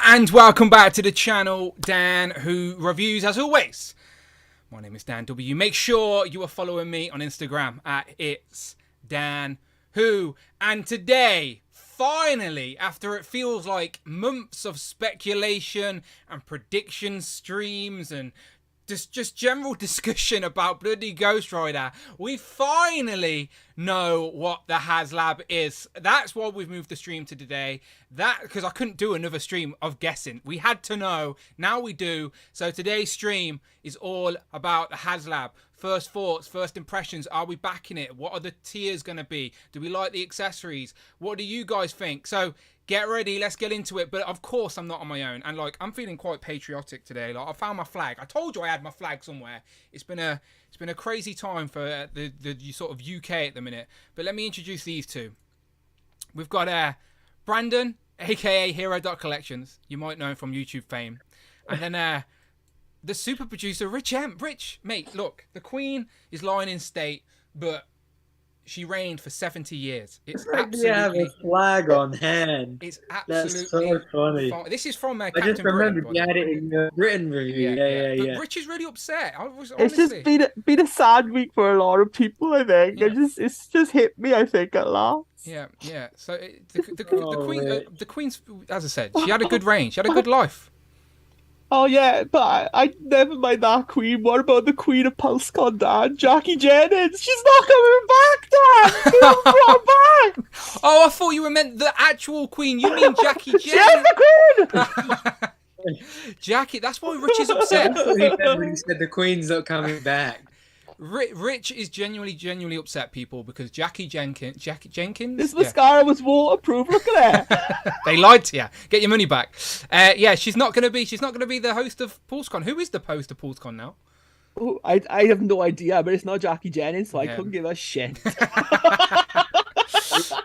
And welcome back to the channel, Dan Who Reviews, as always. My name is Dan W. Make sure you are following me on Instagram at It's Dan Who. And today, finally, after it feels like months of speculation and prediction streams and just general discussion about bloody Ghost Rider, we finally know what the HasLab is. That's why we've moved the stream to today. Because I couldn't do another stream of guessing. We had to know. Now we do. So today's stream is all about the HasLab. First thoughts, first impressions. Are we backing it? What are the tiers going to be? Do we like the accessories? What do you guys think? So get ready, let's get into it. But of course I'm not on my own, and like I'm feeling quite patriotic today. Like I found my flag. I told you I had my flag somewhere. It's been a crazy time for the sort of UK at the minute. But let me introduce these two. We've got Brandon, aka Hero.Collections. You might know him from YouTube fame. And then the super producer Rich M. Rich, mate, look, the Queen is lying in state, but she reigned for 70 years. It's absolutely... You have a flag on hand. It's absolutely... That's so funny. This is from I Captain just remembered Britain. you had it in your Britain review. Yeah. But Rich is really upset. It's just been a sad week for a lot of people, I think. Yeah. It's just hit me, I think, at last. Yeah. So the Queen's, as I said, she had a good reign. She had a good life. Oh yeah, but I never mind that Queen. What about the Queen of PulseCon, Dan? Jackie Jennings? She's not coming back, Dan! She brought her back! Oh, I thought you meant the actual Queen. You mean Jackie Jennings? She's the Queen! Jackie, that's why Rich is upset. He said the Queen's not coming back. Rich is genuinely upset, people, because Jackie Jenkins. This mascara was waterproof. Look at that. They lied to you. Get your money back. Yeah, she's not gonna be the host of PulseCon. Who is the host of PulseCon now? Oh, I have no idea, but it's not Jackie Jennings, so I couldn't give a shit.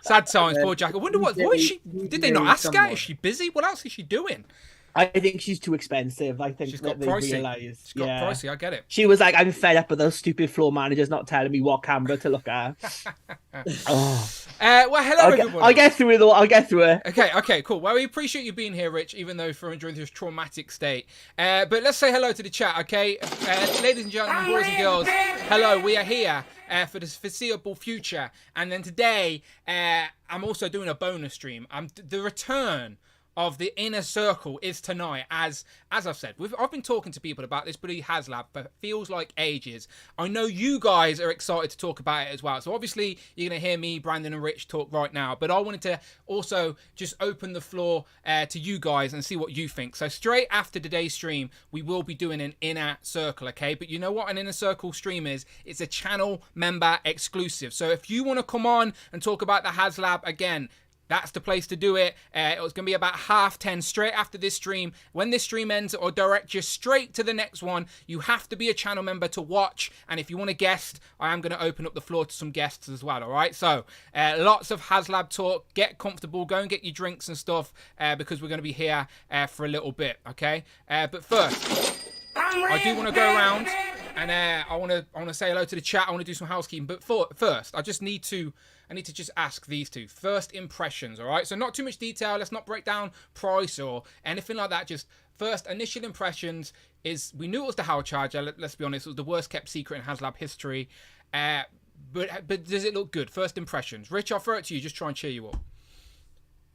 Sad times, poor Jackie. I wonder what is she? Did they not ask her? Is she busy? What else is she doing? I think she's too expensive. I think she's got they pricey. Realized. She's got pricey. I get it. She was like, "I'm fed up with those stupid floor managers not telling me what camera to look at." Well, hello everybody. I'll get through it though. I'll get through it. Okay, cool. Well, we appreciate you being here, Rich, even though during this traumatic state. But let's say hello to the chat, okay? Ladies and gentlemen, boys and girls, hello. We are here for the foreseeable future, and then today, I'm also doing a bonus stream. The return of the Inner Circle is tonight. As I've said, I've been talking to people about this bloody HasLab, but it feels like ages. I know you guys are excited to talk about it as well. So obviously you're going to hear me, Brandon and Rich talk right now, but I wanted to also just open the floor to you guys and see what you think. So straight after today's stream, we will be doing an Inner Circle, okay? But you know what an Inner Circle stream is? It's a channel member exclusive. So if you want to come on and talk about the HasLab again, that's the place to do it. It was going to be about 10:30 straight after this stream. When this stream ends, it'll direct you straight to the next one. You have to be a channel member to watch. And if you want a guest, I am going to open up the floor to some guests as well, all right? So lots of HasLab talk. Get comfortable. Go and get your drinks and stuff because we're going to be here for a little bit, okay? But first, I do want to go around and I want to say hello to the chat. I want to do some housekeeping. But first, I need to just ask these two. First impressions, all right? So not too much detail. Let's not break down price or anything like that. Just first initial impressions is we knew it was the Howl Charger. Let's be honest, it was the worst kept secret in HasLab history. But does it look good? First impressions. Rich, I'll throw it to you. Just try and cheer you up.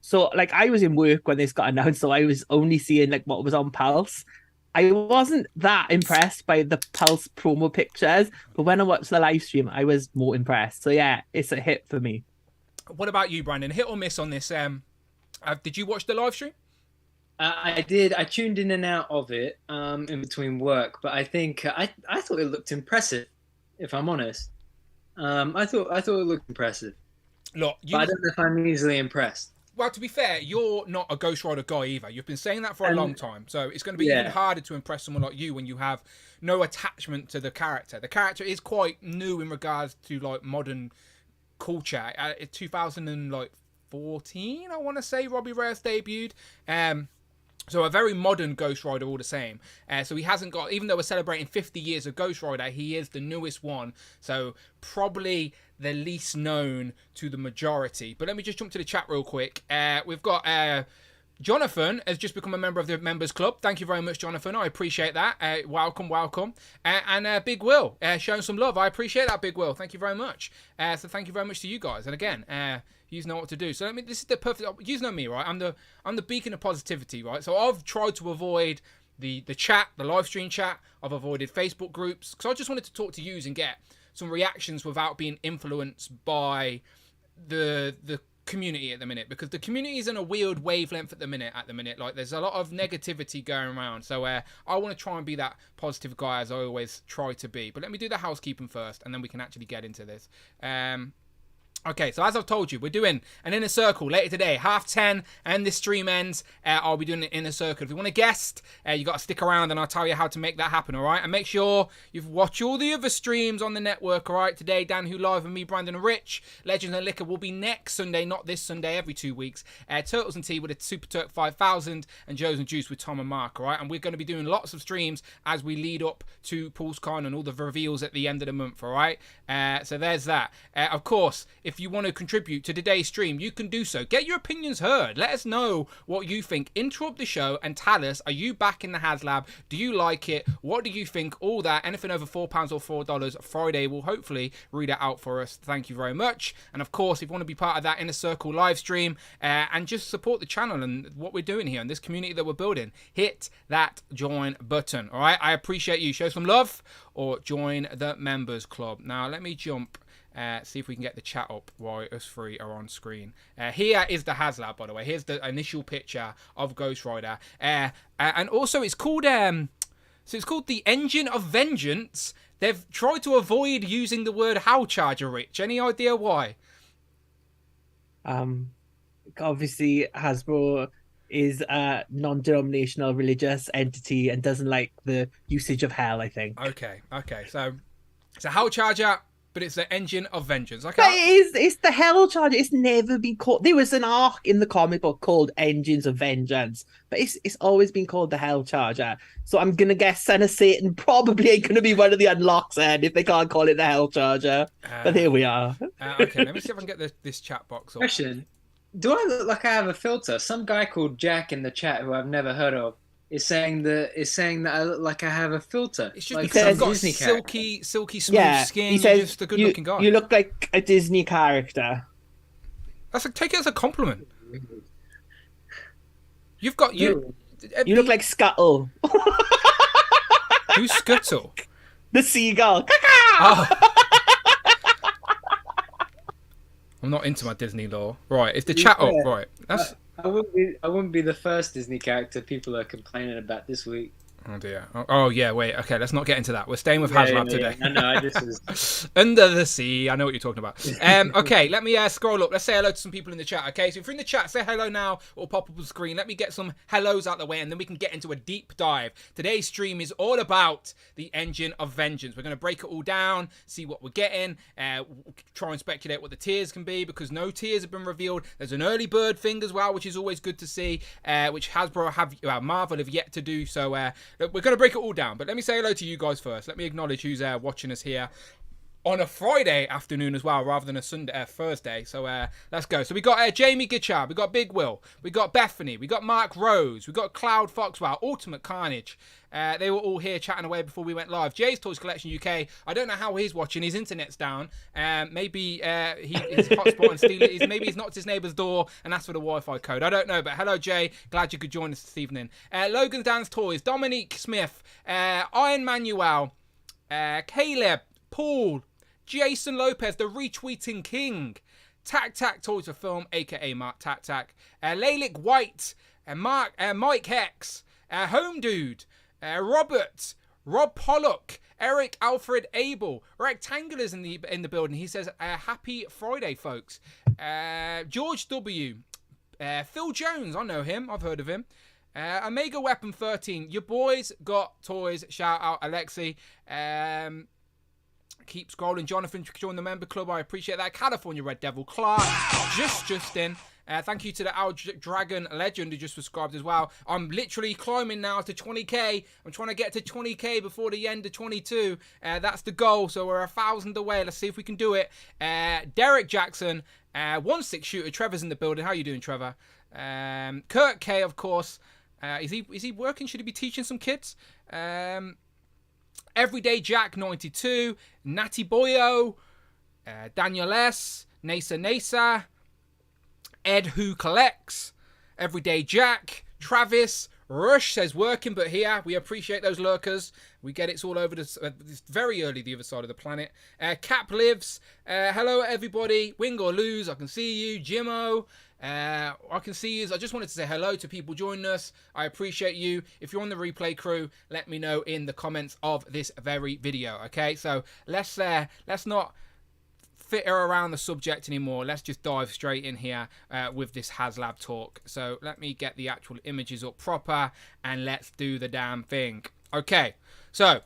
So like I was in work when this got announced, so I was only seeing like what was on Pulse. I wasn't that impressed by the Pulse promo pictures, but when I watched the live stream, I was more impressed. So yeah, it's a hit for me. What about you, Brandon? Hit or miss on this? Did you watch the live stream? I did. I tuned in and out of it in between work, but I think I thought it looked impressive. If I'm honest, I thought it looked impressive. Look, but I don't know if I'm easily impressed. Well, to be fair, you're not a Ghost Rider guy either. You've been saying that for a long time. So it's going to be even harder to impress someone like you when you have no attachment to the character. The character is quite new in regards to like modern culture. 2014, I want to say, Robbie Reyes debuted. So a very modern Ghost Rider all the same. So he hasn't got, even though we're celebrating 50 years of Ghost Rider, he is the newest one. So probably the least known to the majority. But let me just jump to the chat real quick. We've got Jonathan has just become a member of the members club. Thank you very much, Jonathan. I appreciate that. Welcome. And Big Will showing some love. I appreciate that, Big Will. Thank you very much. So thank you very much to you guys. And again, you know what to do. So this is the perfect. You know me, right? I'm the beacon of positivity, right? So I've tried to avoid the chat, the live stream chat. I've avoided Facebook groups because I just wanted to talk to you and get some reactions without being influenced by the community at the minute, because the community is in a weird wavelength at the minute. Like there's a lot of negativity going around, so I want to try and be that positive guy as I always try to be. But let me do the housekeeping first, and then we can actually get into this. Okay, so as I've told you, we're doing an inner circle later today, 10:30, and this stream ends. I'll be doing an inner circle. If you want a guest, you got to stick around, and I'll tell you how to make that happen, all right? And make sure you've watched all the other streams on the network, all right? Today, Dan Who Live and me, Brandon and Rich. Legends and Liquor will be next Sunday, not this Sunday, every 2 weeks. Turtles and Tea with a Super Turk 5000, and Joe's and Juice with Tom and Mark, all right? And we're going to be doing lots of streams as we lead up to PulseCon and all the reveals at the end of the month, all right? So there's that. Of course, if you want to contribute to today's stream, you can do so. Get your opinions heard. Let us know what you think. Interrupt the show and tell us, are you back in the HasLab? Do you like it? What do you think? All that. Anything over £4 or $4, Friday will hopefully read it out for us. Thank you very much. And of course, if you want to be part of that Inner Circle live stream and just support the channel and what we're doing here and this community that we're building, hit that join button. All right, I appreciate you. Show some love or join the members club. Now let me jump, see if we can get the chat up while us three are on screen. Here is the HasLab, by the way. Here's the initial picture of Ghost Rider, and also it's called it's called the Engine of Vengeance. They've tried to avoid using the word How Charger. Rich, any idea why? Obviously Hasbro is a non-denominational religious entity and doesn't like the usage of hell, I think. Okay. So it's a Hell Charger, but it's the Engine of Vengeance. Okay. But it's the Hell Charger. It's never been called. There was an arc in the comic book called Engines of Vengeance, but it's always been called the Hell Charger. So I'm gonna guess Son of Satan probably ain't gonna be one of the unlocks then if they can't call it the Hell Charger. But here we are. Okay, let me see if I can get this chat box up. Question: do I look like I have a filter? Some guy called Jack in the chat, who I've never heard of, is saying that I look like I have a filter. It's just like because I've got Disney silky, smooth skin. He says, You're just a good-looking guy. You look like a Disney character. Take it as a compliment. You've got you. You look like Scuttle. Who's Scuttle? The seagull. Oh. I'm not into my Disney lore. Right, is the chat up? Right, that's. I wouldn't be the first Disney character people are complaining about this week. Oh dear. Oh yeah. Wait. Okay. Let's not get into that. We're staying with HasLab today. I know. I just was... Under the sea. I know what you're talking about. Okay. Let me scroll up. Let's say hello to some people in the chat. Okay. So if you're in the chat, say hello now. It'll pop up on the screen. Let me get some hellos out the way, and then we can get into a deep dive. Today's stream is all about the Engine of Vengeance. We're going to break it all down, see what we're getting, try and speculate what the tiers can be, because no tiers have been revealed. There's an early bird thing as well, which is always good to see, which Marvel have yet to do. So we're going to break it all down, but let me say hello to you guys first. Let me acknowledge who's watching us here on a Friday afternoon as well, rather than a Thursday. So let's go. So we got Jamie Gitchard, we got Big Will, we got Bethany, we got Mark Rose, we got Cloud Foxwell, Ultimate Carnage. They were all here chatting away before we went live. Jay's Toys Collection UK. I don't know how he's watching. His internet's down. Maybe his hotspot and steal it. Maybe he's knocked his neighbour's door and asked for the Wi-Fi code. I don't know. But hello, Jay. Glad you could join us this evening. Logan's Dance Toys. Dominique Smith. Iron Manuel. Caleb. Paul. Jason Lopez, the retweeting king. Tac Tac Toys for Film, aka Mark Tac Tac. Lalic White. Mike Hex. Home Dude. Robert, Rob Pollock, Eric Alfred Abel, Rectangulars in the building. He says, happy Friday, folks. George W, Phil Jones, I know him, I've heard of him. Omega Weapon 13, your boys got toys. Shout out Alexi. Keep scrolling. Jonathan, join the member club. I appreciate that. California Red Devil, Clark, Justin. Thank you to the Al Dragon Legend who just subscribed as well. I'm literally climbing now to 20k. I'm trying to get to 20k before the end of 22. That's the goal. So we're 1,000 away. Let's see if we can do it. Derek Jackson, 1-6 shooter. Trevor's in the building. How you doing, Trevor? Kurt K, of course. Is he working? Should he be teaching some kids? Everyday Jack 92, Natty Boyo, Daniel S, Nasa, Ed Who Collects, Everyday Jack, Travis, Rush says working, but here we appreciate those lurkers. We get it's all over this. It's very early the other side of the planet. Cap lives. Hello everybody. Wing or lose, I can see you. Jimmo. I can see you. I just wanted to say hello to people joining us. I appreciate you. If you're on the replay crew, let me know in the comments of this very video. Okay, so let's not fitter around the subject anymore. Let's just dive straight in here with this HasLab talk. So let me get the actual images up proper and let's do the damn thing. Okay, so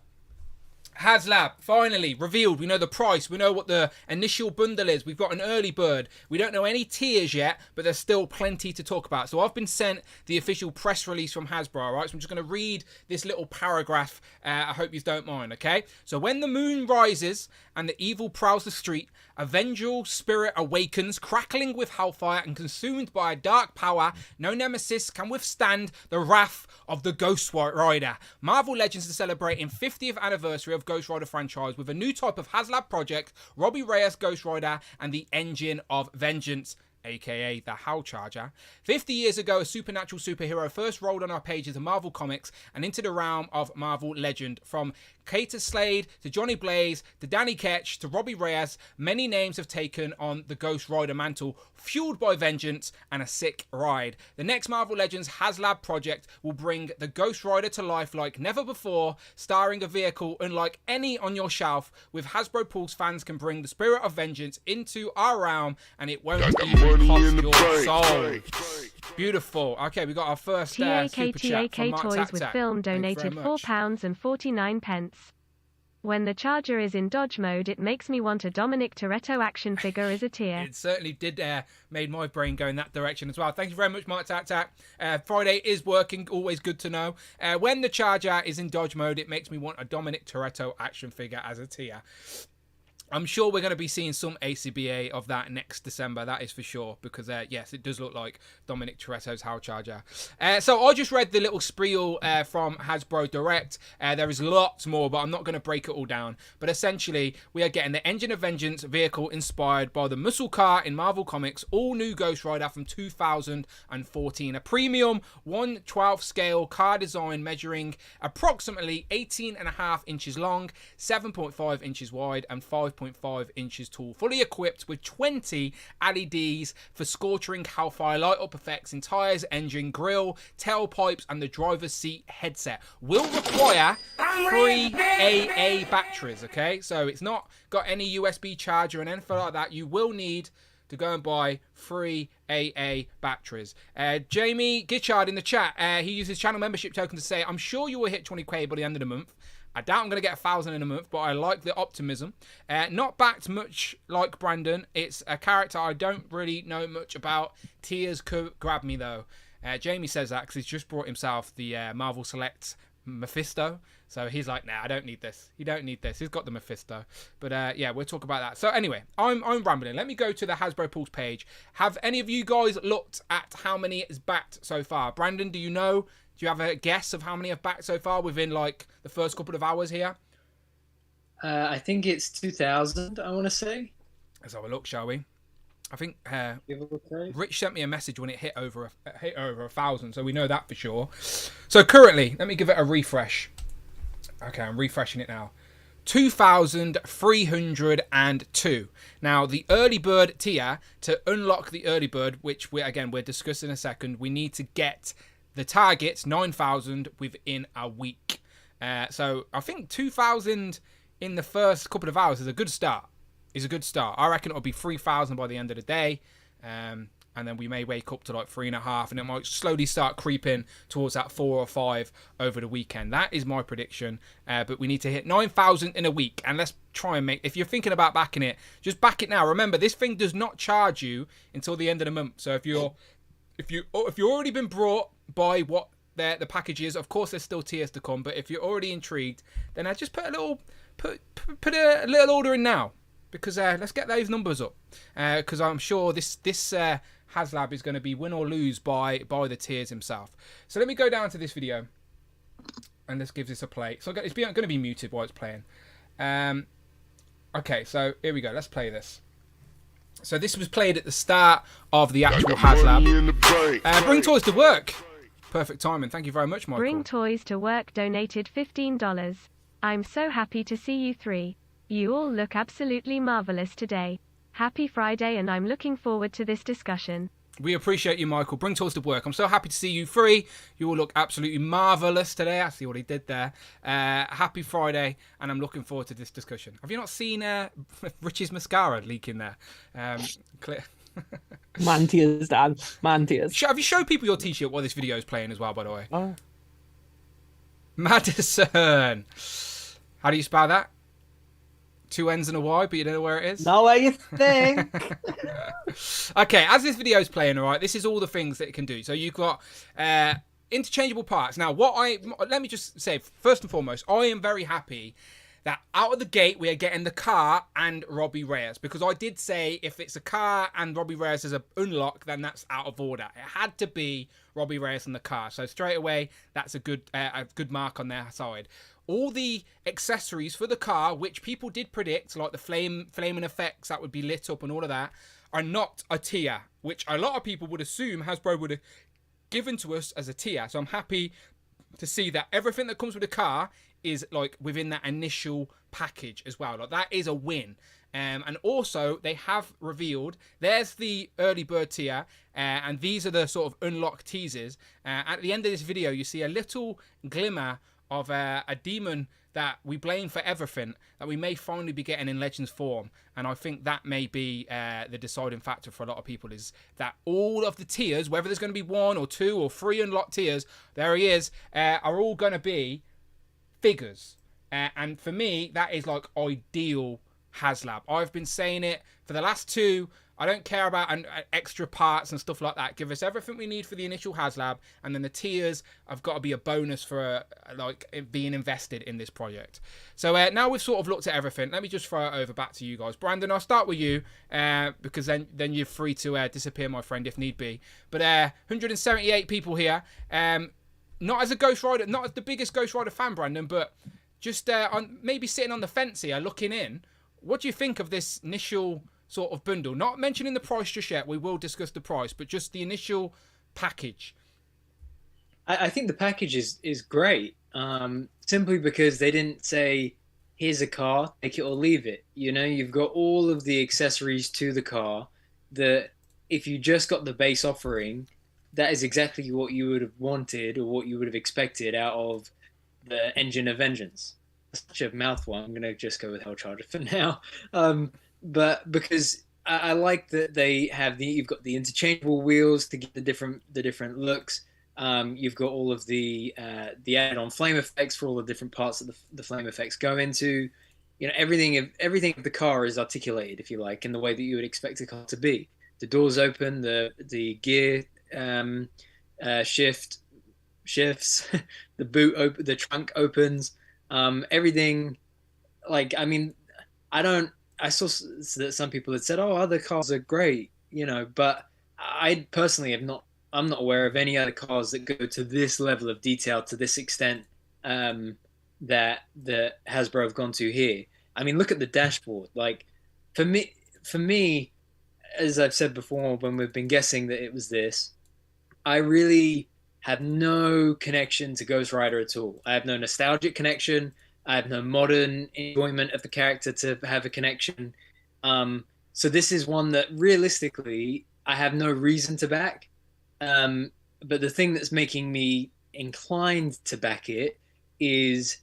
HasLab finally revealed. We know the price. We know what the initial bundle is. We've got an early bird. We don't know any tiers yet, but there's still plenty to talk about. So I've been sent the official press release from Hasbro, all right? So I'm just going to read this little paragraph. I hope you don't mind, okay? So when the moon rises and the evil prowls the street, a vengeful spirit awakens, crackling with hellfire and consumed by a dark power. No nemesis can withstand the wrath of the Ghost Rider. Marvel Legends is celebrating 50th anniversary of Ghost Rider franchise with a new type of HasLab project, Robbie Reyes Ghost Rider and the Engine of Vengeance, aka the Howl Charger. 50 years ago, a supernatural superhero first rolled on our pages of Marvel Comics and into the realm of Marvel Legend. From Carter Slade to Johnny Blaze to Danny Ketch to Robbie Reyes, many names have taken on the Ghost Rider mantle, fueled by vengeance and a sick ride. The next Marvel Legends HasLab project will bring the Ghost Rider to life like never before, starring a vehicle unlike any on your shelf. With Hasbro Pulse, fans can bring the spirit of vengeance into our realm and it won't even cost your soul. Beautiful. Okay, we got our first super chat from Mark Toys with Tac-Tac. film Thank you donated very much. £4.49. When the Charger is in dodge mode, it makes me want a Dominic Toretto action figure as a tier. It certainly did made my brain go in that direction as well. Thank you very much, Mark Tac-Tac. Friday is working, always good to know. When the Charger is in dodge mode, it makes me want a Dominic Toretto action figure as a tier. I'm sure we're going to be seeing some ACBA of that next December, that is for sure, because yes, it does look like Dominic Toretto's Howl Charger. So I just read the little spiel from Hasbro Direct. There is lots more, but I'm not going to break it all down. But essentially, we are getting the Engine of Vengeance vehicle inspired by the muscle car in Marvel Comics, all new Ghost Rider from 2014. A premium 1/12 scale car design measuring approximately 18.5 inches long, 7.5 inches wide, and 5.5 inches tall, fully equipped with 20 LEDs for scorching Hellfire light up effects in tires, engine, grille, tailpipes, and the driver's seat headset. Will require 3 AA batteries, okay? So it's not got any USB charger and anything like that. You will need to go and buy 3 AA batteries. Jamie Gitchard in the chat, he uses channel membership token to say, I'm sure you will hit 20k by the end of the month. I doubt I'm going to get 1,000 in a month, but I like the optimism. Not backed much like Brandon. It's a character I don't really know much about. Tears could grab me, though. Jamie says that because he's just brought himself the Marvel Select Mephisto. So he's like, nah, I don't need this. You don't need this. He's got the Mephisto. But yeah, we'll talk about that. So anyway, I'm rambling. Let me go to the Hasbro Pulse page. Have any of you guys looked at how many it's backed so far? Brandon, do you know? Do you have a guess of how many have backed so far within like the first couple of hours here? I think it's 2,000, I want to say. Let's have a look, shall we? I think Give or take. Rich sent me a message when it hit over 1,000, so we know that for sure. So currently, let me give it a refresh. Okay, I'm refreshing it now. 2,302. Now, the early bird tier, to unlock the early bird, which we're discussing in a second, we need to get the target 9,000 within a week. So I think 2,000 in the first couple of hours is a good start. I reckon it'll be 3,000 by the end of the day. And then we may wake up to like 3.5, and it might slowly start creeping towards that 4 or 5 over the weekend. That is my prediction. But we need to hit 9,000 in a week, and let's try and make. If you're thinking about backing it, just back it now. Remember, this thing does not charge you until the end of the month. So if you've already been brought by what the package is, of course there's still tiers to come. But if you're already intrigued, then I just put a little order in now. Because let's get those numbers up. Because I'm sure this HasLab is going to be win or lose by the tiers himself. So let me go down to this video, and let's give this a play. So it's going to be muted while it's playing. Okay, so here we go. Let's play this. So this was played at the start of the actual HasLab. Bring toys to work. Perfect timing. Thank you very much, Michael. Bring toys to work donated $15. I'm so happy to see you three. You all look absolutely marvelous today. Happy Friday, and I'm looking forward to this discussion. We appreciate you, Michael. Bring toys to work. I'm so happy to see you three. You all look absolutely marvellous today. I see what he did there. Happy Friday, and I'm looking forward to this discussion. Have you not seen Rich's mascara leaking there? Clear. Man tears, Dan. Man tears. Have you showed people your t-shirt while this video is playing as well, by the way? Oh. Madison. How do you spell that? 2 N's and a Y, but you don't know where it is? No way you think. Okay, as this video is playing, all right, this is all the things that it can do. So you've got interchangeable parts. Now, let me just say, first and foremost, I am very happy that out of the gate we are getting the car and Robbie Reyes, because I did say if it's a car and Robbie Reyes is an unlock, then that's out of order. It had to be Robbie Reyes and the car. So straight away, that's a good mark on their side. All the accessories for the car, which people did predict, like the flaming effects that would be lit up and all of that, are not a tier, which a lot of people would assume Hasbro would have given to us as a tier. So I'm happy to see that everything that comes with the car is like within that initial package as well. Like that is a win. And also they have revealed, there's the early bird tier, and these are the sort of unlock teasers. At the end of this video, you see a little glimmer of a demon that we blame for everything that we may finally be getting in Legends form. And I think that may be the deciding factor for a lot of people, is that all of the tiers, whether there's going to be 1 or 2 or 3 unlocked tiers, there he is, are all going to be figures. And for me, that is like ideal HasLab. I've been saying it for the last 2. I don't care about extra parts and stuff like that. Give us everything we need for the initial HasLab, and then the tiers have got to be a bonus for like being invested in this project. So now we've sort of looked at everything. Let me just throw it over back to you guys. Brandon, I'll start with you because then you're free to disappear, my friend, if need be. But 178 people here. Not as a Ghost Rider, not as the biggest Ghost Rider fan, Brandon, but just maybe sitting on the fence here, looking in. What do you think of this initial sort of bundle? Not mentioning the price just yet, we will discuss the price, but just the initial package. I think the package is great, simply because they didn't say, here's a car, take it or leave it. You know, you've got all of the accessories to the car that if you just got the base offering, that is exactly what you would have wanted or what you would have expected out of the Engine of Vengeance. Such a mouthful. I'm going to just go with Hellcharger for now. But because I like that they have you've got the interchangeable wheels to get the different looks. You've got all of the add-on flame effects for all the different parts that the flame effects go into. You know, everything of the car is articulated, if you like, in the way that you would expect a car to be. The doors open, the gear shifts, the boot the trunk opens. Everything, like, I mean, I saw that some people had said, oh, other cars are great, you know, but I personally I'm not aware of any other cars that go to this level of detail, to this extent, that Hasbro have gone to here. I mean, look at the dashboard. Like, for me, as I've said before, when we've been guessing that it was this, I really have no connection to Ghost Rider at all. I have no nostalgic connection. I have no modern enjoyment of the character to have a connection. So this is one that realistically I have no reason to back. But the thing that's making me inclined to back it is,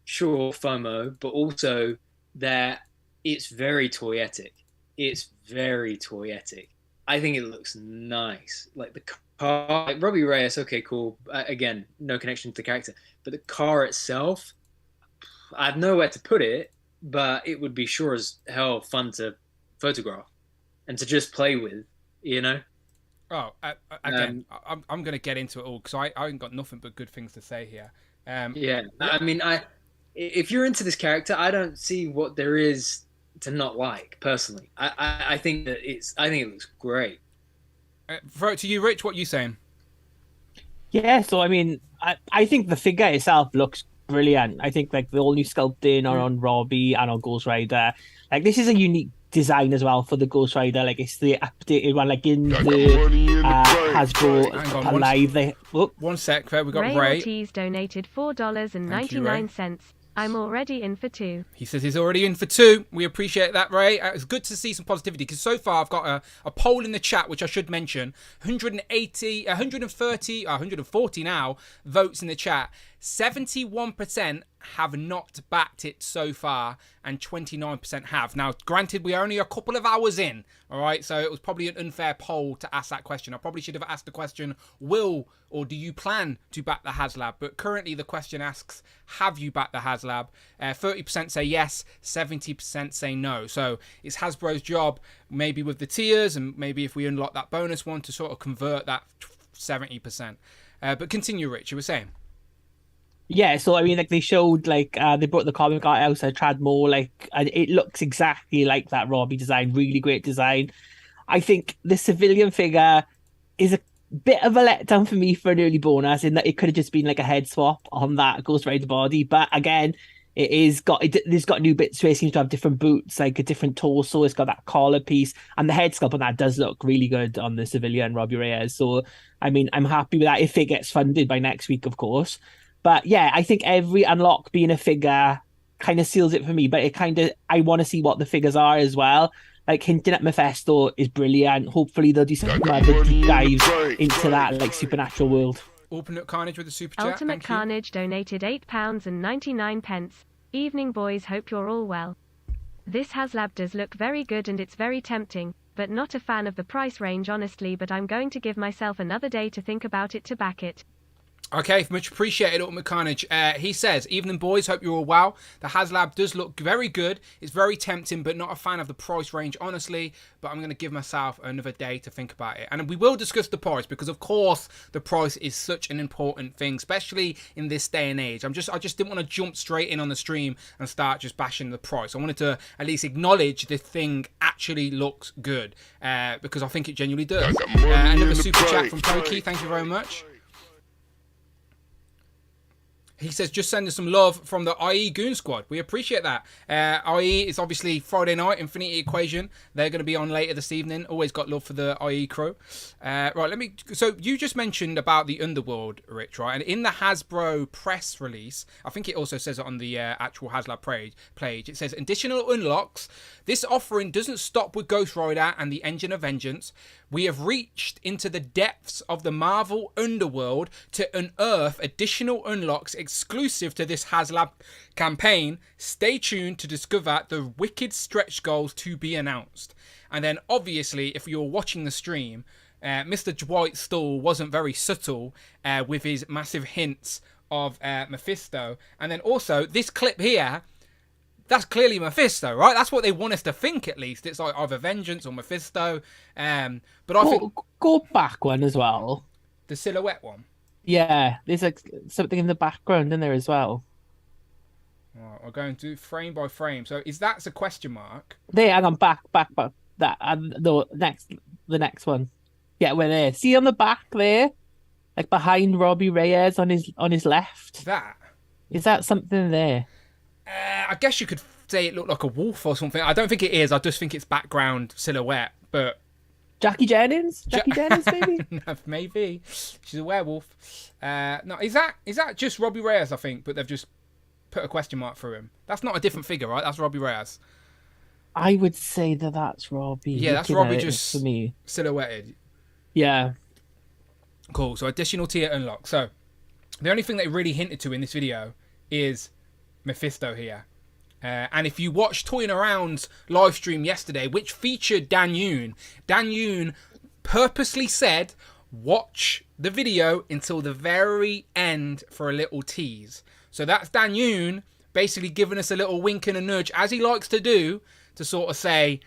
sure, FOMO, but also that it's very toyetic. It's very toyetic. I think it looks nice. Like the car, like Robbie Reyes, okay, cool. Again, no connection to the character. But the car itself, I have nowhere to put it, but it would be sure as hell fun to photograph and to just play with, you know? Oh, again, I'm going to get into it all because I ain't got nothing but good things to say here. Yeah, I mean, if you're into this character, I don't see what there is to not like, personally. I think it looks great. Throw it to you, Rich. What are you saying? Yeah, so I mean, I think the figure itself looks brilliant. I think like the all new sculpting on Robbie and on Ghost Rider. Like this is a unique design as well for the Ghost Rider. Like it's the updated one, like in the Hasbro Live. One sec, we got Ray Ray. Ortiz donated $4.99. I'm already in for 2. He says he's already in for 2. We appreciate that, Ray. It's good to see some positivity because so far I've got a poll in the chat, which I should mention. 140 now votes in the chat. 71% have not backed it so far and 29% have. Now, granted, we are only a couple of hours in, all right? So it was probably an unfair poll to ask that question. I probably should have asked the question, will or do you plan to back the HasLab? But currently the question asks, have you backed the HasLab? 30% say yes, 70% say no. So it's Hasbro's job, maybe with the tiers and maybe if we unlock that bonus one, to sort of convert that 70%. But continue, Rich, you were saying. Yeah, so I mean, like they showed, like they brought the comic art out, so Tradmore, like, and it looks exactly like that Robbie design. Really great design. I think the civilian figure is a bit of a letdown for me for an early bonus in that it could have just been like a head swap on that Ghost Rider body, but again, it's got new bits where it seems to have different boots, like a different torso. It's got that collar piece, and the head sculpt on that does look really good on the civilian Robbie Reyes. So I mean, I'm happy with that if it gets funded by next week, of course. But yeah, I think every unlock being a figure kind of seals it for me. But I want to see what the figures are as well. Like hinting at Mephisto is brilliant. Hopefully they'll do some other deep dives into that like supernatural world. Ultimate Carnage with the super chat. Ultimate Carnage donated £8.99. Evening, boys. Hope you're all well. This HasLab does look very good and it's very tempting, but not a fan of the price range, honestly. But I'm going to give myself another day to think about it to back it. Okay, much appreciated, Ultimate Carnage. He says, evening boys, hope you're all well. The HasLab does look very good. It's very tempting, but not a fan of the price range, honestly. But I'm going to give myself another day to think about it. And we will discuss the price because, of course, the price is such an important thing, especially in this day and age. I just didn't want to jump straight in on the stream and start just bashing the price. I wanted to at least acknowledge the thing actually looks good because I think it genuinely does. Another super chat from Pokey. Thank you very much. He says, just send us some love from the IE Goon Squad. We appreciate that. IE is obviously Friday night, Infinity Equation. They're going to be on later this evening. Always got love for the IE crew. Right, so you just mentioned about the Underworld, Rich, right? And in the Hasbro press release, I think it also says it on the actual HasLab page. It says, additional unlocks. This offering doesn't stop with Ghost Rider and the Engine of Vengeance. We have reached into the depths of the Marvel Underworld to unearth additional unlocks exclusive to this HasLab campaign. Stay tuned to discover the wicked stretch goals to be announced. And then obviously, if you're watching the stream, Mr. Dwight Stoll wasn't very subtle with his massive hints of Mephisto. And then also this clip here, that's clearly Mephisto, right? That's what they want us to think, at least. It's like either Vengeance or Mephisto. But I think go back one as well. The silhouette one. Yeah, there's like something in the background in there as well. Right, we're going to frame by frame. So is that a question mark? There, hang on, back. That and the next one. Yeah, we're there. See on the back there, like behind Robbie Reyes on his left. That is that something there? I guess you could say it looked like a wolf or something. I don't think it is. I just think it's background silhouette. But Jackie Jennings, maybe. No, maybe she's a werewolf. No, is that just Robbie Reyes? I think, but they've just put a question mark through him. That's not a different figure, right? That's Robbie Reyes. I would say that's Robbie. Yeah, that's Robbie just for me. Silhouetted. Yeah. Cool. So additional tier unlock. So the only thing they really hinted to in this video is Mephisto here. And if you watched Toying Around's live stream yesterday, which featured Dan Yoon purposely said, watch the video until the very end for a little tease. So that's Dan Yoon basically giving us a little wink and a nudge, as he likes to do, to sort of say,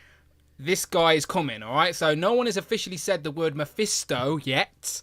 this guy is coming, all right? So no one has officially said the word Mephisto yet.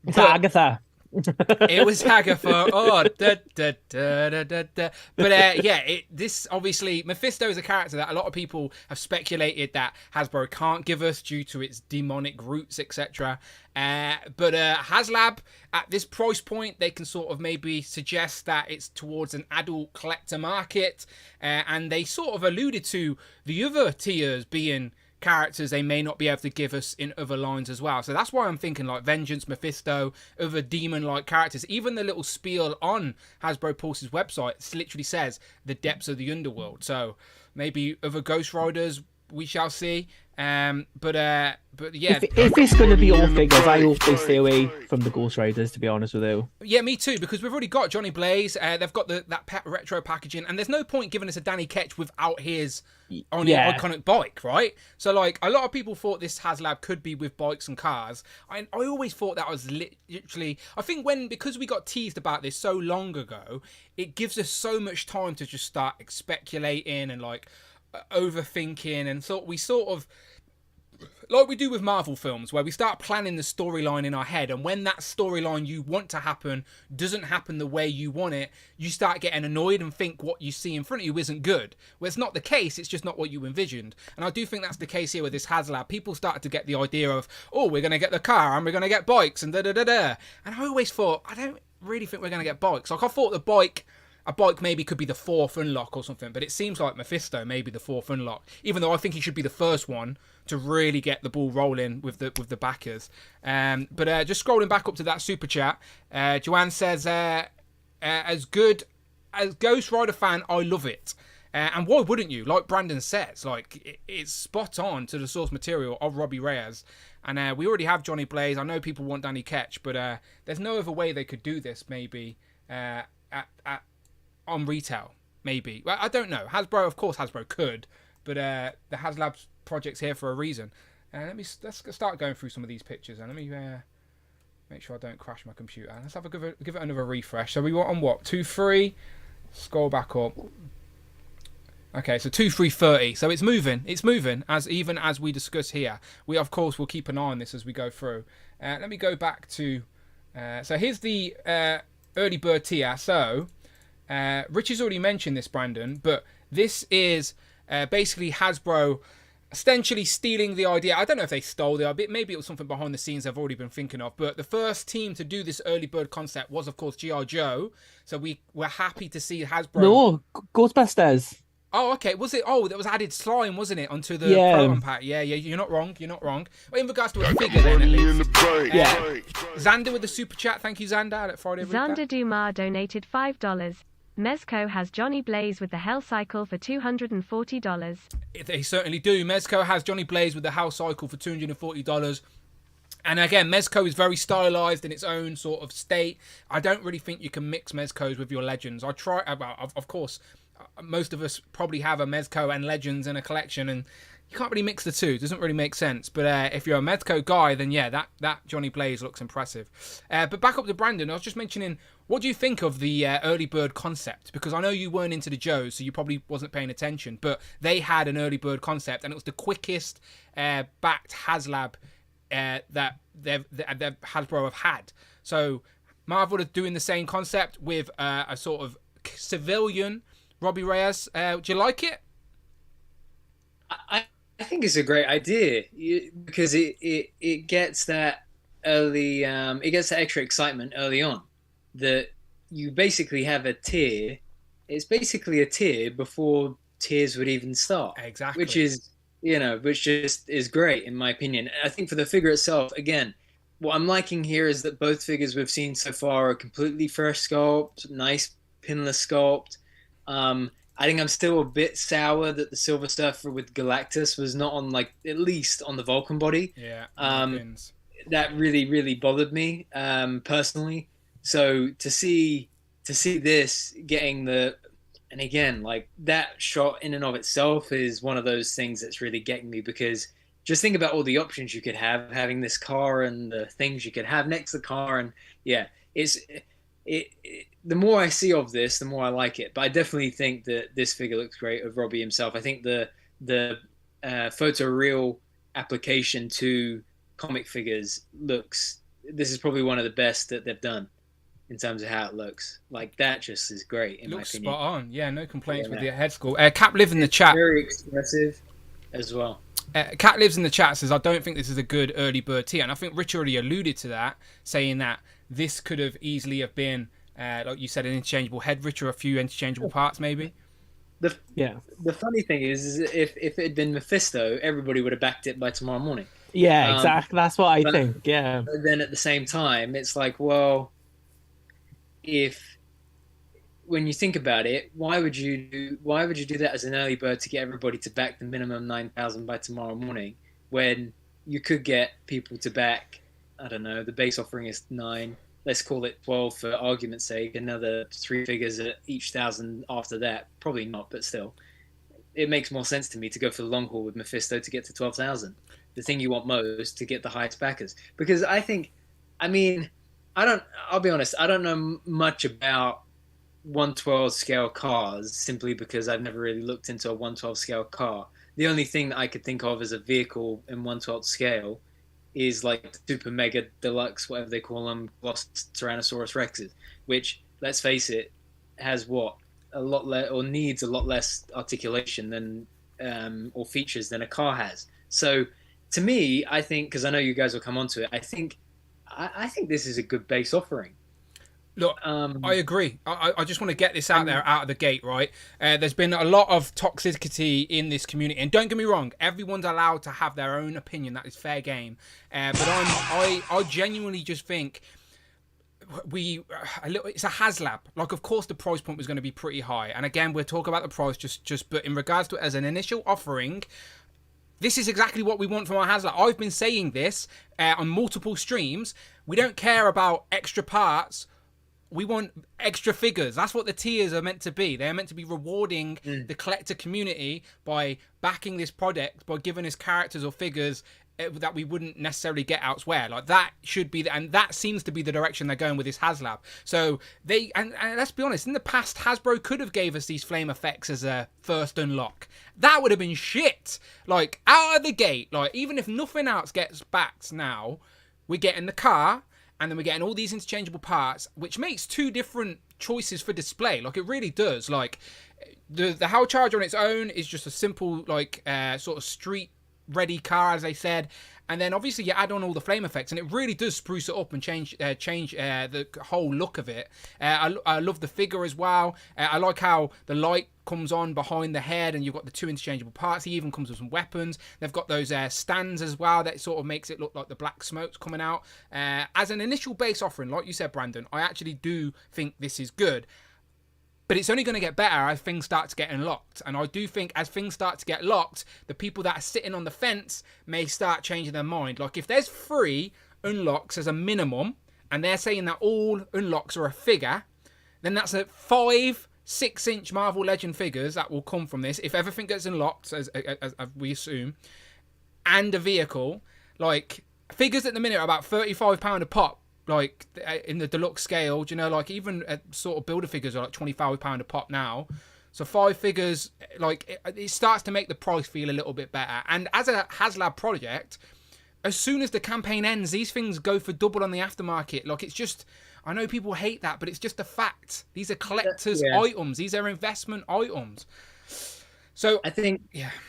It's Agatha. It was Agatha. Oh, da, da, da, da, da, da. But this obviously Mephisto is a character that a lot of people have speculated that Hasbro can't give us due to its demonic roots, etc. But HasLab at this price point, they can sort of maybe suggest that it's towards an adult collector market, and they sort of alluded to the other tiers being characters they may not be able to give us in other lines as well. So that's why I'm thinking like Vengeance, Mephisto, other demon-like characters. Even the little spiel on Hasbro Pulse's website literally says the depths of the underworld. So maybe other Ghost Riders we shall see. But yeah. If it's going to be all figures, I hope they stay away from the Ghost Riders, to be honest with you. Yeah, me too, because we've already got Johnny Blaze. They've got that retro packaging, and there's no point giving us a Danny Ketch without his iconic bike, right? So, like, a lot of people thought this HasLab could be with bikes and cars. I always thought that was literally... I think because we got teased about this so long ago, it gives us so much time to just start speculating and, like, overthinking, and we sort of... like we do with Marvel films, where we start planning the storyline in our head, and when that storyline you want to happen doesn't happen the way you want it, you start getting annoyed and think what you see in front of you isn't good. Well, it's not the case, it's just not what you envisioned. And I do think that's the case here with this HasLab. People started to get the idea of, oh, we're going to get the car, and we're going to get bikes, and da-da-da-da. And I always thought, I don't really think we're going to get bikes. Like, I thought a bike maybe could be the fourth unlock or something, but it seems like Mephisto may be the fourth unlock, even though I think he should be the first one to really get the ball rolling with the backers. But just scrolling back up to that super chat, Joanne says, as good as Ghost Rider fan, I love it. And why wouldn't you? Like Brandon says, like it's spot on to the source material of Robbie Reyes. And we already have Johnny Blaze. I know people want Danny Ketch, but there's no other way they could do this maybe on retail, maybe. Well, I don't know. Hasbro, of course, Hasbro could, but the HasLab project's here for a reason. Let's start going through some of these pictures, and let me make sure I don't crash my computer. Let's give it another refresh. So we were on what, 2-3? Scroll back up. Okay, so 2-3-30. So it's moving as we discuss here. We of course will keep an eye on this as we go through. Let me go back to. So here's the early bird tier. So. Rich has already mentioned this, Brandon, but this is basically Hasbro essentially stealing the idea. I don't know if they stole the idea, maybe it was something behind the scenes they've already been thinking of, but the first team to do this early bird concept was, of course, G.I. Joe, so we were happy to see Hasbro... No, Ghostbusters. Oh, okay. Was it? Oh, that was added slime, wasn't it, onto the proton pack? Yeah. You're not wrong. Well, in regards to a figure, then at least. Xander with the super chat. Thank you, Xander. At Friday. Xander Dumas donated $5. Mezco has Johnny Blaze with the Hell Cycle for $240. They certainly do. Mezco has Johnny Blaze with the Hell Cycle for $240. And again, Mezco is very stylized in its own sort of state. I don't really think you can mix Mezcos with your Legends. I try. Well, of course. Most of us probably have a Mezco and Legends in a collection, and you can't really mix the two. It doesn't really make sense. But if you're a Mezco guy, then yeah, that Johnny Blaze looks impressive. But back up to Brandon, I was just mentioning, what do you think of the early bird concept? Because I know you weren't into the Joes, so you probably wasn't paying attention, but they had an early bird concept, and it was the quickest backed HasLab that Hasbro have had. So Marvel are doing the same concept with a sort of civilian Robbie Reyes. Do you like it? I think it's a great idea because it gets that early, it gets that extra excitement early on. That you basically have a tier. It's basically a tier before tiers would even start. Exactly. Which just is great in my opinion. I think for the figure itself, again, what I'm liking here is that both figures we've seen so far are completely fresh sculpt, nice pinless sculpt. I think I'm still a bit sour that the Silver Surfer with Galactus was not on, like, at least on the Vulcan body. Yeah. That really bothered me personally. So to see this getting and again, like, that shot in and of itself is one of those things that's really getting me, because just think about all the options you could have, having this car and the things you could have next to the car, and yeah, the more I see of this, the more I like it. But I definitely think that this figure looks great of Robbie himself. I think the photoreal application to comic figures this is probably one of the best that they've done. in terms of how it looks. Like that just is great in my Looks opinion. spot on. Yeah, no complaints with Yeah. the head sculpt. Cap lives in the chat. Very expressive as well. Cat lives in the chat, says, I don't think this is a good early bird tier. And I think Rich already alluded to that, saying that this could have easily have been, like you said, an interchangeable head, Rich, or a few interchangeable parts, maybe. The funny thing is if it had been Mephisto, everybody would have backed it by tomorrow morning. Yeah, exactly. That's what I think. Yeah. But then at the same time, it's like, well, when you think about it, why would you do that as an early bird to get everybody to back the minimum 9,000 by tomorrow morning, when you could get people to back, I don't know, the base offering is 9, let's call it 12 for argument's sake, another 3 figures at each 1,000 after that, probably not, but still, it makes more sense to me to go for the long haul with Mephisto to get to 12,000, the thing you want most to get the highest backers, because I'll be honest, I don't know much about 1/12 scale cars, simply because I've never really looked into a 1/12 scale car. The only thing that I could think of as a vehicle in 1/12 scale is like the super mega deluxe, whatever they call them, lost Tyrannosaurus Rexes, which, let's face it, has a lot less, or needs a lot less articulation than or features than a car has. So to me, I think, because I know you guys will come onto it, I think this is a good base offering. Look, I agree. I just want to get this out there, out of the gate, right? There's been a lot of toxicity in this community, and don't get me wrong, everyone's allowed to have their own opinion. That is fair game. But I genuinely just think it's a HasLab. Like, of course, the price point was going to be pretty high, and again, we'll talk about the price but in regards to it as an initial offering. This is exactly what we want from our HasLab. I've been saying this on multiple streams. We don't care about extra parts. We want extra figures. That's what the tiers are meant to be. They're meant to be rewarding the collector community by backing this product, by giving us characters or figures that we wouldn't necessarily get elsewhere. Like, that should be, and that seems to be the direction they're going with this HasLab. So and let's be honest, in the past, Hasbro could have gave us these flame effects as a first unlock. That would have been shit. Like, out of the gate, like, even if nothing else gets backed now, we're getting the car, and then we're getting all these interchangeable parts, which makes 2 different choices for display. Like, it really does. Like, the Hell Charger on its own is just a simple, like, sort of street-ready car, as they said. And then, obviously, you add on all the flame effects, and it really does spruce it up and change the whole look of it. I love the figure as well. I like how the light comes on behind the head, and you've got the 2 interchangeable parts. He even comes with some weapons. They've got those stands as well that sort of makes it look like the black smoke's coming out. As an initial base offering, like you said, Brandon, I actually do think this is good. But it's only going to get better as things start to get unlocked. And I do think as things start to get locked, the people that are sitting on the fence may start changing their mind. Like, if there's 3 unlocks as a minimum, and they're saying that all unlocks are a figure, then that's a 5 6-inch Marvel Legend figures that will come from this, if everything gets unlocked, as we assume, and a vehicle. Like, figures at the minute are about £35 a pop. Like, in the deluxe scale, do you know, like, even sort of builder figures are like £25 a pop now. So 5 figures, like, it starts to make the price feel a little bit better. And as a HasLab project, as soon as the campaign ends, these things go for double on the aftermarket. Like, it's just, I know people hate that, but it's just a fact. These are collector's items. These are investment items. So I think,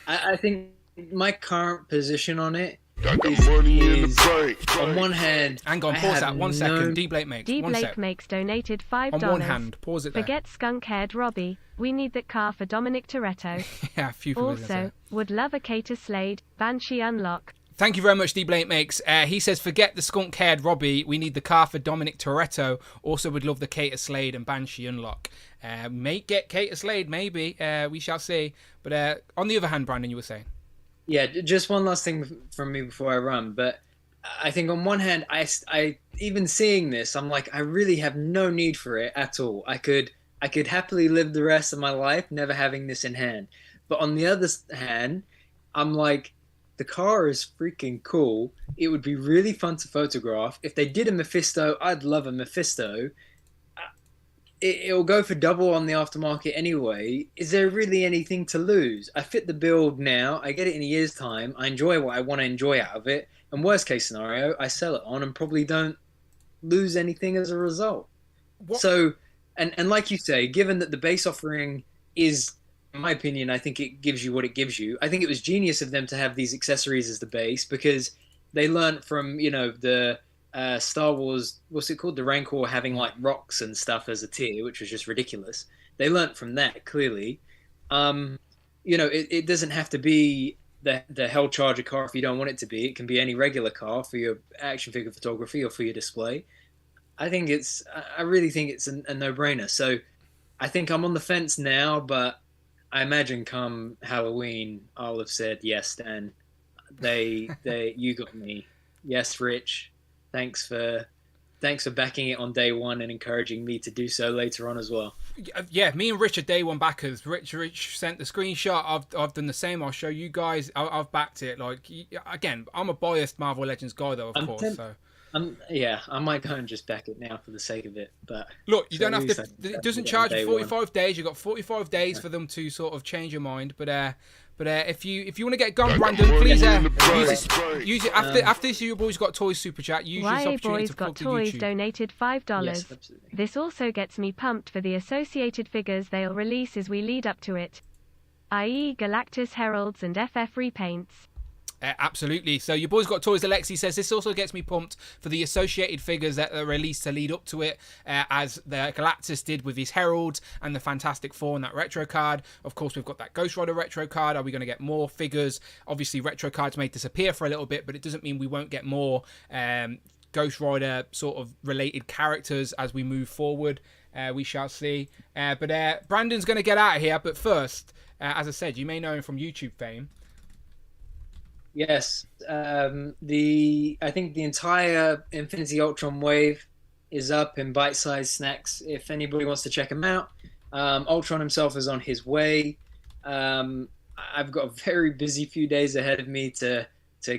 I think my current position on it Got money in the bank. on one hand, hang on, pause that 1 second. D Blake makes. D one Blake sec. makes donated $5. On one hand, pause it there. Forget skunk-haired Robbie. We need that car for Dominic Toretto. Yeah, a few figures there. Also, would love a Carter Slade, Banshee unlock. Thank you very much, D Blake makes. He says, forget the skunk-haired Robbie. We need the car for Dominic Toretto. Also would love the Carter Slade and Banshee unlock. May get Carter Slade, maybe. We shall see. But on the other hand, Brandon, you were saying. Yeah, just one last thing from me before I run. But I think on one hand, I even seeing this, I'm like, I really have no need for it at all. I could happily live the rest of my life never having this in hand. But on the other hand, I'm like, the car is freaking cool. It would be really fun to photograph. If they did a Mephisto, I'd love a Mephisto. It'll go for double on the aftermarket anyway. Is there really anything to lose? I fit the build now. I get it in a year's time. I enjoy what I want to enjoy out of it. And worst case scenario, I sell it on and probably don't lose anything as a result. So, and like you say, given that the base offering is, in my opinion, I think it gives you what it gives you. I think it was genius of them to have these accessories as the base, because they learned from, the Star Wars, what's it called? The Rancor having like rocks and stuff as a tier, which was just ridiculous. They learned from that, clearly. It doesn't have to be the Hell Charger car if you don't want it to be. It can be any regular car for your action figure photography or for your display. I really think it's a no-brainer. So I think I'm on the fence now, but I imagine come Halloween, I'll have said, yes, Dan, you got me. Yes, Rich, thanks for backing it on day one and encouraging me to do so later on as well. Yeah, me and Rich are day one backers. Rich sent the screenshot. I've done the same. I'll show you guys. I've backed it. Like, again, I'm a biased Marvel Legends guy, though, of course. I might go and just back it now for the sake of it. But look, you don't have to. It doesn't charge you 45 days. You've got 45 days for them to sort of change your mind. But if you want to get gone, Brandon, please use it after this. Your boys got toys super chat. Use this opportunity Boys to got plug to toys YouTube. donated $5. Yes, absolutely. This also gets me pumped for the associated figures they'll release as we lead up to it, i.e. Galactus Heralds and FF repaints. Absolutely. So your boys got toys. Alexi says this also gets me pumped for the associated figures that are released to lead up to it, as the Galactus did with his Heralds and the Fantastic Four and that retro card. Of course, we've got that Ghost Rider retro card. Are we going to get more figures? Obviously, retro cards may disappear for a little bit, but it doesn't mean we won't get more Ghost Rider sort of related characters as we move forward. We shall see. But Brandon's going to get out of here. But first, as I said, you may know him from YouTube fame. Yes, I think the entire Infinity Ultron wave is up in bite-sized snacks. If anybody wants to check him out, Ultron himself is on his way. I've got a very busy few days ahead of me to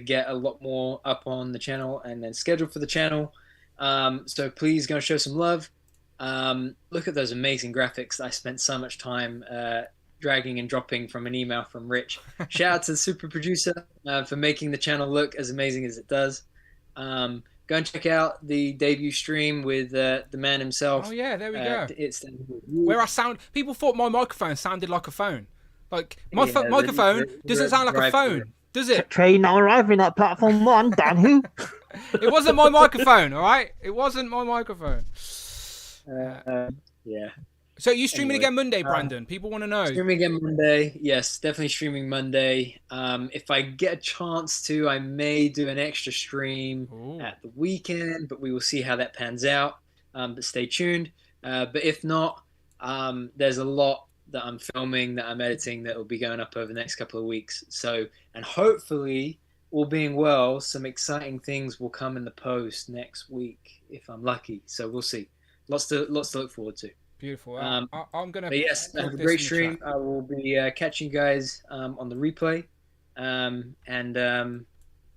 get a lot more up on the channel and then scheduled for the channel. So please go show some love. Look at those amazing graphics. I spent so much time dragging and dropping from an email from Rich. Shout out to the super producer for making the channel look as amazing as it does. Go and check out the debut stream with the man himself. Oh yeah, there we go. It's where I sound. People thought my microphone sounded like a phone. Like my microphone doesn't sound like a phone, does it? Train now arriving at platform 1, Dan who? It wasn't my microphone, all right? It wasn't my microphone. Yeah. So you streaming again Monday, Brandon? People want to know. Streaming again Monday. Yes, definitely streaming Monday. If I get a chance to, I may do an extra stream at the weekend, but we will see how that pans out. But stay tuned. But if not, there's a lot that I'm filming, that I'm editing, that will be going up over the next couple of weeks. So, and hopefully, all being well, some exciting things will come in the post next week if I'm lucky. So we'll see. Lots to look forward to. Beautiful. I'm gonna. But yes, have a great stream. I will be catching you guys on the replay,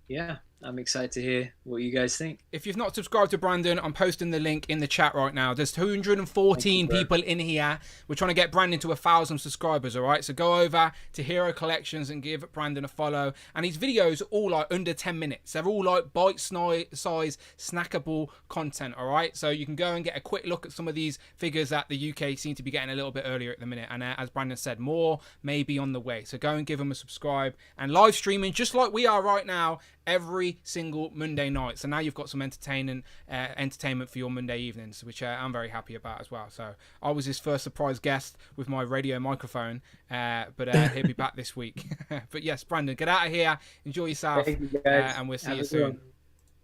yeah, I'm excited to hear what you guys think. If you've not subscribed to Brandon, I'm posting the link in the chat right now. There's 214 people in here. We're trying to get Brandon to 1,000 subscribers, all right? So go over to Hero Collections and give Brandon a follow. And his videos are all like under 10 minutes. They're all like bite-size, snackable content, all right? So you can go and get a quick look at some of these figures that the UK seem to be getting a little bit earlier at the minute. And as Brandon said, more may be on the way. So go and give him a subscribe. And live streaming, just like we are right now, every single Monday night. So now you've got some entertainment for your Monday evenings, which I'm very happy about as well. So I was his first surprise guest with my radio microphone, but he'll be back this week. But yes, Brandon, get out of here, enjoy yourself, Thank you guys. and we'll see you soon.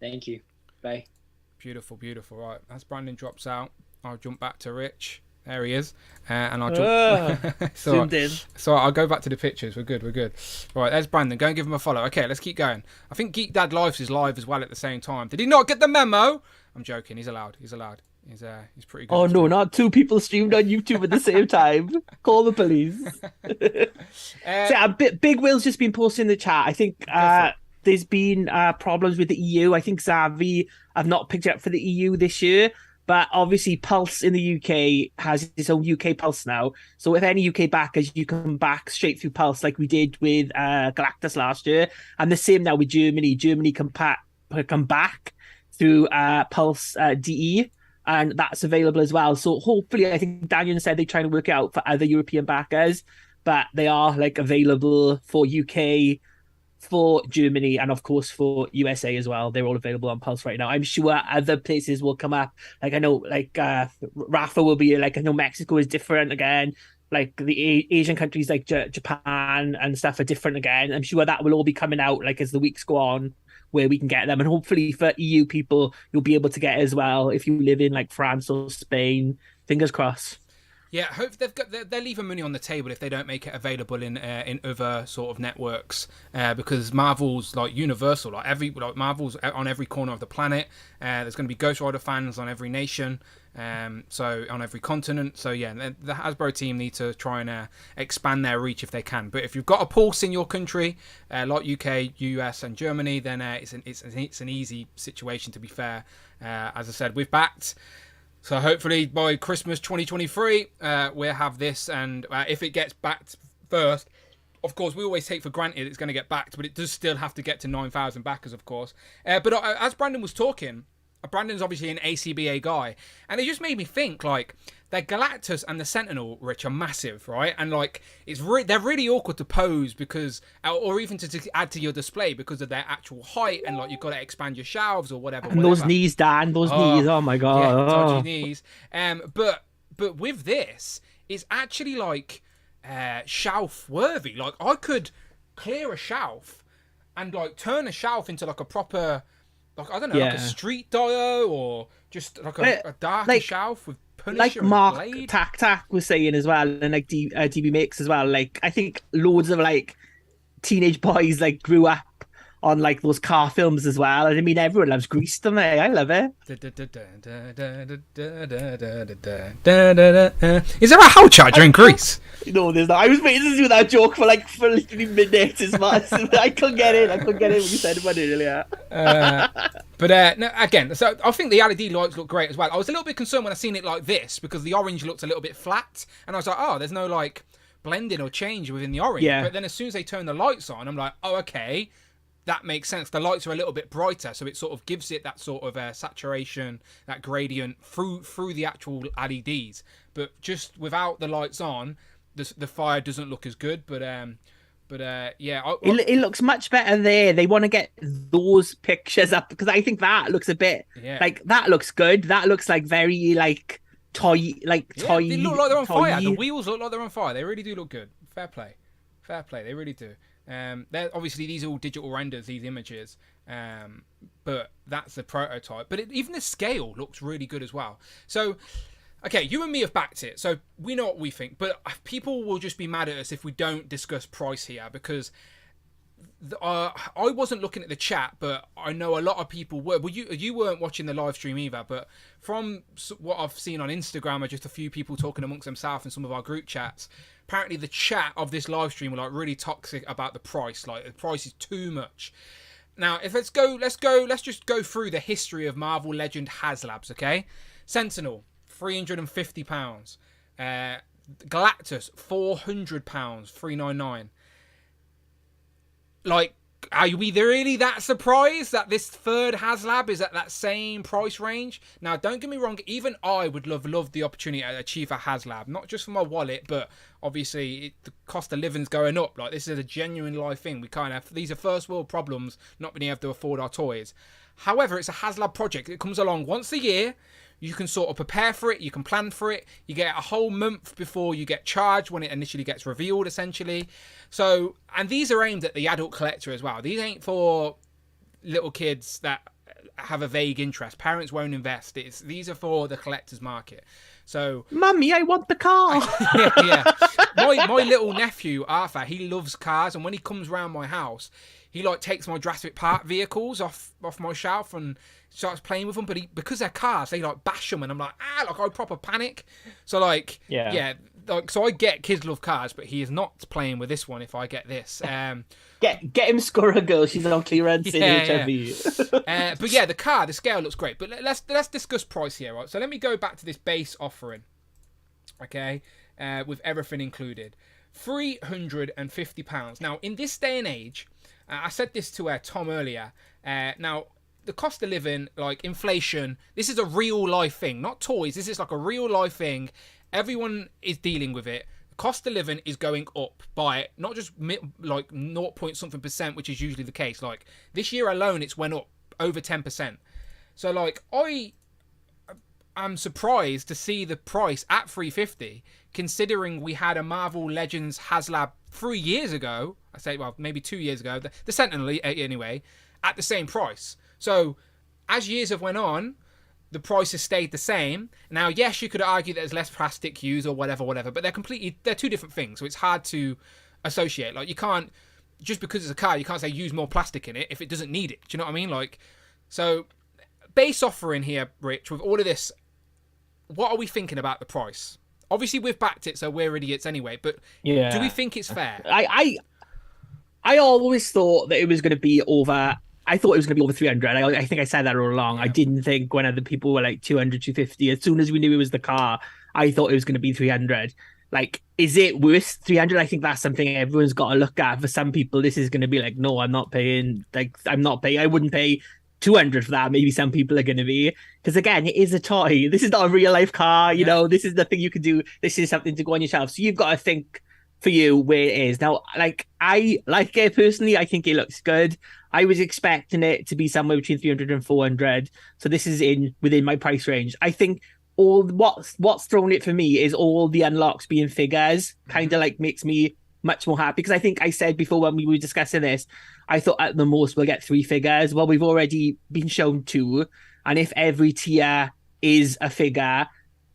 Thank you. Bye. Beautiful. Right, as Brandon drops out, I'll jump back to Rich. There he is, and I'll jump. So I'll go back to the pictures. We're good. Right, there's Brandon. Go and give him a follow. Okay, let's keep going. I think Geek Dad Lives is live as well at the same time. Did he not get the memo? I'm joking. He's allowed. He's pretty good. Oh no, not two people streamed on YouTube at the same time. Call the police. Big Will's just been posting in the chat. I think there's been problems with the EU. I think Xavi have not picked it up for the EU this year. But obviously, Pulse in the UK has its own UK Pulse now. So if any UK backers, you can back straight through Pulse like we did with Galactus last year. And the same now with Germany. Germany can back through Pulse DE. and that's available as well. So hopefully, I think Daniel said they're trying to work it out for other European backers, but they are like available for UK, for Germany, and of course for USA as well. They're all available on Pulse right now. I'm sure other places will come up. Like I know, like Rafa will be like, I know Mexico is different again. Like the Asian countries like Japan and stuff are different again. I'm sure that will all be coming out like as the weeks go on, where we can get them. And hopefully for EU people, you'll be able to get it as well if you live in like France or Spain. Fingers crossed. Yeah, I hope they're leaving money on the table if they don't make it available in other sort of networks, because Marvel's like universal, like Marvel's on every corner of the planet. There's going to be Ghost Rider fans on every nation, so on every continent. So yeah, the Hasbro team need to try and expand their reach if they can. But if you've got a Pulse in your country, like UK, US, and Germany, then it's an easy situation. To be fair, as I said, we've backed. So hopefully by Christmas 2023, we'll have this. And if it gets backed first, of course, we always take for granted it's going to get backed, but it does still have to get to 9,000 backers, of course. But as Brandon was talking, Brandon's obviously an ACBA guy, and it just made me think, like, the Galactus and the Sentinel, Rich, are massive, right? And, like, they're really awkward to pose because, or even to add to your display because of their actual height, and, like, you've got to expand your shelves or whatever. And those knees, Dan, those knees, oh my God. Yeah, dodgy knees. But with this, it's actually, like, shelf-worthy. Like, I could clear a shelf and, like, turn a shelf into, like, a proper... Like, I don't know, like a street dio or just like a darker shelf with Punisher like and Mark Blade. Tac was saying as well, and like DB Makes as well. Like, I think loads of like teenage boys like grew up on like those car films as well. And I mean, everyone loves Grease, don't they? I love it. Is there a howl charger in Grease? No, there's not. I was waiting to do that joke for literally minutes. I couldn't get it. When you said about it earlier. But no, again, so I think the LED lights look great as well. I was a little bit concerned when I seen it like this because the orange looked a little bit flat, and I was like, oh, there's no like blending or change within the orange. Yeah. But then as soon as they turn the lights on, I'm like, oh, okay. That makes sense. The lights are a little bit brighter, so it sort of gives it that sort of saturation, that gradient through the actual LEDs. But just without the lights on, the fire doesn't look as good. But yeah, it looks much better there. They want to get those pictures up because I think that looks a bit like that looks good. That looks like very like toy. They look like they're on fire. The wheels look like they're on fire. They really do look good. Fair play. They really do. They're obviously these are all digital renders, these images, but that's the prototype. But even the scale looks really good as well. So, okay, you and me have backed it, so we know what we think. But people will just be mad at us if we don't discuss price here because I wasn't looking at the chat, but I know a lot of people were. Well, you weren't watching the live stream either, but from what I've seen on Instagram, or just a few people talking amongst themselves in some of our group chats. Apparently the chat of this live stream were like really toxic about the price. Like the price is too much. Now, let's just go through the history of Marvel Legend HasLabs, okay? Sentinel, £350. Galactus, £400, $399. Like, are we really that surprised that this third HasLab is at that same price range? Now, don't get me wrong, even I would love the opportunity to achieve a HasLab, not just for my wallet, but obviously the cost of living's going up. Like, this is a genuine life thing. These are first world problems, not being able to afford our toys. However, it's a HasLab project. It comes along once a year. You can sort of prepare for it. You can plan for it. You get a whole month before you get charged when it initially gets revealed, essentially. So, and these are aimed at the adult collector as well. These ain't for little kids that have a vague interest. Parents won't invest. These are for the collector's market. So, Mummy, I want the car. yeah. My little nephew, Arthur, he loves cars. And when he comes round my house, he like takes my Jurassic Park vehicles off my shelf and starts playing with them. But because they're cars, they like bash them, and I'm like, I proper panic. So yeah. So I get kids love cars, but he is not playing with this one. If I get this, get him Scurra Girl. She's on clearance in HMV. But yeah, the scale looks great. But let's discuss price here, right? So let me go back to this base offering, okay, with everything included, £350. Now in this day and age. I said this to Tom earlier. Now, the cost of living, like inflation, this is a real life thing, not toys. This is like a real life thing. Everyone is dealing with it. The cost of living is going up by not just like 0 point something percent, which is usually the case. Like this year alone, it's went up over 10%. So like I'm surprised to see the price at $350, considering we had a Marvel Legends HasLab 3 years ago. I say, well, maybe 2 years ago. The Sentinel, anyway, at the same price. So as years have went on, the price has stayed the same. Now, yes, you could argue that there's less plastic used or whatever, but they're two different things. So it's hard to associate. Like you can't, just because it's a car, you can't say use more plastic in it if it doesn't need it. Do you know what I mean? Like, so base offering here, Rich, with all of this, what are we thinking about the price? Obviously, we've backed it, so we're idiots anyway. But do we think it's fair? I always thought that it was going to be over. I thought it was going to be over 300. I think I said that all along. Yeah. I didn't think when other people were like 200, 250. As soon as we knew it was the car, I thought it was going to be 300. Like, is it worth 300? I think that's something everyone's got to look at. For some people, this is going to be like, no, I'm not paying. Like, I wouldn't pay 200 for that. Maybe some people are going to be, because again, it is a toy. This is not a real life car. You know, this is the thing you can do. This is something to go on your shelf. So you've got to think for you where it is. Now, like, I like it personally. I think it looks good. I was expecting it to be somewhere between 300 and 400. So this is within my price range. I think what's thrown it for me is all the unlocks being figures. Kind of like makes me much more happy, because I think I said before when we were discussing this, I thought at the most we'll get 3 figures. Well, we've already been shown 2, and if every tier is a figure,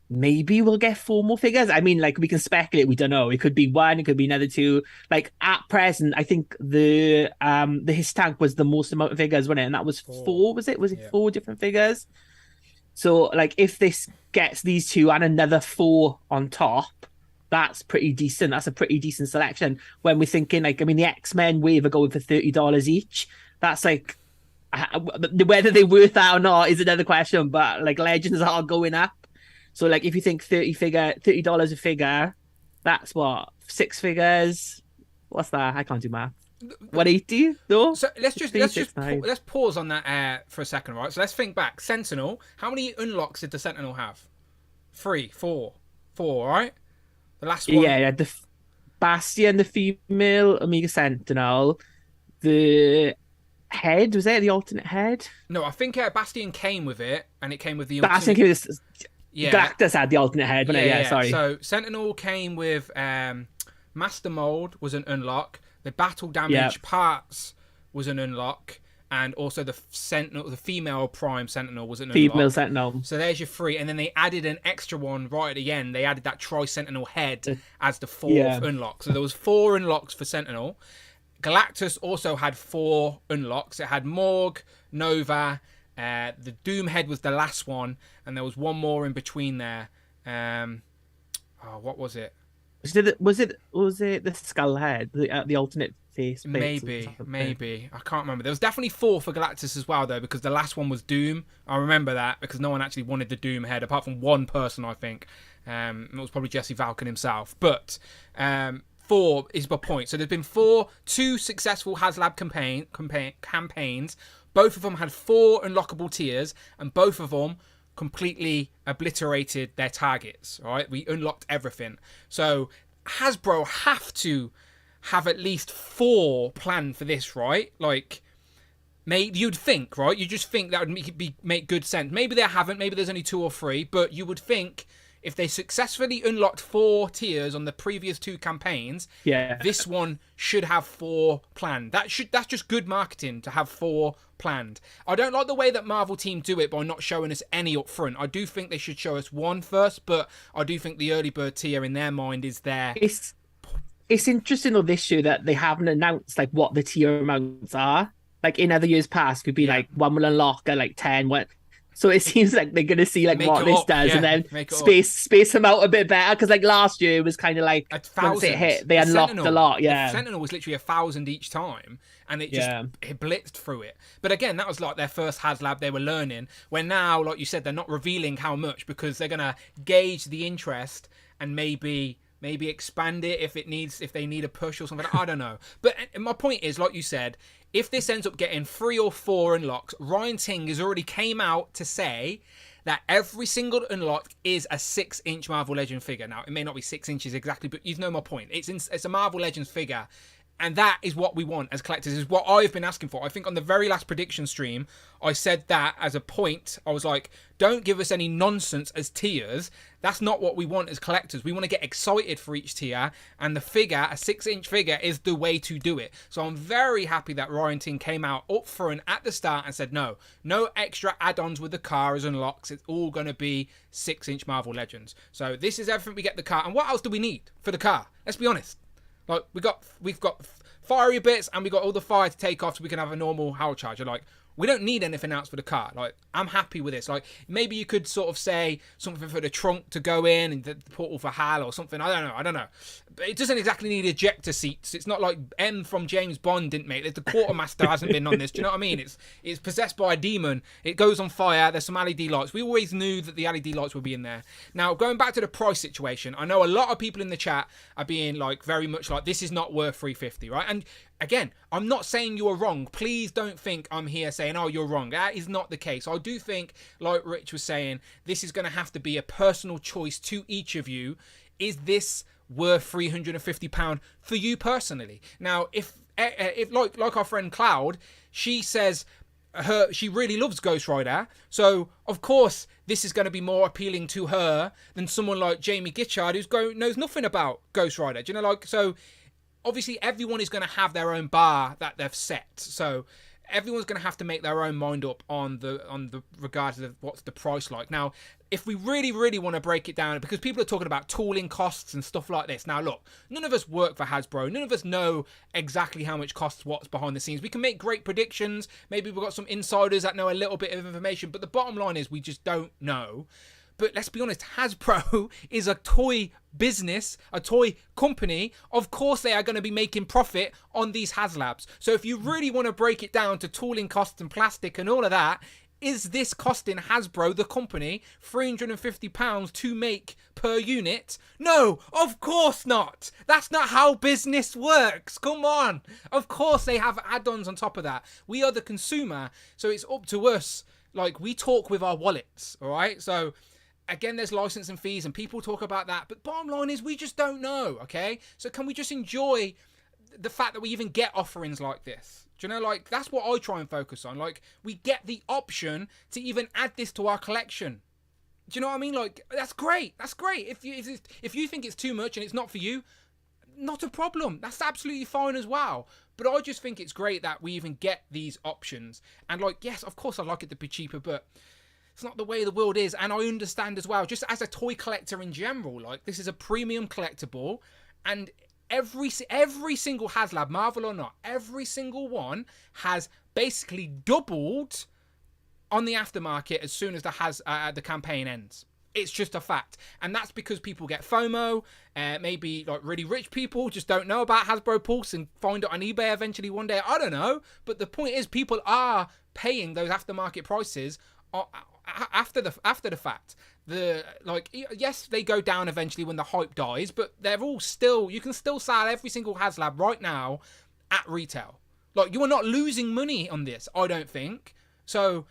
maybe we'll get 4 more figures. I mean, like, we can speculate. We don't know. It could be 1. It could be another 2. Like, at present, I think the his tank was the most amount of figures, wasn't it? And that was 4. Was it? Was it 4 different figures? So, like, if this gets these 2 and another 4 on top, that's pretty decent. That's a pretty decent selection. When we're thinking, like, I mean, the X-Men wave are going for $30 each. That's like, whether they're worth that or not is another question. But like, Legends are going up. So like, if you think $30 a figure, that's what, 6 figures. What's that? I can't do math. 180? No. So let's pause on that for a second, right? So let's think back. Sentinel. How many unlocks did the Sentinel have? 3, 4, right? The last one. Yeah. The Bastion, the female Omega Sentinel, the head, was it the alternate head? No, I think Bastion came with it, and it came with the Bastion came with Galactus had the alternate head, wasn't it? Yeah, sorry. So Sentinel came with Master Mold was an unlock. The battle damage parts was an unlock, and also the Sentinel, the female Prime Sentinel was an unlock. Female Sentinel. So there's your 3, and then they added an extra one right at the end. They added that Tri-Sentinel head as the 4th unlock. So there was 4 unlocks for Sentinel. Galactus also had 4 unlocks. It had Morg, Nova, the Doom head was the last one, and there was one more in between there. What was it? Was it the skull head, the alternate face? Maybe. I can't remember. There was definitely 4 for Galactus as well, though, because the last one was Doom. I remember that because no one actually wanted the Doom head, apart from one person, I think. It was probably Jesse Valken himself. But 4 is my point. So there's been 2 successful HasLab campaigns. Both of them had 4 unlockable tiers, and both of them completely obliterated their targets, right? We unlocked everything. So Hasbro have to have at least 4 planned for this, right? Like, you'd think, right? You just think that would make good sense. Maybe they haven't. Maybe there's only 2 or 3, but you would think if they successfully unlocked 4 tiers on the previous 2 campaigns, this one should have 4 planned. That's just good marketing to have 4 planned. I don't like the way that Marvel team do it by not showing us any up front. I do think they should show us 1 first, but I do think the early bird tier in their mind is there. It's interesting though this year that they haven't announced like what the tier amounts are. Like in other years past, could be like 1 will unlock at like 10. So it seems like they're going to see like what this does, and then space them out a bit better. Because like last year it was kind of like once it hit, they unlocked a lot. Yeah, the Sentinel was literally 1,000 each time, and it just it blitzed through it. But again, that was like their first HasLab. They were learning. Where now, like you said, they're not revealing how much because they're going to gauge the interest and maybe expand it if they need a push or something. I don't know. But my point is, like you said, if this ends up getting 3 or 4 unlocks, Ryan Ting has already came out to say that every single unlock is a 6-inch Marvel Legends figure. Now, it may not be 6 inches exactly, but you know my point. It's a Marvel Legends figure. And that is what we want as collectors, is what I've been asking for. I think on the very last prediction stream, I said that as a point. I was like, don't give us any nonsense as tiers. That's not what we want as collectors. We want to get excited for each tier. And the figure, a 6-inch figure, is the way to do it. So I'm very happy that Ryan Ting came out up front at the start and said, no extra add-ons with the car as unlocks. It's all going to be 6-inch Marvel Legends. So this is everything we get the car. And what else do we need for the car? Let's be honest. Like, we've got fiery bits and we got all the fire to take off so we can have a normal hull charger. Like, we don't need anything else for the car. Like, I'm happy with this. Like, maybe you could sort of say something for the trunk to go in and the portal for HAL or something. I don't know. But it doesn't exactly need ejector seats. It's not like M from James Bond didn't make it. The quartermaster hasn't been on this. Do you know what I mean? It's possessed by a demon. It goes on fire. There's some LED lights. We always knew that the LED lights would be in there. Now, going back to the price situation, I know a lot of people in the chat are being like very much like, this is not worth $350, right? And again, I'm not saying you are wrong. Please don't think I'm here saying, oh, you're wrong. That is not the case. I do think, like Rich was saying, this is going to have to be a personal choice to each of you. Is this worth £350 for you personally? Now, if like our friend Cloud, she says she really loves Ghost Rider, so of course this is going to be more appealing to her than someone like Jamie Gitchard knows nothing about Ghost Rider. Do you know, like, so obviously everyone is going to have their own bar that they've set, so everyone's going to have to make their own mind up on the regards of what's the price like. Now, if we really want to break it down, because people are talking about tooling costs and stuff like this. Now, look, none of us work for Hasbro. None of us know exactly how much costs what's behind the scenes. We can make great predictions. Maybe we've got some insiders that know a little bit of information, but the bottom line is we just don't know. But let's be honest, Hasbro is a toy business, a toy company. Of course they are going to be making profit on these HasLabs. So if you really want to break it down to tooling costs and plastic and all of that, is this costing Hasbro, the company, £350 to make per unit? No, of course not. That's not how business works. Come on. Of course they have add-ons on top of that. We are the consumer, so it's up to us. Like, we talk with our wallets, all right? So again, there's licensing fees and people talk about that. But bottom line is we just don't know, okay? So can we just enjoy the fact that we even get offerings like this? Do you know, like, that's what I try and focus on. Like, we get the option to even add this to our collection. Do you know what I mean? Like, that's great. That's great. If you think it's too much and it's not for you, not a problem. That's absolutely fine as well. But I just think it's great that we even get these options. And, like, yes, of course I'd like it to be cheaper, but it's not the way the world is. And I understand as well, just as a toy collector in general, like, this is a premium collectible, and every single HasLab, Marvel or not, every single one has basically doubled on the aftermarket as soon as the campaign ends. It's just a fact. And that's because people get FOMO. Maybe like really rich people just don't know about Hasbro Pulse and find it on eBay eventually one day. I don't know. But the point is, people are paying those aftermarket prices after the fact. Yes, they go down eventually when the hype dies, but they're all still, you can still sell every single HasLab right now at retail. Like, you are not losing money on this, I don't think. So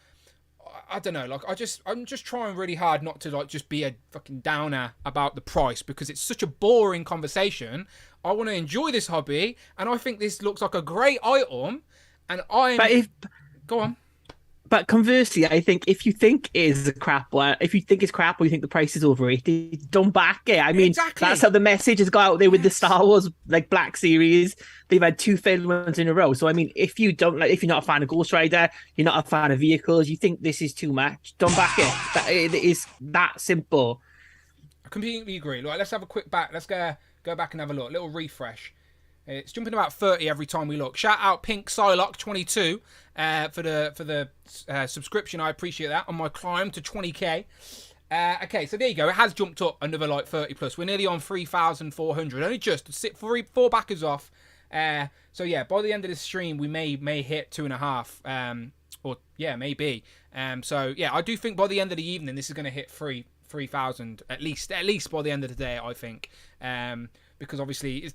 I don't know, like, I'm just trying really hard not to like just be a fucking downer about the price, because it's such a boring conversation. I want to enjoy this hobby, and I think this looks like a great item, and go on. But conversely, I think if you think it's crap, or you think the price is overrated, don't back it. I mean, exactly. That's how the message has got out there with the Star Wars like Black Series. They've had 2 failed ones in a row. So I mean, if you're not a fan of Ghost Rider, you're not a fan of vehicles, you think this is too much, don't back it. It is that simple. I completely agree. Like, let's have a quick back. Let's go back and have a look. Little refresh. It's jumping about 30 every time we look. Shout out Pink Psylocke 22 for the subscription. I appreciate that on my climb to 20k. Okay, so there you go. It has jumped up another like 30 plus. We're nearly on 3,400. Only just 4 backers off. So yeah, by the end of this stream, we may hit 2.5. Or yeah, maybe. So yeah, I do think by the end of the evening, this is going to hit 3,000 at least by the end of the day, I think. because obviously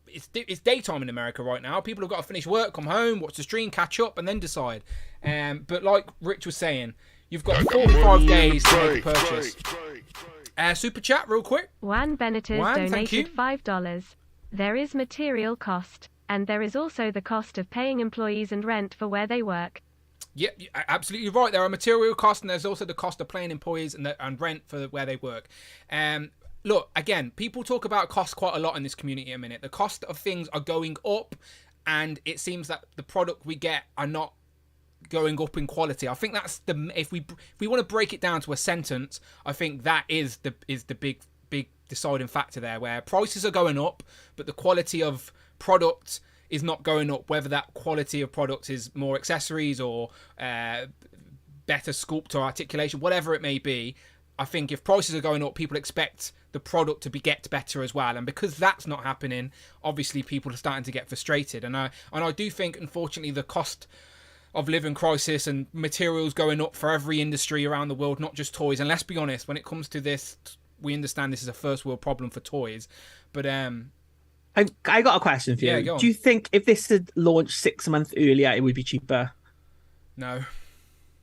it's daytime in America right now. People have got to finish work, come home, watch the stream, catch up, and then decide. But like Rich was saying, you've got 45 days to make a purchase. Super chat, real quick. Juan Benitez Juan, thank you. donated $5. There is material cost, and there is also the cost of paying employees and rent for where they work. Yeah, absolutely right. There are material costs, and there's also the cost of paying employees and rent for where they work. Look, again, people talk about cost quite a lot in this community a minute. The cost of things are going up, and it seems that the product we get are not going up in quality. I think that's if we want to break it down to a sentence, I think that is the big deciding factor there, where prices are going up, but the quality of product is not going up, whether that quality of product is more accessories or better sculpt or articulation, whatever it may be. I think if prices are going up, people expect the product to get better as well. And because that's not happening, obviously people are starting to get frustrated. And I do think, unfortunately, the cost of living crisis and materials going up for every industry around the world, not just toys. And let's be honest, when it comes to this, we understand this is a first world problem for toys. But I got a question for you. Yeah, go on. Do you think if this had launched 6 months earlier, it would be cheaper? No.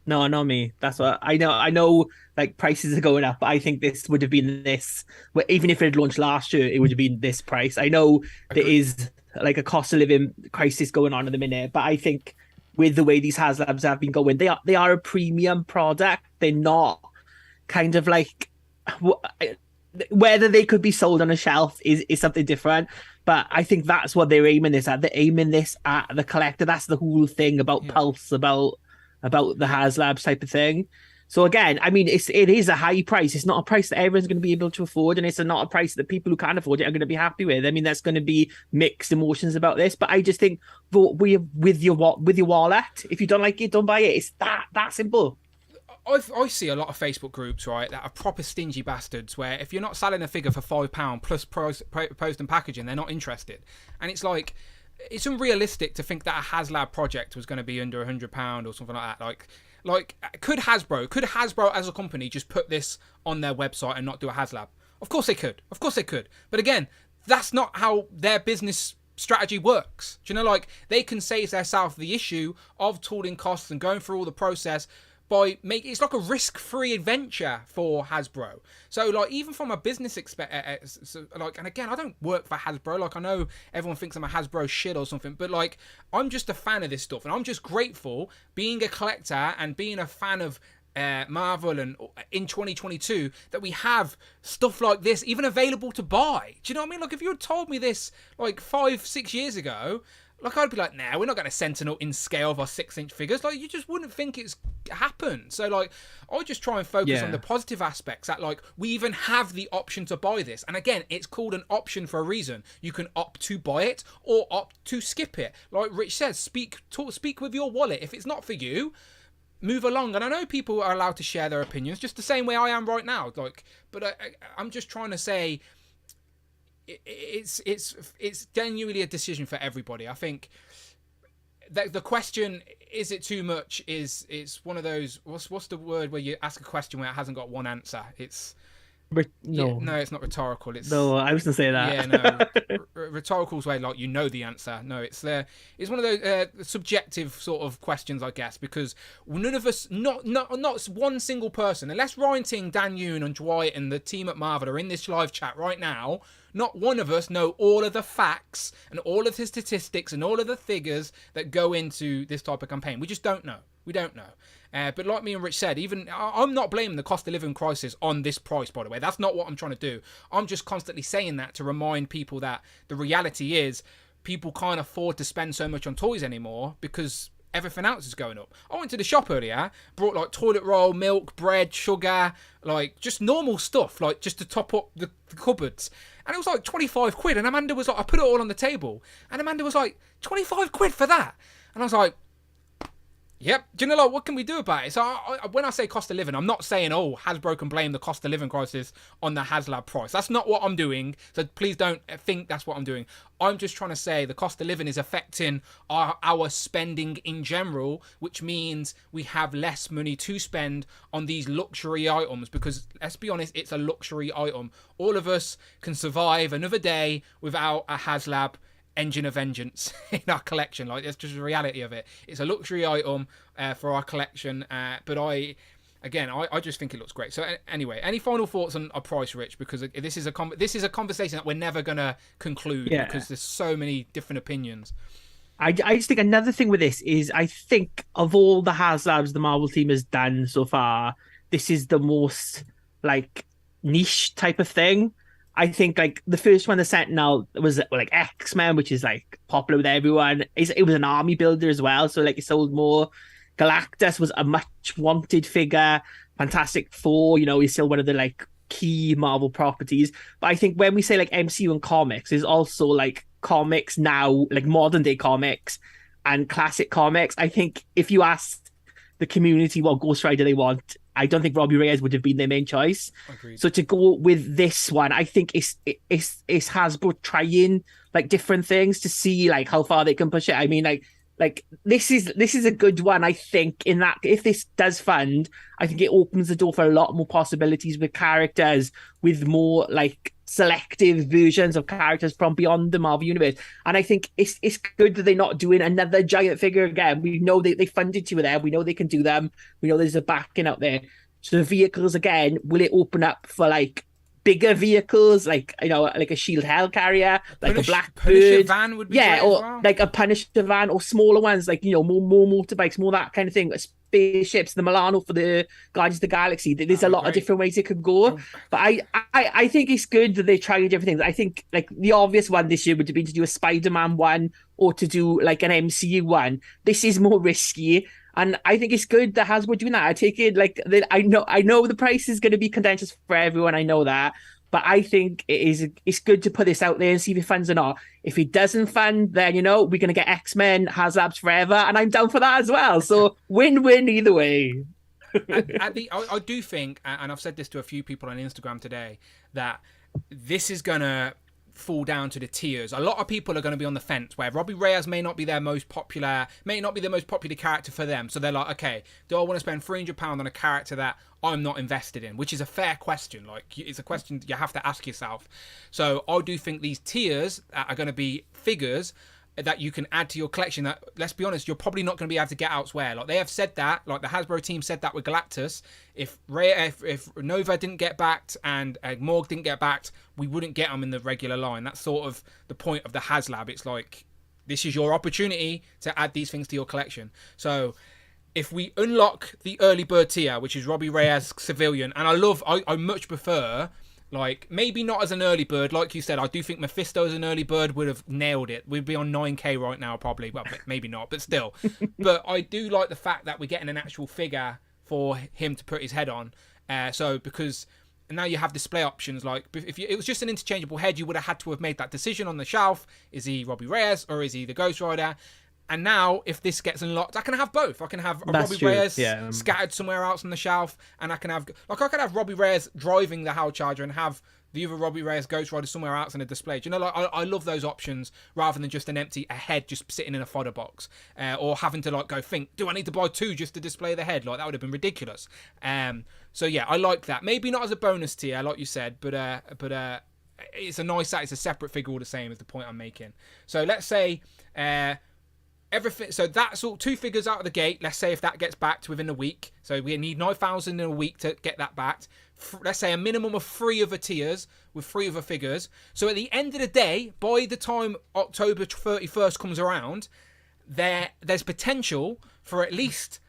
No, not me. That's what I know. I know, like, prices are going up, but I think this would have been this. Well, even if it had launched last year, it would have been this price. I know there is like a cost of living crisis going on at the minute, but I think with the way these HasLabs have been going, they are a premium product. They're not kind of like whether they could be sold on a shelf is something different. But I think that's what they're aiming this at. They're aiming this at the collector. That's the whole thing about Pulse, about the HasLabs type of thing. So again, I mean, it is a high price. It's not a price that everyone's going to be able to afford, and it's not a price that people who can't afford it are going to be happy with. I mean, there's going to be mixed emotions about this, but I just think with your wallet, if you don't like it, don't buy it. It's that simple. I see a lot of Facebook groups, right, that are proper stingy bastards, where if you're not selling a figure for £5 plus post and packaging, they're not interested. And it's like, it's unrealistic to think that a HasLab project was going to be under £100 or something like that. Like, could Hasbro as a company just put this on their website and not do a HasLab? Of course they could. But again, that's not how their business strategy works. Do you know, like, they can save themselves the issue of tooling costs and going through all the process by making it's like a risk-free adventure for Hasbro. So, like, even from a business and again, I don't work for Hasbro. Like, I know everyone thinks I'm a Hasbro shit or something, but like, I'm just a fan of this stuff, and I'm just grateful being a collector and being a fan of Marvel and in 2022 that we have stuff like this even available to buy. Do you know what I mean? Like, if you had told me this like 5-6 years ago, like, I'd be like, nah, we're not going to Sentinel in scale of our 6-inch figures. Like, you just wouldn't think it's happened. So, like, I just try and focus on the positive aspects that, like, we even have the option to buy this. And again, it's called an option for a reason. You can opt to buy it or opt to skip it. Like Rich says, speak with your wallet. If it's not for you, move along. And I know people are allowed to share their opinions just the same way I am right now. Like, but I'm just trying to say, it's genuinely a decision for everybody. I think that the question, is it too much, is one of those, what's the word where you ask a question where it hasn't got one answer? It's no, it's not rhetorical. It's no, I was gonna say that. Yeah, no, rhetorical's way like you know the answer. No, it's one of those subjective sort of questions, I guess, because none of us, not one single person, unless Ryan Ting, Dan Yoon, and Dwight and the team at Marvel are in this live chat right now, not one of us know all of the facts and all of the statistics and all of the figures that go into this type of campaign. We just don't know. We don't know. But like me and Rich said, even I'm not blaming the cost of living crisis on this price, by the way. That's not what I'm trying to do. I'm just constantly saying that to remind people that the reality is people can't afford to spend so much on toys anymore because everything else is going up. I went to the shop earlier, brought like toilet roll, milk, bread, sugar, like just normal stuff, like just to top up the cupboards. And it was like 25 quid. And Amanda was like, I put it all on the table. And Amanda was like, 25 quid for that? And I was like, Yep. Do you know what can we do about it? So when I say cost of living, I'm not saying, oh, Hasbro can blame the cost of living crisis on the HasLab price. That's not what I'm doing. So please don't think that's what I'm doing. I'm just trying to say the cost of living is affecting our spending in general, which means we have less money to spend on these luxury items because, let's be honest, it's a luxury item. All of us can survive another day without a HasLab Engine of Vengeance in our collection. Like, that's just the reality of it. It's a luxury item for our collection, but I just think it looks great. So anyway, any final thoughts on a price, Rich? Because this is a conversation that we're never gonna conclude because there's so many different opinions. I just think another thing with this is I think of all the HasLabs the Marvel team has done so far, this is the most like niche type of thing. I think like the first one, the Sentinel, was like X-Men, which is like popular with everyone. It was an army builder as well, so like it sold more. Galactus was a much wanted figure. Fantastic Four, he's still one of the like key Marvel properties. But I think when we say like MCU and comics, there's also like comics now, like modern day comics and classic comics. I think if you asked the community what Ghost Rider they want, I don't think Robbie Reyes would have been their main choice. Agreed. So to go with this one, I think it's Hasbro trying like different things to see like how far they can push it. I mean, like this is a good one. I think in that if this does fund, I think it opens the door for a lot more possibilities with characters, with more like selective versions of characters from beyond the Marvel universe. And I think it's good that they're not doing another giant figure again. We know they funded two of them. We know they can do them. We know there's a backing out there. So the vehicles again, will it open up for like bigger vehicles, like like a Shield Hell carrier, like a Blackbird Punisher van would be great or as well. like a Punisher van, or smaller ones like more motorbikes, more that kind of thing. Spaceships, the Milano for the Guardians of the Galaxy. There's a lot of different ways it could go, but I think it's good that they're trying different things. I think like the obvious one this year would have been to do a Spider-Man one or to do like an MCU one. This is more risky. And I think it's good that Hasbro doing that. I take it like that. I know the price is going to be contentious for everyone. I know that, but I think it's good to put this out there and see if it funds or not. If it doesn't fund, then we're going to get X-Men HasLabs forever, and I'm down for that as well. So win-win either way. I do think, and I've said this to a few people on Instagram today, that this is gonna fall down to the tiers. A lot of people are going to be on the fence where Robbie Reyes may not be the most popular character for them. So they're like, okay, do I want to spend £300 on a character that I'm not invested in? Which is a fair question. Like, it's a question you have to ask yourself. So I do think these tiers are going to be figures that you can add to your collection that, let's be honest, you're probably not going to be able to get elsewhere. Like, they have said that, like the Hasbro team said that with Galactus. If Nova didn't get backed and Morg didn't get backed, we wouldn't get them in the regular line. That's sort of the point of the HasLab. It's like, this is your opportunity to add these things to your collection. So if we unlock the early bird tier, which is Robbie Reyes Civilian, and I much prefer, like, maybe not as an early bird, like you said. I do think Mephisto as an early bird would have nailed it. We'd be on 9k right now, probably. Well, maybe not, but still. But I do like the fact that we're getting an actual figure for him to put his head on. So because now you have display options. Like, if it was just an interchangeable head, you would have had to have made that decision on the shelf. Is he Robbie Reyes or is he the Ghost Rider? And now, if this gets unlocked, I can have both. I can have a Robbie Reyes scattered somewhere else on the shelf, and I can have Robbie Reyes driving the Howl Charger and have the other Robbie Reyes Ghost Rider somewhere else in a display. Do you know, like, I love those options rather than just a head just sitting in a fodder box, or having to like go think, do I need to buy two just to display the head? Like, that would have been ridiculous. So yeah, I like that. Maybe not as a bonus tier, like you said, but it's a separate figure all the same. Is the point I'm making. So let's say. Everything, so that's all 2 figures out of the gate. Let's say if that gets backed within a week, so we need 9,000 in a week to get that backed. Let's say a minimum of 3 other tiers with 3 other figures. So at the end of the day, by the time October 31st comes around, there's potential for at least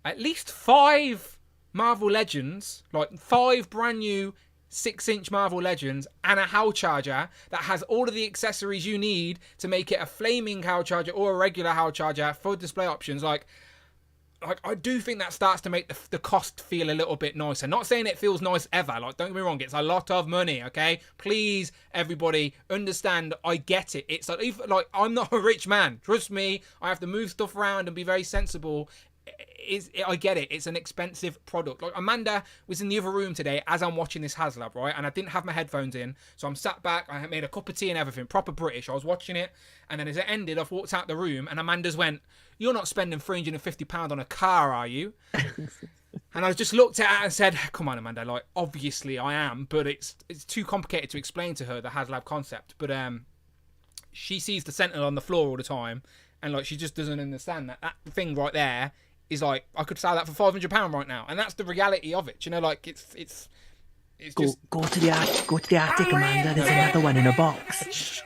5 Marvel Legends, like 5 brand new 6-inch Marvel Legends and a Howl Charger that has all of the accessories you need to make it a flaming Howl Charger or a regular Howl Charger for display options. Like I do think that starts to make the cost feel a little bit nicer. Not saying it feels nice ever. Like, don't get me wrong, it's a lot of money, okay? Please, everybody, understand, I get it. It's like I'm not a rich man. Trust me, I have to move stuff around and be very sensible. I get it. It's an expensive product. Like Amanda was in the other room today as I'm watching this HasLab, right? And I didn't have my headphones in, so I'm sat back. I made a cup of tea and everything, proper British. I was watching it, and then as it ended, I've walked out the room, and Amanda's went, "You're not spending £350 on a car, are you?" And I just looked at her and said, "Come on, Amanda. Like, obviously I am, but it's too complicated to explain to her the HasLab concept." But she sees the Sentinel on the floor all the time, and like she just doesn't understand that thing right there is like, I could sell that for £500 right now, and that's the reality of it. You know, like it's just go to the attic, Amanda. There's another one in a box.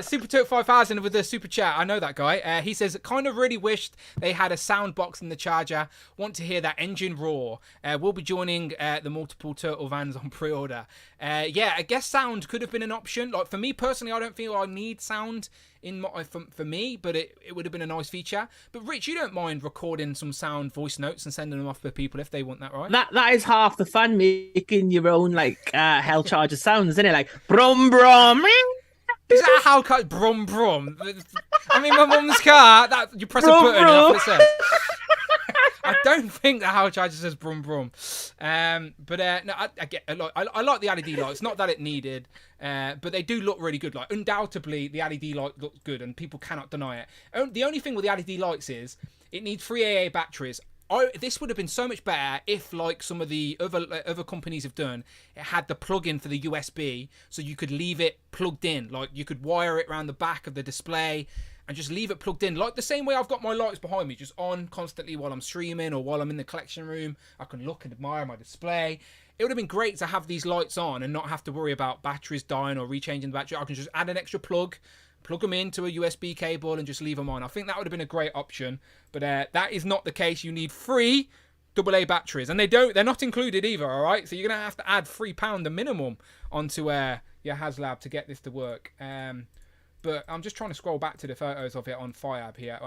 Super Tote 5000 with the super chat. I know that guy. He says, kind of really wished they had a sound box in the charger. Want to hear that engine roar. We'll be joining the multiple turtle vans on pre-order. Yeah, I guess sound could have been an option. Like for me personally, I don't feel I need sound in for me, but it would have been a nice feature. But Rich, you don't mind recording some sound voice notes and sending them off for people if they want that, right? That is half the fun, making your own like Hell Charger sounds, isn't it? Like brum brum. Is that how brum brum? I mean, my mum's car. That you press a button and that's what it says. I don't think the Hell Charger says brum brum. But no, I get a lot. I like the LED lights. Not that it needed, but they do look really good. Like undoubtedly, the LED light looks good, and people cannot deny it. The only thing with the LED lights is it needs 3 AA batteries. This would have been so much better if, like some of the other companies have done, it had the plug-in for the USB, so you could leave it plugged in. Like you could wire it around the back of the display and just leave it plugged in, like the same way I've got my lights behind me, just on constantly while I'm streaming or while I'm in the collection room. I can look and admire my display. It would have been great to have these lights on and not have to worry about batteries dying or rechanging the battery. I can just add an extra plug them into a USB cable and just leave them on. I think that would have been a great option, but that is not the case. You need 3 AA batteries, and they're not included either, all right? So you're going to have to add £3 a minimum onto your HasLab to get this to work. But I'm just trying to scroll back to the photos of it on Fire here,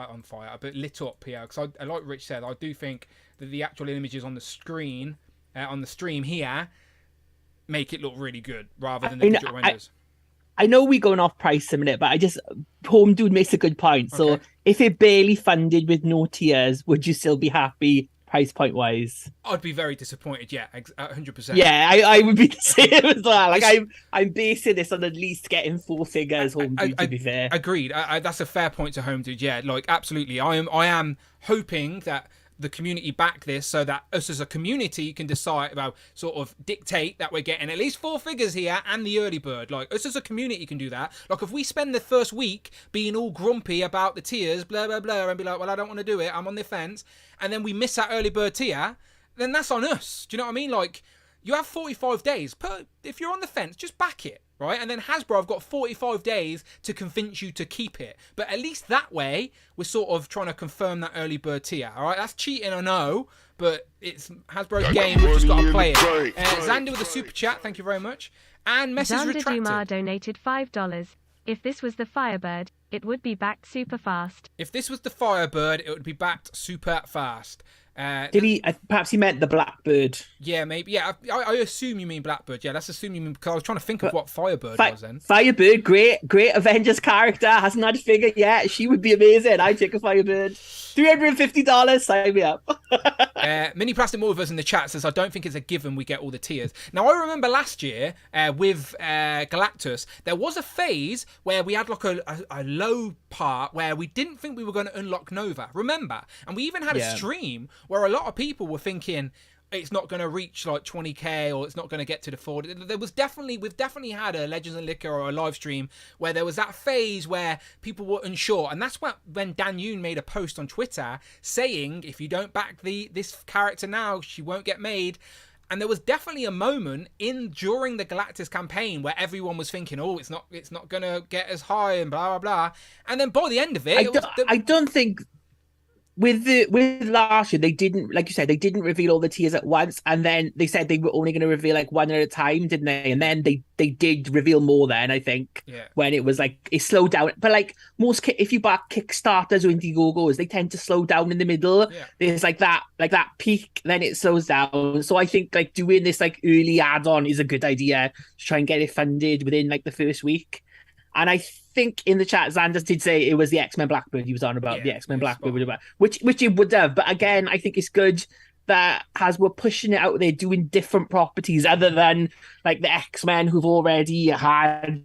but lit up here, because I like Rich said, I do think that the actual images on the screen, on the stream here, make it look really good, rather than the digital renders. I know we're going off price a minute, but Home Dude makes a good point. So okay. If it barely funded with no tiers, would you still be happy price point wise? I'd be very disappointed, yeah, 100%. Yeah, I would be the same as well. Like I'm basing this on at least getting 4 figures, Home Dude, to be fair. Agreed. That's a fair point to Home Dude, yeah, like absolutely. I am hoping that the community back this so that us as a community can decide about sort of dictate that we're getting at least 4 figures here and the early bird. Like us as a community can do that. Like if we spend the first week being all grumpy about the tiers, blah blah blah, and be like, well, I don't want to do it, I'm on the fence, and then we miss that early bird tier, then that's on us. Do you know what I mean? Like you have 45 days if you're on the fence, just back it. Right, and then Hasbro have got 45 days to convince you to keep it. But at least that way, we're sort of trying to confirm that early bird tier. All right, that's cheating, I know, but it's Hasbro's game. We've just got to play it. Xander with a super chat, thank you very much. And message Xander retracted. Dumar donated $5. If this was the Firebird, it would be backed super fast. If this was the Firebird, it would be backed super fast. Did he? Perhaps he meant the Blackbird. Yeah, maybe. Yeah, I assume you mean Blackbird. Yeah, let's assume you mean, because I was trying to think of what Firebird was then. Firebird, great Avengers character. Hasn't had a figure yet. She would be amazing. I'd take a Firebird. $350. Sign me up. Mini Plastic Morvers in the chat says, I don't think it's a given we get all the tiers. Now, I remember last year with Galactus, there was a phase where we had like a low part where we didn't think we were going to unlock Nova. Remember? And we even had a stream where a lot of people were thinking it's not going to reach like 20k or it's not going to get to the 40. We've definitely had a Legends and Liquor or a live stream where there was that phase where people were unsure, and that's when Dan Yoon made a post on Twitter saying if you don't back this character now, she won't get made. And there was definitely a moment during the Galactus campaign where everyone was thinking, oh, it's not going to get as high and blah blah blah, and then by the end of it, I don't think. With last year, they didn't, like you said, they didn't reveal all the tiers at once, and then they said they were only going to reveal like one at a time, didn't they? And then they did reveal more then, I think, when it was like, it slowed down. But like if you back Kickstarters or Indiegogos, they tend to slow down in the middle. Yeah. There's like that peak, then it slows down. So I think like doing this like early add-on is a good idea to try and get it funded within like the first week. And I think in the chat, Xanders did say it was the X-Men Blackbird he was on about. Yeah, The X-Men yeah, Blackbird, spot on. which it would have. But again, I think it's good that Hasbro pushing it out there, doing different properties other than like the X-Men who've already had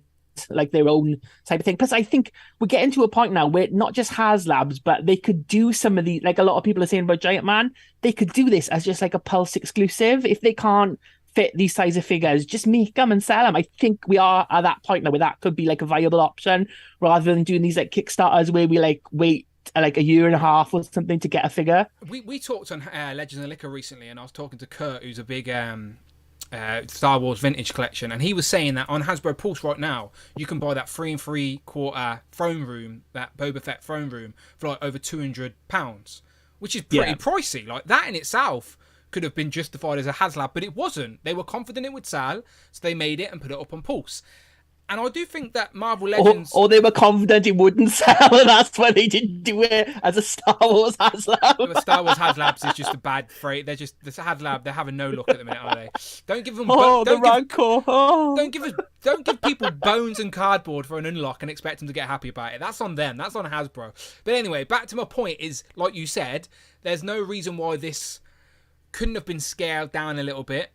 like their own type of thing. Plus, I think we're getting to a point now where not just HasLabs, but they could do some of the, like a lot of people are saying about Giant Man, they could do this as just like a Pulse exclusive. If they can't fit these size of figures, just make them and sell them. I think we are at that point now where that could be like a viable option rather than doing these like Kickstarters where we like wait like a year and a half or something to get a figure. We talked on Legends of Liquor recently, and I was talking to Kurt, who's a big Star Wars vintage collection, and he was saying that on Hasbro Pulse right now you can buy that 3 3/4 throne room, that Boba Fett throne room, for like over £200, which is pretty pricey. Like that in itself could have been justified as a HasLab, but it wasn't. They were confident it would sell, so they made it and put it up on Pulse. And I do think that Marvel Legends... Or they were confident it wouldn't sell, and that's why they didn't do it as a Star Wars HasLab. The Star Wars HasLabs is just a bad phrase. They're just... The HasLab, they're having no luck at the minute, are they? Don't give them... Don't give people bones and cardboard for an unlock and expect them to get happy about it. That's on them. That's on Hasbro. But anyway, back to my point is, like you said, there's no reason why this couldn't have been scaled down a little bit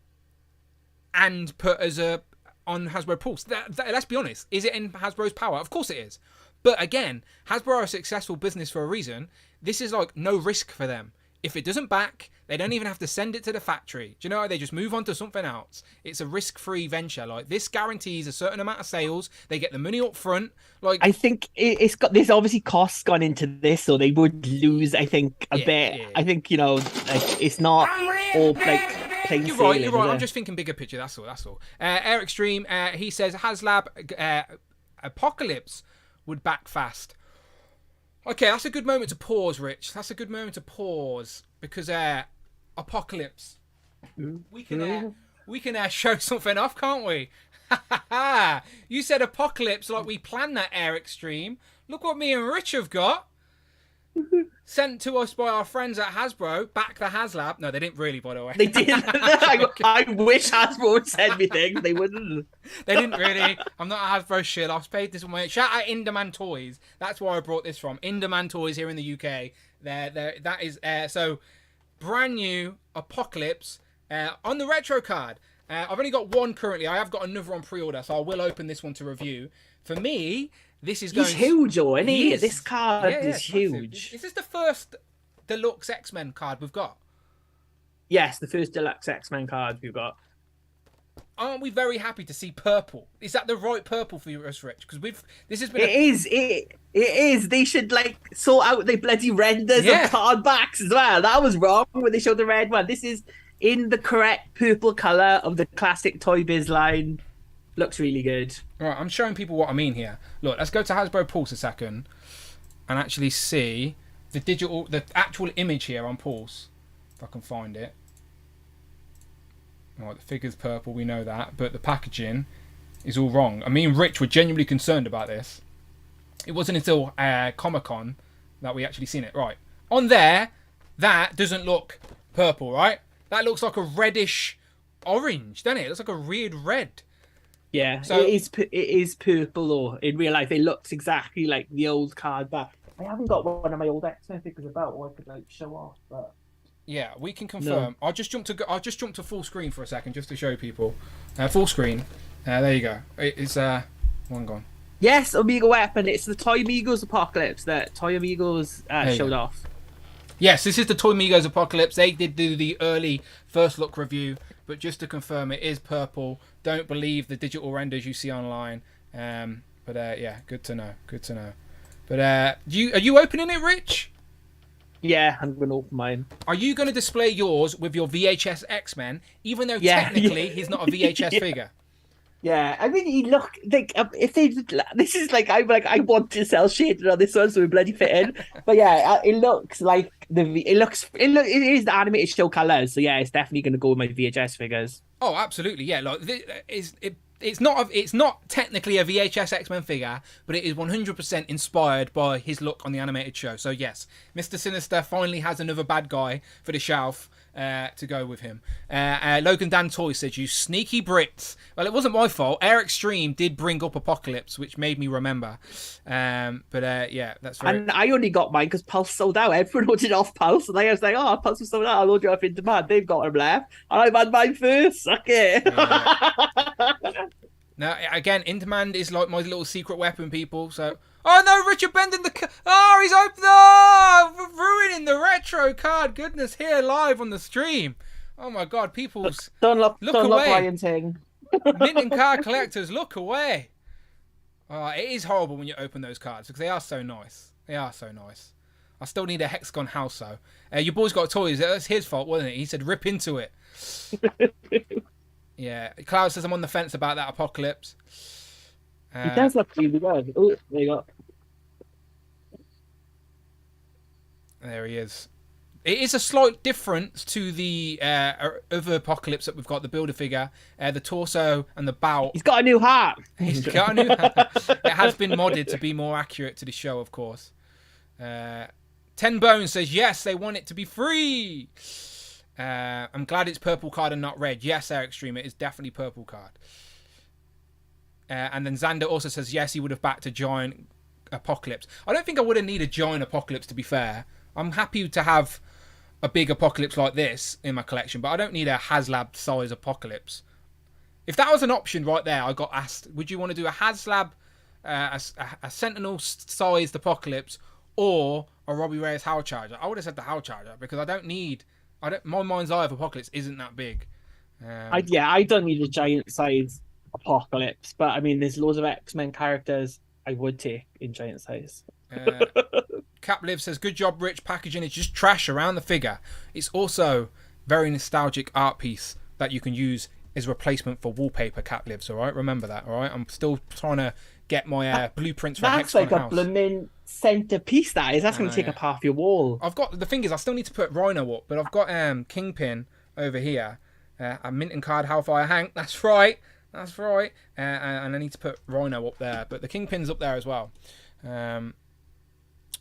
and put as a... on Hasbro Pulse. Let's be honest. Is it in Hasbro's power? Of course it is. But again, Hasbro are a successful business for a reason. This is like no risk for them. If it doesn't back, they don't even have to send it to the factory. Do you know? They just move on to something else. It's a risk-free venture. Like this guarantees a certain amount of sales. They get the money up front. Like I think it's got, there's obviously costs gone into this, so they would lose. I think a bit. Yeah. I think like it's not all like. You're right. I'm just thinking bigger picture. That's all. Eric Stream, he says HasLab Apocalypse would back fast. Okay, that's a good moment to pause, Rich. That's a good moment to pause because Apocalypse. We can show something off, can't we? You said Apocalypse like we planned that, Eric Stream. Look what me and Rich have got. Sent to us by our friends at Hasbro. Back the HasLab. No, they didn't really, by the way. They didn't. I wish Hasbro would send me things. They wouldn't. They didn't really. I'm not a Hasbro shit. I've paid this one. Shout out Inderman Toys. That's where I brought this from. Inderman Toys here in the UK. That is so brand new Apocalypse on the retro card. I've only got one currently. I have got another on pre-order, so I will open this one to review. For me, this is going... He's huge, though, isn't he? This card is huge. Is this the first deluxe X-Men card we've got? Yes, the first deluxe X-Men card we've got. Aren't we very happy to see purple? Is that the right purple for us, Rich? Because this has been... It is. They should, like, sort out the bloody renders of card backs as well. That was wrong when they showed the red one. This is in the correct purple colour of the classic Toy Biz line. Looks really good. Right, I'm showing people what I mean here. Look, let's go to Hasbro Pulse a second and actually see the actual image here on Pulse. If I can find it. Right, the figure's purple, we know that, but the packaging is all wrong. I mean, Rich were genuinely concerned about this. It wasn't until Comic-Con that we actually seen it. Right, on there, that doesn't look purple, right? That looks like a reddish orange, doesn't it? It looks like a weird red. Yeah, so it is purple though. In real life, it looks exactly like the old card back. I haven't got one of my old X-Men figures about, or I could like show off. But yeah, we can confirm. No. I'll just jump to full screen for a second just to show people. Full screen. There you go. It's one gone. Yes, Omega Weapon. It's the Toy Amigos Apocalypse that Toy Amigos showed off. Yes, this is the Toy Amigos Apocalypse. They did do the early first look review, but just to confirm, it is purple. Don't believe the digital renders you see online. But yeah, good to know. Good to know. But are you opening it, Rich? Yeah, I'm going to open mine. Are you going to display yours with your VHS X-Men, even though technically he's not a VHS figure? Yeah, I mean, he look like if they this is like I want to sell shaded on this one, so we bloody fit in. But yeah, it looks like it is the animated show colors. So yeah, it's definitely going to go with my VHS figures. Oh, absolutely, yeah. Like it's not technically a VHS X-Men figure, but it is 100% inspired by his look on the animated show. So yes, Mr. Sinister finally has another bad guy for the shelf to go with him. Logan Dan Toy says, "You sneaky Brits." Well, it wasn't my fault. Air Extreme did bring up Apocalypse, which made me remember. Yeah, that's very... And I only got mine because Pulse sold out. Everyone ordered off Pulse, and I was like, "Oh, Pulse was sold out. I'll order it off in demand." They've got them left, and I've had mine first. Suck it. Now, again, in demand is like my little secret weapon, people. So, oh no, Richard bending the... Oh, he's open... Oh, ruining the retro card. Goodness, here live on the stream. Oh my God, people's... Don't look away. Ryan Ting. Mint card collectors, look away. Oh, it is horrible when you open those cards because they are so nice. They are so nice. I still need a Hexagon house, though. Your boy's got toys. That's his fault, wasn't it? He said, rip into it. Yeah, Cloud says I'm on the fence about that Apocalypse. He does look really good. Oh, there you go. There he is. It is a slight difference to the other Apocalypse that we've got, the Builder figure, the torso and the bout. He's got a new hat. He's got a new hat. It has been modded to be more accurate to the show, of course. 10 Bones says, yes, they want it to be free. I'm glad it's purple card and not red. Yes, Eric Stream, it is definitely purple card. And then Xander also says, yes, he would have backed a giant Apocalypse. I don't think I would have needed a giant Apocalypse, to be fair. I'm happy to have a big Apocalypse like this in my collection, but I don't need a HasLab size Apocalypse. If that was an option right there, I got asked, would you want to do a HasLab, a Sentinel sized Apocalypse, or a Robbie Reyes Howl Charger? I would have said the Howl Charger because my mind's eye of Apocalypse isn't that big. I don't need a giant size Apocalypse, but I mean, there's loads of X-Men characters I would take in giant size. Capliv says, good job, Rich. Packaging is just trash around the figure. It's also very nostalgic art piece that you can use as replacement for wallpaper. Caplivs, all right? Remember that, all right? I'm still trying to get my blueprints for that's Hexagon like a house. blooming centerpiece. That is. That's going to take up half your wall. I've got the thing is, I still need to put Rhino up, but I've got Kingpin over here. A mint and card Hellfire Hank. That's right. That's right. And I need to put Rhino up there, but the Kingpin's up there as well.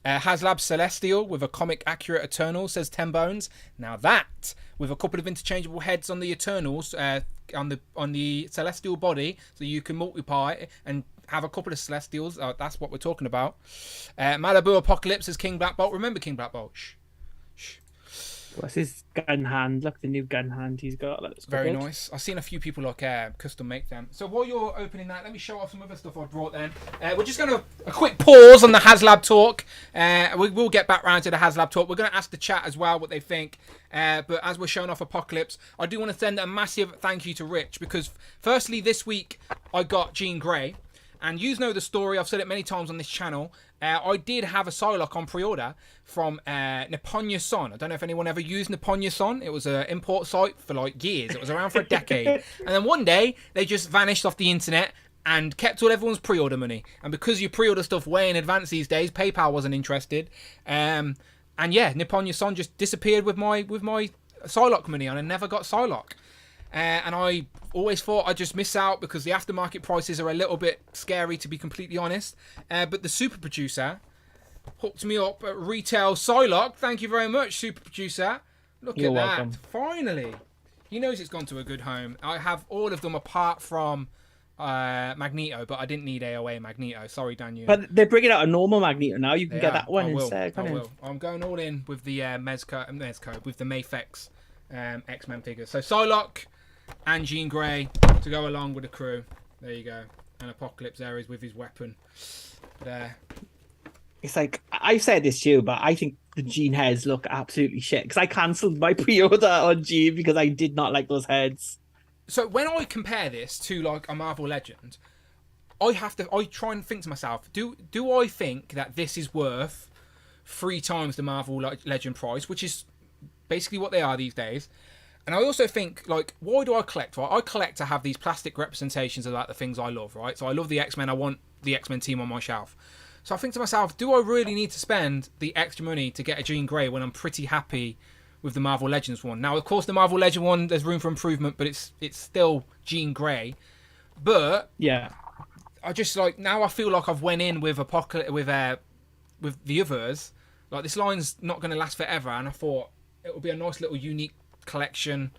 HasLab Celestial with a comic accurate Eternal, says 10 Bones. Now that, with a couple of interchangeable heads on the Eternals, on the Celestial body, so you can multiply and have a couple of Celestials. That's what we're talking about. Malibu Apocalypse is King Black Bolt. Remember King Black Bolt? Shh. What's his gun hand? Look, the new gun hand he's got. That's very nice. I've seen a few people custom make them. So while you're opening that, let me show off some other stuff I brought then. We're just going to a quick pause on the HasLab talk. We will get back round to the HasLab talk. We're going to ask the chat as well what they think. But as we're showing off Apocalypse, I do want to send a massive thank you to Rich because firstly this week I got Jean Grey. And you know the story. I've said it many times on this channel. I did have a Psylocke on pre-order from Nipponia Son. I don't know if anyone ever used Nipponia Son. It was an import site for like years. It was around for a decade. And then one day, they just vanished off the internet and kept all everyone's pre-order money. And because you pre-order stuff way in advance these days, PayPal wasn't interested. And yeah, Nipponia Son just disappeared with my Psylocke money, and I never got Psylocke. And I always thought I'd just miss out because the aftermarket prices are a little bit scary, to be completely honest. But the super producer hooked me up at retail Psylocke. Thank you very much, super producer. You're welcome. Finally. He knows it's gone to a good home. I have all of them apart from Magneto, but I didn't need AOA Magneto. Sorry, Daniel. But they're bringing out a normal Magneto now. You can get that one instead. I will. I'm going all in with the Mezco, with the Mafex X-Men figures. So Psylocke and Jean Grey to go along with the crew. There you go. And Apocalypse there is with his weapon. There. It's like, I've said this to you, but I think the Jean heads look absolutely shit. Because I cancelled my pre-order on Jean because I did not like those heads. So when I compare this to like a Marvel Legend, I try and think to myself, do I think that this is worth 3 times the Marvel Legend price, which is basically what they are these days? And I also think, like, why do I collect, right? I collect to have these plastic representations of like the things I love, right? So I love the X-Men. I want the X-Men team on my shelf. So I think to myself, do I really need to spend the extra money to get a Jean Grey when I'm pretty happy with the Marvel Legends one? Now, of course, the Marvel Legend one, there's room for improvement, but it's still Jean Grey. But Yeah. I just like now I feel like I've went in with with the others. Like this line's not going to last forever, and I thought it would be a nice little unique collection.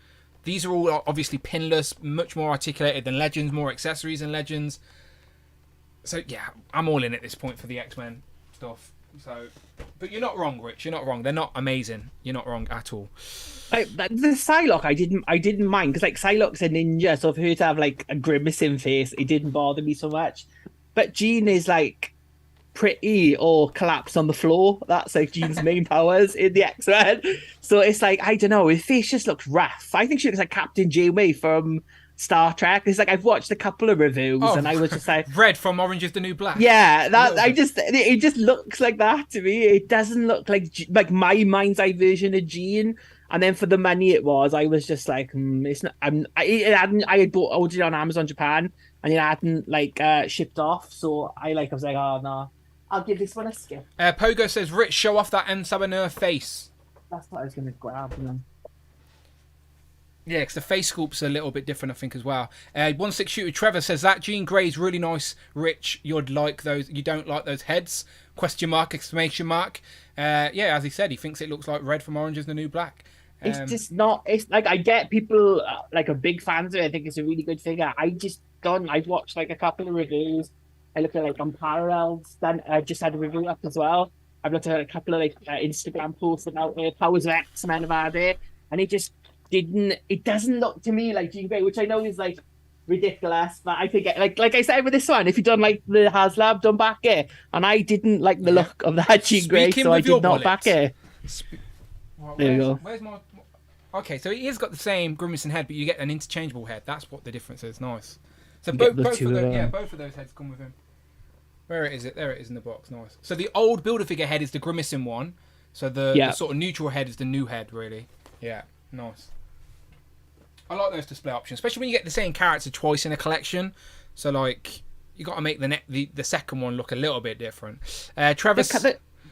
These are all obviously pinless, much more articulated than Legends, more accessories than Legends. So yeah, I'm all in at this point for the X-Men stuff. So, but you're not wrong, Rich. You're not wrong. They're not amazing. You're not wrong at all. Like the Psylocke, I didn't mind because like Psylocke's a ninja, so for her to have like a grimacing face, it didn't bother me so much. But Jean is like pretty or collapse on the floor. That's like Jean's main powers in the X-Men. So it's like I don't know, her face just looks rough. I think she looks like Captain Janeway from Star Trek. It's like I've watched a couple of reviews and I was just like, Red from Orange is the New Black. yeah, that it just looks like that to me. It doesn't look like my mind's eye version of Jean. And then for the money it was, I was just like, it's not. I had ordered it on Amazon Japan and it hadn't like shipped off. So I was like, oh no, I'll give this one a skip. Pogo says, Rich, show off that N7 face. That's what I was gonna grab. Yeah, because the face sculpt's a little bit different, I think, as well. 16 Shooter Trevor says that Jean Grey's really nice, Rich. You'd like those. You don't like those heads? Question mark, exclamation mark. Yeah, as he said, he thinks it looks like Red from Orange is the New Black. It's just not. It's like I get people like are big fans of it. I think it's a really good figure. I just don't. I've watched like a couple of reviews. I looked at like on Parallels. Then I just had a review up as well. I've looked at a couple of like Instagram posts about Powers of X-Men have had it, and it just didn't. It doesn't look to me like Jean Grey, which I know is like ridiculous. But I think like I said with this one, if you done like the HasLab, don't back it. And I didn't like the look of that Jean Grey, so I did not back it. There you go. Where's my? Okay, so he has got the same grimacing head, but you get an interchangeable head. That's what the difference is. Nice. So both of those heads come with him. Where is it? There it is in the box. Nice. So the old Build-A-Figure head is the grimacing one. So the sort of neutral head is the new head, really. Yeah, nice. I like those display options, especially when you get the same character twice in a collection. So you got to make the second one look a little bit different. Travis,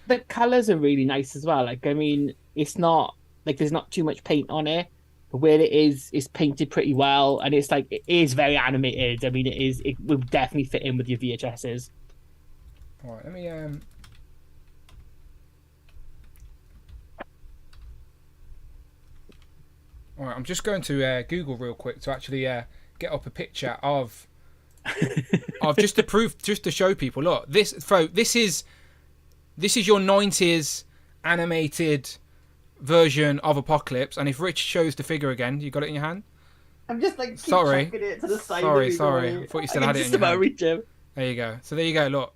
the colors are really nice as well. Like I mean, it's not like there's not too much paint on it, but where it is, it's painted pretty well, and it's like it is very animated. I mean, it will definitely fit in with your VHSs. All right, let me All right, I'm just going to Google real quick to actually get up a picture of just to show people. Look, this is your 90s animated version of Apocalypse, and if Rich shows the figure again, you got it in your hand? I'm just like sorry, it to the side sorry. I thought you still had it in your hand. Reach him. There you go. So there you go. Look,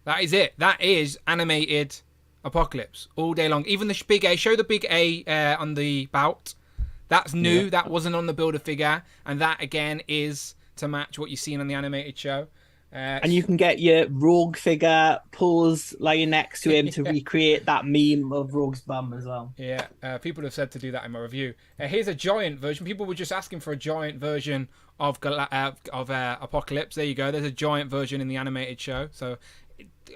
that is it. That is animated Apocalypse all day long. Even the big A. Show the big A on the bout. That's new. Yeah. That wasn't on the Build-A-Figure, and that again is to match what you've seen on the animated show. And you can get your Rogue figure pose lying next to him to recreate that meme of Rogue's bum as well. Yeah, people have said to do that in my review. Here's a giant version. People were just asking for a giant version of Apocalypse. There you go. There's a giant version in the animated show. So,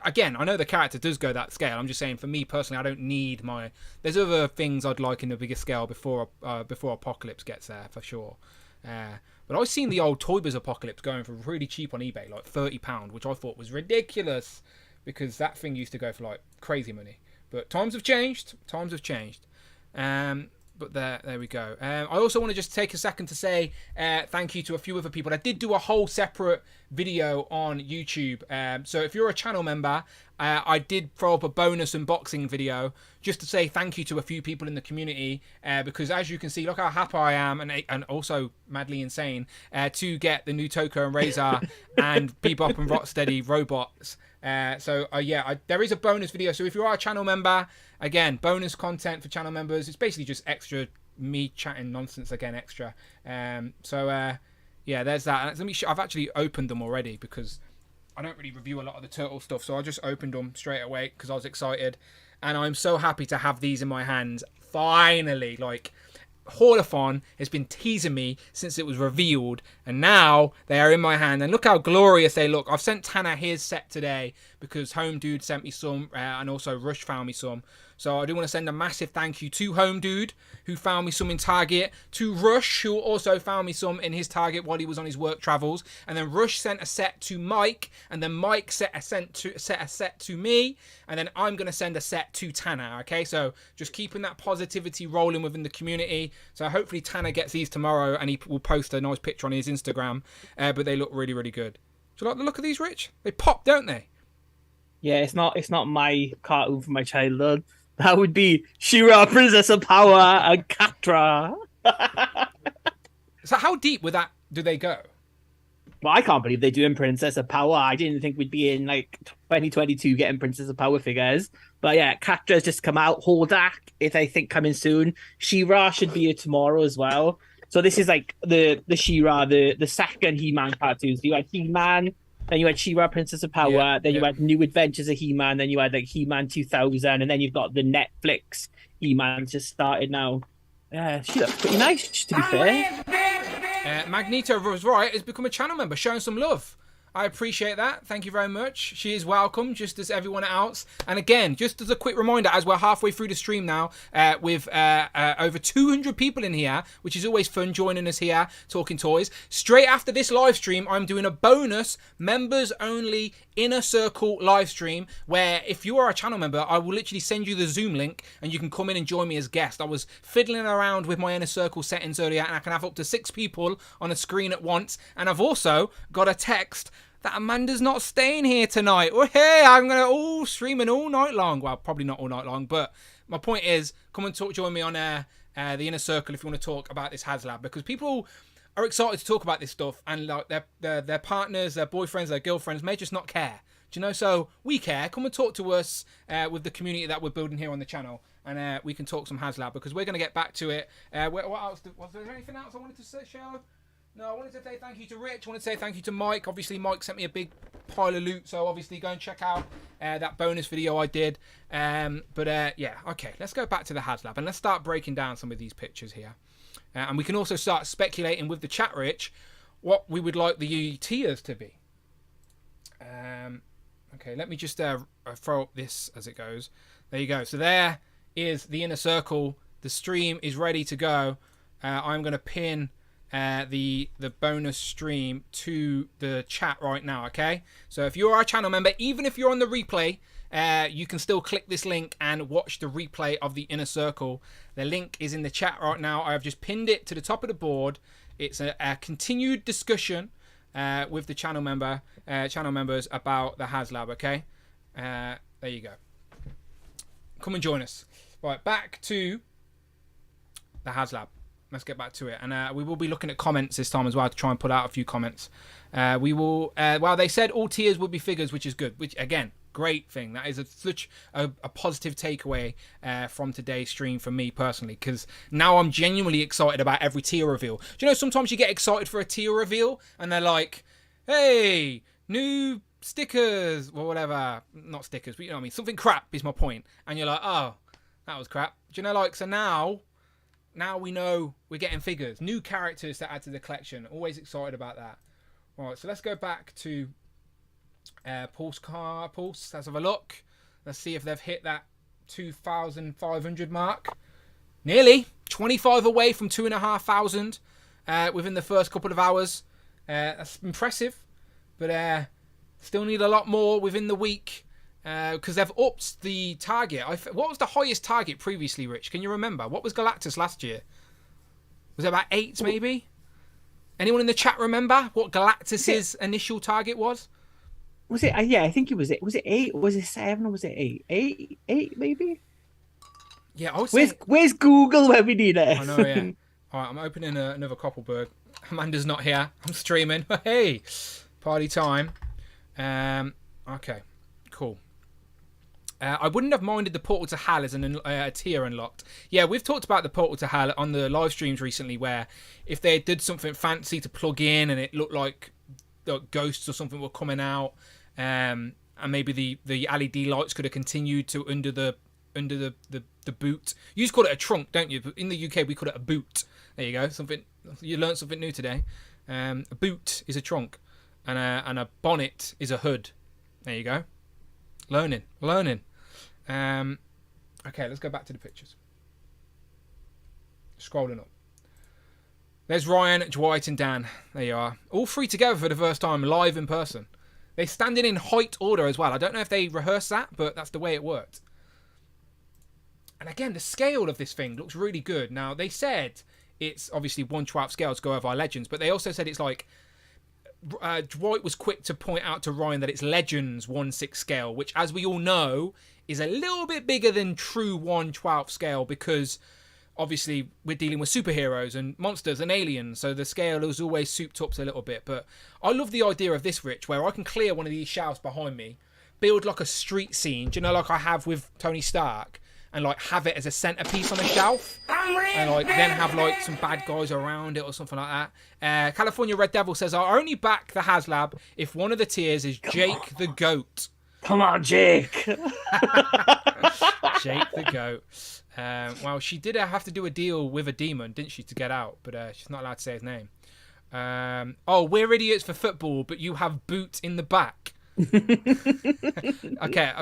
again, I know the character does go that scale. I'm just saying, for me personally, I don't need my... There's other things I'd like in a bigger scale before Apocalypse gets there, for sure. But I've seen the old Toy Biz Apocalypse going for really cheap on eBay, like £30, which I thought was ridiculous because that thing used to go for like crazy money. But times have changed. But there we go. I also want to just take a second to say thank you to a few other people. I did do a whole separate video on YouTube. So if you're a channel member, I did throw up a bonus unboxing video just to say thank you to a few people in the community. Because as you can see, look how happy I am and also madly insane to get the new Toko and Razor and Bebop and Rocksteady robots. There is a bonus video. So if you are a channel member, again, bonus content for channel members. It's basically just extra me chatting nonsense again, extra. There's that. I've actually opened them already because I don't really review a lot of the Turtle stuff, so I just opened them straight away because I was excited, and I'm so happy to have these in my hands finally. Like, Holophon has been teasing me since it was revealed, and now they are in my hand, and look how glorious they look. I've sent Tanner his set today because Home Dude sent me some, and also Rush found me some. So I do want to send a massive thank you to Home Dude, who found me some in Target, to Rush, who also found me some in his Target while he was on his work travels, and then Rush sent a set to Mike, and then Mike set a set to me, and then I'm going to send a set to Tanner, okay? So just keeping that positivity rolling within the community. So hopefully Tanner gets these tomorrow, and he will post a nice picture on his Instagram, but they look really, really good. Do you like the look of these, Rich? They pop, don't they? Yeah, it's not my cartoon from my childhood. That would be She-Ra, Princess of Power, and Catra. So how deep do they go? Well, I can't believe they're doing Princess of Power. I didn't think we'd be in like 2022 getting Princess of Power figures. But yeah, Catra's just come out. Hordak is, I think, coming soon. She-Ra should be here tomorrow as well. So this is like the She-Ra, the second He-Man cartoons. So you had He-Man, then you had She-Ra, Princess of Power, then you had New Adventures of He-Man, then you had like He-Man 2000, and then you've got the Netflix He-Man just started now. Yeah, she looks pretty nice, to be fair. Magneto was right, has become a channel member, showing some love. I appreciate that. Thank you very much. She is welcome, just as everyone else. And again, just as a quick reminder, as we're halfway through the stream now, with over 200 people in here, which is always fun joining us here, talking toys. Straight after this live stream, I'm doing a bonus members-only Inner Circle live stream, where if you are a channel member, I will literally send you the Zoom link, and you can come in and join me as guest. I was fiddling around with my Inner Circle settings earlier, and I can have up to 6 people on a screen at once. And I've also got a text that Amanda's not staying here tonight. Oh, hey, I'm going to streaming all night long. Well, probably not all night long, but my point is, come and join me on the Inner Circle if you want to talk about this HasLab, because people are excited to talk about this stuff, and like their partners, their boyfriends, their girlfriends may just not care. Do you know? So we care. Come and talk to us with the community that we're building here on the channel, and we can talk some HasLab, because we're going to get back to it. What else? Was there anything else I wanted to say, show? No, I wanted to say thank you to Rich. I wanted to say thank you to Mike. Obviously, Mike sent me a big pile of loot, so obviously go and check out that bonus video I did. Yeah, okay. Let's go back to the HasLab, and let's start breaking down some of these pictures here. And we can also start speculating with the chat, Rich, what we would like the tiers to be. Okay, let me just throw up this as it goes. There you go. So there is the Inner Circle. The stream is ready to go. I'm going to pin the bonus stream to the chat right now, okay? So if you are a channel member, even if you're on the replay, you can still click this link and watch the replay of the Inner Circle. The link is in the chat right now. I have just pinned it to the top of the board. It's a continued discussion with the channel members about the HasLab, okay? There you go. Come and join us. Right, back to the HasLab. Let's get back to it, and we will be looking at comments this time as well to try and put out a few comments. We will. Well, they said all tiers will be figures, which is good. Which again, great thing. That is such a positive takeaway from today's stream for me personally, because now I'm genuinely excited about every tier reveal. Do you know sometimes you get excited for a tier reveal, and they're like, "Hey, new stickers or whatever." Not stickers, but you know what I mean. Something crap is my point, and you're like, "Oh, that was crap." Do you know, like, so now we know we're getting figures, new characters to add to the collection. Always excited about that. All right, so let's go back to Pulse. Let's have a look. Let's see if they've hit that 2,500 mark. Nearly 25 away from 2,500 within the first couple of hours. That's impressive, but still need a lot more within the week. Because they've upped the target. What was the highest target previously, Rich? Can you remember? What was Galactus last year? Was it about 8, maybe? Anyone in the chat remember what Galactus's initial target was? Was it? Yeah, I think it was. Was it 8? Was it 7? Or was it 8? 8 maybe. Yeah, I would say. Where's Google when we need it? I know. Yeah. All right, I'm opening another Koppelberg. Amanda's not here. I'm streaming. Hey, party time. Okay, cool. I wouldn't have minded the Portal to Hell as a tier unlocked. Yeah, we've talked about the Portal to Hell on the live streams recently, where if they did something fancy to plug in and it looked like ghosts or something were coming out, and maybe the LED lights could have continued to under the boot. You just call it a trunk, don't you? But in the UK, we call it a boot. There you go. You learned something new today. A boot is a trunk, and a bonnet is a hood. There you go. Learning. Okay, let's go back to the pictures. Scrolling up. There's Ryan, Dwight, and Dan. There you are. All three together for the first time, live in person. They're standing in height order as well. I don't know if they rehearsed that, but that's the way it worked. And again, the scale of this thing looks really good. Now, they said it's obviously 1/12 scale to go over our Legends, but they also said it's like... Dwight was quick to point out to Ryan that it's Legends 1/6 scale, which, as we all know, is a little bit bigger than true 1/12 scale because... Obviously, we're dealing with superheroes and monsters and aliens, so the scale is always souped up a little bit. But I love the idea of this, Rich, where I can clear one of these shelves behind me, build like a street scene, do you know, like I have with Tony Stark, and like have it as a centerpiece on a shelf, and like then have like some bad guys around it or something like that. California Red Devil says, "I only back the HasLab if one of the tiers is Jake the Goat." Come on, Jake. Jake the Goat. Well, she did have to do a deal with a demon, didn't she, to get out? But she's not allowed to say his name. Oh, we're idiots for football, but you have boot in the back. Okay,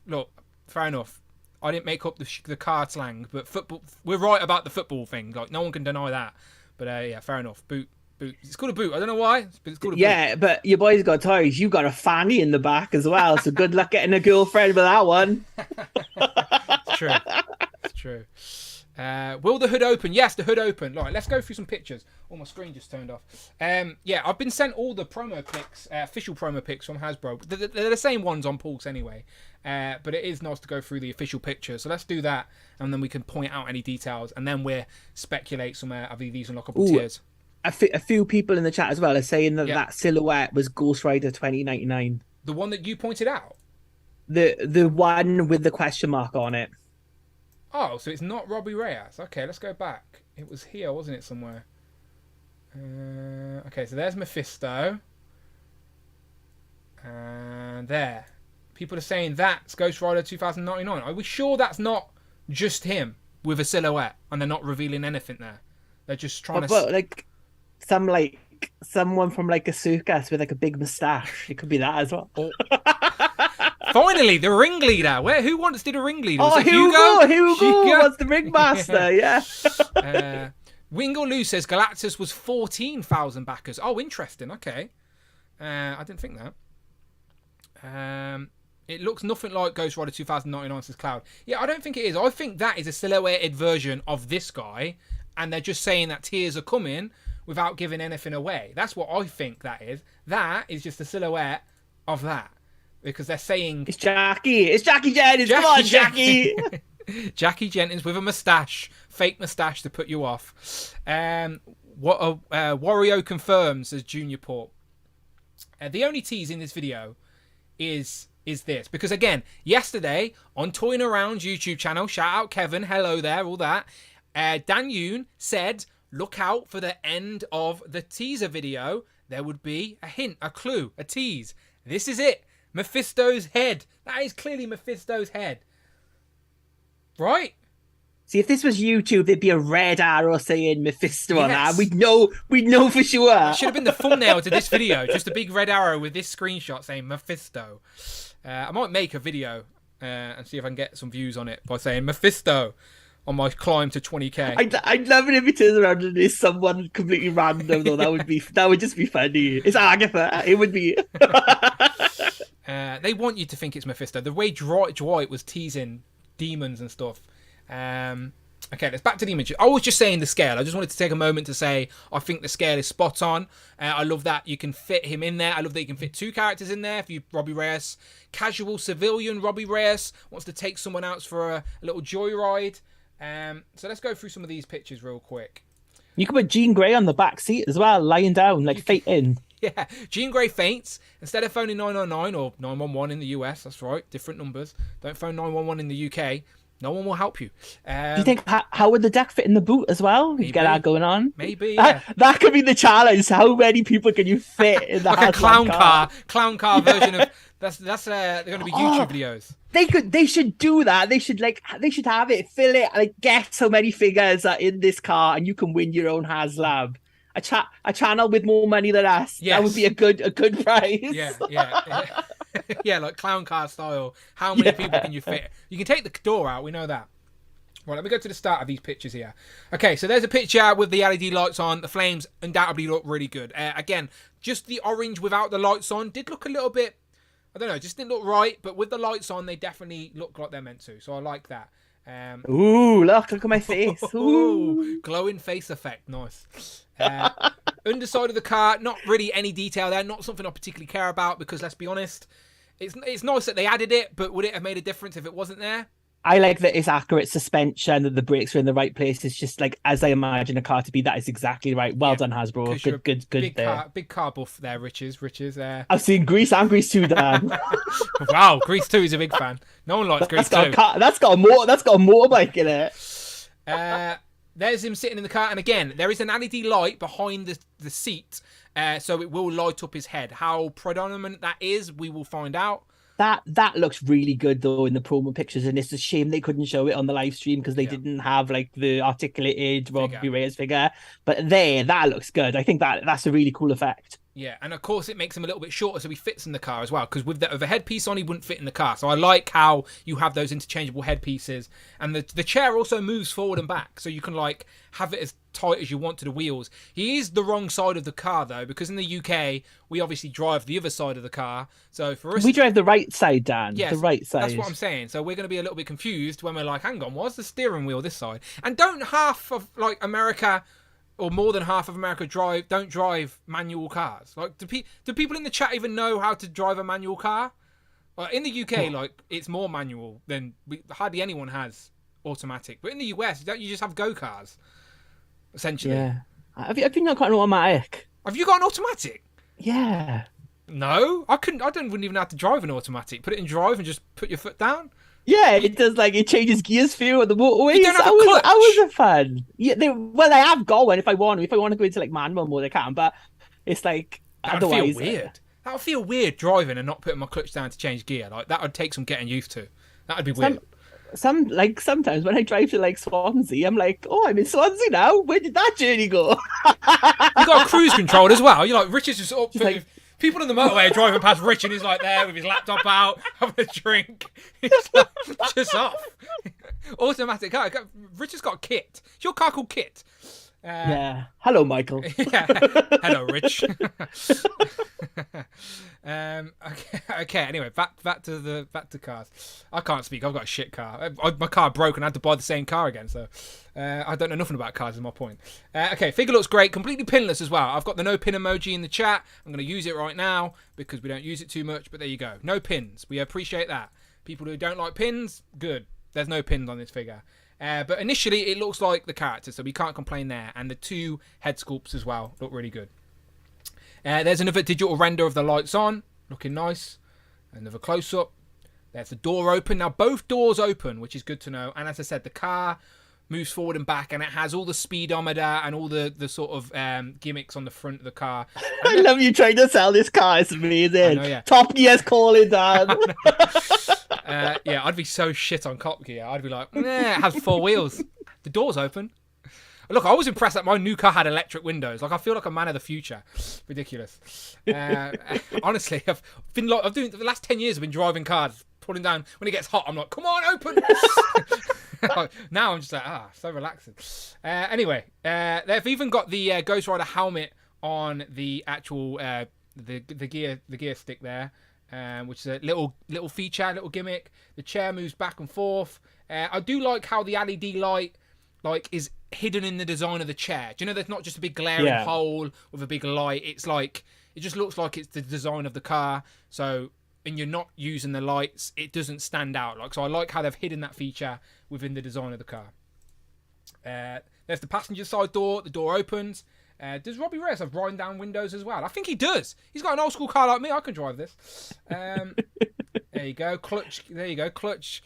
look, fair enough. I didn't make up the card slang, but football. We're right about the football thing. Like, no one can deny that. But yeah, fair enough. Boot. It's called a boot. I don't know why, but it's called a boot. Yeah, but your boy's got toys. You got a fanny in the back as well. So good luck getting a girlfriend with that one. It's true. It's true. Will the hood open? Yes, the hood open. Right, let's go through some pictures. Oh, my screen just turned off. Yeah, I've been sent all the promo pics, official promo pics from Hasbro. They're the same ones on Pulse anyway. But it is nice to go through the official pictures. So let's do that, and then we can point out any details, and then we'll speculate some of these unlockable tiers. A few people in the chat as well are saying that that silhouette was Ghost Rider 2099. The one that you pointed out? The one with the question mark on it. Oh, so it's not Robbie Reyes. Okay, let's go back. It was here, wasn't it, somewhere? Okay, so there's Mephisto. And there. People are saying that's Ghost Rider 2099. Are we sure that's not just him with a silhouette and they're not revealing anything there? They're just trying to... But like... someone from like a circus with like a big moustache. It could be that as well. Oh. Finally, the ringleader. Who once did a ringleader? Was Hugo was the ringmaster. Yeah. Wingle Lou says Galactus was 14,000 backers. Oh, interesting. Okay. I didn't think that. It looks nothing like Ghost Rider 2099, says Cloud. Yeah, I don't think it is. I think that is a silhouetted version of this guy, and they're just saying that tiers are coming without giving anything away. That's what I think that is. That is just a silhouette of that. Because they're saying... It's Jackie Jenkins. Come on, Jackie. Jackie Jenkins with a moustache. Fake moustache to put you off. Wario confirms, says Junior Port. The only tease in this video is this. Because again, yesterday on Toying Around YouTube channel, shout out Kevin, hello there, all that. Dan Yoon said, look out for the end of the teaser video. There would be a hint, a clue, a tease. This is it. Mephisto's head. That is clearly Mephisto's head. Right? See, if this was YouTube, there'd be a red arrow saying Mephisto on that. We'd know for sure. That should have been the thumbnail to this video. Just a big red arrow with this screenshot saying Mephisto. I might make a video and see if I can get some views on it by saying Mephisto on my climb to 20k. I'd love it if he turns around and there's someone completely random, though. That would just be funny. It's Agatha. It would be. They want you to think it's Mephisto. The way Dwight was teasing demons and stuff. Okay, let's back to the images. I was just saying the scale. I just wanted to take a moment to say I think the scale is spot on. I love that you can fit him in there. I love that you can fit two characters in there. If you Robbie Reyes, casual civilian Robbie Reyes wants to take someone else for a little joyride. So let's go through some of these pictures real quick. You can put Jean Grey on the back seat as well, lying down, like fainting. Yeah, Jean Grey faints. Instead of phoning 999 or 911 in the US, that's right, different numbers. Don't phone 911 in the UK. No one will help you. Do you think how would the deck fit in the boot as well? You get that going on. Maybe. Yeah. That could be the challenge. How many people can you fit in the like a clown car version of that's they're going to be YouTube videos. They should do that. They should have it, fill it, like guess how many figures are in this car, and you can win your own HasLab. A channel with more money than us. Yes. That would be a good prize. Yeah, yeah, like clown car style. How many people can you fit? You can take the door out. We know that. Well, let me go to the start of these pictures here. Okay, so there's a picture with the LED lights on. The flames undoubtedly look really good. Again, just the orange without the lights on did look a little bit, I don't know, just didn't look right. But with the lights on, they definitely look like they're meant to. So I like that. Ooh, look at my face. Ooh, glowing face effect. Nice. Underside of the car, not really any detail there. Not something I particularly care about because, let's be honest, it's nice that they added it, but would it have made a difference if it wasn't there? I like that it's accurate suspension, that the brakes are in the right place. It's just like, as I imagine a car to be, that is exactly right. Well done, Hasbro. Good there. Big car buff there, Riches. I've seen Grease and Grease 2, Dan. Wow, Grease 2 is a big fan. No one likes Grease 2. That's got a motorbike in it. There's him sitting in the car, and again, there is an LED light behind the seat, so it will light up his head. How predominant that is, we will find out. That looks really good though in the promo pictures, and it's a shame they couldn't show it on the live stream because they didn't have like the articulated Robbie Reyes figure. But that looks good. I think that's a really cool effect. Yeah, and of course it makes him a little bit shorter so he fits in the car as well, because with the headpiece on he wouldn't fit in the car. So I like how you have those interchangeable headpieces, and the chair also moves forward and back, so you can like have it as tight as you want to the wheels. He is the wrong side of the car though, because in the UK we obviously drive the other side of the car. So for us, we drive the right side, Dan. Yes, the right side. That's what I'm saying. So we're going to be a little bit confused when we're like, hang on, what's the steering wheel this side? And don't half of like America, or more than half of America, don't drive manual cars? Like, do people in the chat even know how to drive a manual car? In the UK, like, it's more manual than hardly anyone has automatic. But in the US, don't you just have go cars? Essentially. Yeah. Have you not got an automatic? Have you got an automatic? Yeah. No, I couldn't. Wouldn't even have to drive an automatic. Put it in drive and just put your foot down. Yeah, it does, like, it changes gears for you on the motorways. You don't have a clutch. I was a fan. Yeah, I have got one if I want to. If I want to go into, like, manual mode, I can, but it's like, that would feel weird. That would feel weird driving and not putting my clutch down to change gear. Like, that would take some getting used to. That would be weird. Sometimes when I drive to, like, Swansea, I'm like, oh, I'm in Swansea now. Where did that journey go? You got a cruise control as well. You're like, Richard's just up for like, people on the motorway are driving past Rich and he's like there with his laptop out, having a drink. He's like, just off. Automatic car. Rich has got a Kit. Is your car called Kit? Yeah. Hello, Michael. Yeah. Hello, Rich. Okay. Anyway, back to cars. I can't speak. I've got a shit car. My car broke and I had to buy the same car again. So I don't know nothing about cars. Is my point. Okay, figure looks great. Completely pinless as well. I've got the no pin emoji in the chat. I'm going to use it right now because we don't use it too much. But there you go. No pins. We appreciate that. People who don't like pins, good. There's no pins on this figure. But initially, it looks like the character, so we can't complain there. And the two head sculpts as well look really good. There's another digital render of the lights on, looking nice. Another close-up. There's the door open. Now, both doors open, which is good to know. And as I said, the car moves forward and back, and it has all the speedometer and all the sort of gimmicks on the front of the car. I love you trying to sell this car. It's amazing. I know, yeah. Top Gear's calling, Dan. Yeah, I'd be so shit on Top Gear. I'd be like, nah, it has four wheels. The door's open. Look, I was impressed that my new car had electric windows. Like, I feel like a man of the future. Ridiculous. Honestly, I've doing the last 10 years. I've been driving cars, pulling down. When it gets hot, I'm like, come on, open. Now I'm just like, so relaxing. Anyway, they've even got the Ghost Rider helmet on the actual the gear stick there. Which is a little feature, little gimmick. The chair moves back and forth. I do like how the LED light is hidden in the design of the chair. Do you know there's not just a big glaring hole with a big light? It's like, it just looks like it's the design of the car. So, and you're not using the lights, it doesn't stand out. So I like how they've hidden that feature within the design of the car. There's the passenger side door. The door opens. Does Robbie Reyes have wind down windows as well? I think he does. He's got an old school car like me. I can drive this. There you go. Clutch. There you go. Clutch.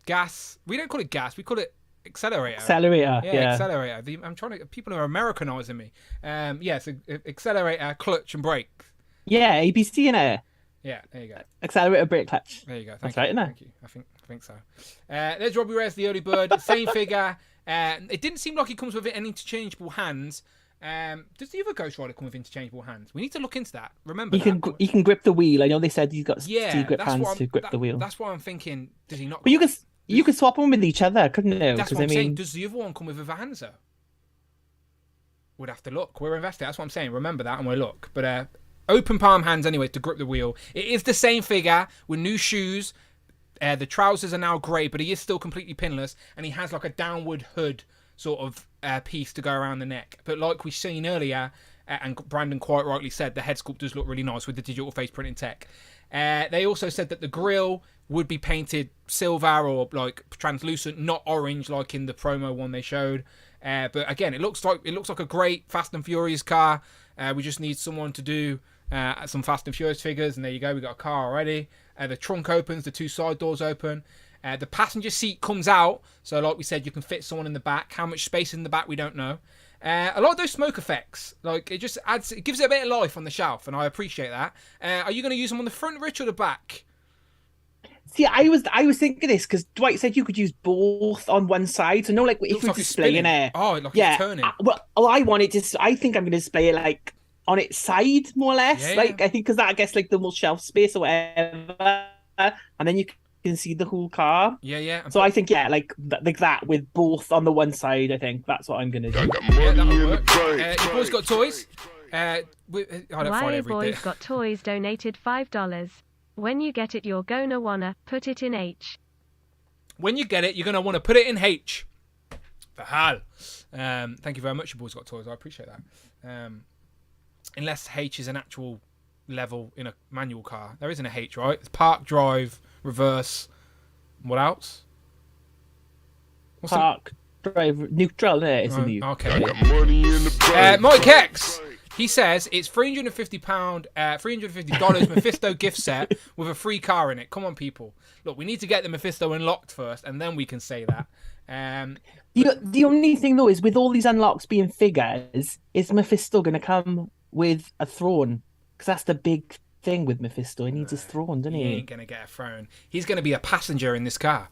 Gas. We don't call it gas. We call it accelerator. Accelerator. Yeah. Accelerator. I'm trying to. People are Americanizing me. So accelerator, clutch, and brake. Yeah. ABC in it. Yeah. There you go. Accelerator, brake, clutch. There you go. That's right, isn't it? Thank you. I think so. There's Robbie Reyes, the early bird. Same figure. It didn't seem like he comes with any interchangeable hands. Does the other Ghost Rider come with interchangeable hands? We need to look into that. Remember, he can grip the wheel. I know they said he's got steel grip hands to grip the wheel. That's why I'm thinking. Does he not? But You could swap them with each other, couldn't you? That's 'Cause what I'm saying. Does the other one come with other hands though? We'd have to look. We're investing. That's what I'm saying. Remember that, and we'll look. But open palm hands anyway to grip the wheel. It is the same figure with new shoes. The trousers are now grey, but he is still completely pinless, and he has like a downward hood sort of piece to go around the neck. But like we've seen earlier, and Brandon quite rightly said, the head sculpt does look really nice with the digital face printing tech. They also said that the grille would be painted silver or like translucent, not orange like in the promo one they showed. But again, it looks like a great Fast and Furious car. We just need someone to do some Fast and Furious figures, and there you go. We got a car already. The trunk opens, the two side doors open. The passenger seat comes out, so like we said, you can fit someone in the back. How much space in the back, we don't know. A lot of those smoke effects, like it just adds, it gives it a bit of life on the shelf, and I appreciate that. Are you going to use them on the front, Rich, or the back? See, I was thinking this because Dwight said you could use both on one side. So no, like if you're displaying it, it's turning. I think I'm going to display it like on its side, more or less. Yeah, like I think because that gets like the more shelf space or whatever, and then you can see the whole car. Yeah. So I think like that with both on the one side. I think that's what I'm going to do. Yeah, that'll work. Your boys got toys. I don't find YA every Boys day. Got Toys donated $5. When you get it, you're gonna wanna put it in H. When you get it, you're gonna want to put it in H. For Hal. Thank you very much, your boys got toys. I appreciate that. Unless H is an actual level in a manual car. There isn't a H, right? It's park, drive, reverse. What else? Park, drive, neutral. There is in the Okay. Money in the bank. Mike X. He says it's $350 Mephisto gift set with a free car in it. Come on, people. Look, we need to get the Mephisto unlocked first, and then we can say that. The only thing though is with all these unlocks being figures, is Mephisto going to come with a throne? Because that's the big thing with Mephisto. He needs his throne, doesn't he? He ain't gonna get a throne. He's gonna be a passenger in this car.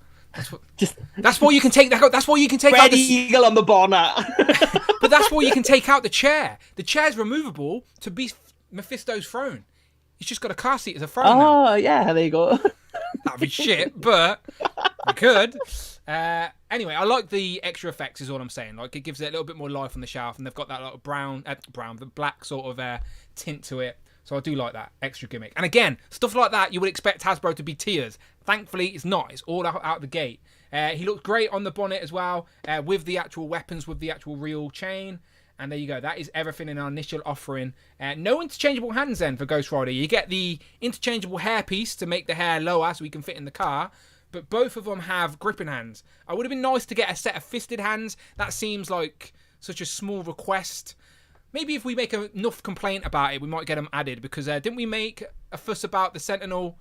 That's why you can take that. That's why you can take out the eagle on the bonnet. But that's why you can take out the chair. The chair's removable to be Mephisto's throne. He's just got a car seat as a throne. Oh yeah, there you go. That'd be shit, but we could. Anyway, I like the extra effects. Is all I'm saying. Like it gives it a little bit more life on the shelf, and they've got that little the black sort of tint to it. So I do like that extra gimmick. And again, stuff like that you would expect Hasbro to be tiers. Thankfully, it's not. It's all out the gate. He looks great on the bonnet as well, with the actual weapons, with the actual real chain. And there you go. That is everything in our initial offering. No interchangeable hands then for Ghost Rider. You get the interchangeable hairpiece to make the hair lower so we can fit in the car. But both of them have gripping hands. It would have been nice to get a set of fisted hands. That seems like such a small request. Maybe if we make enough complaint about it, we might get them added. Because didn't we make a fuss about the Sentinel?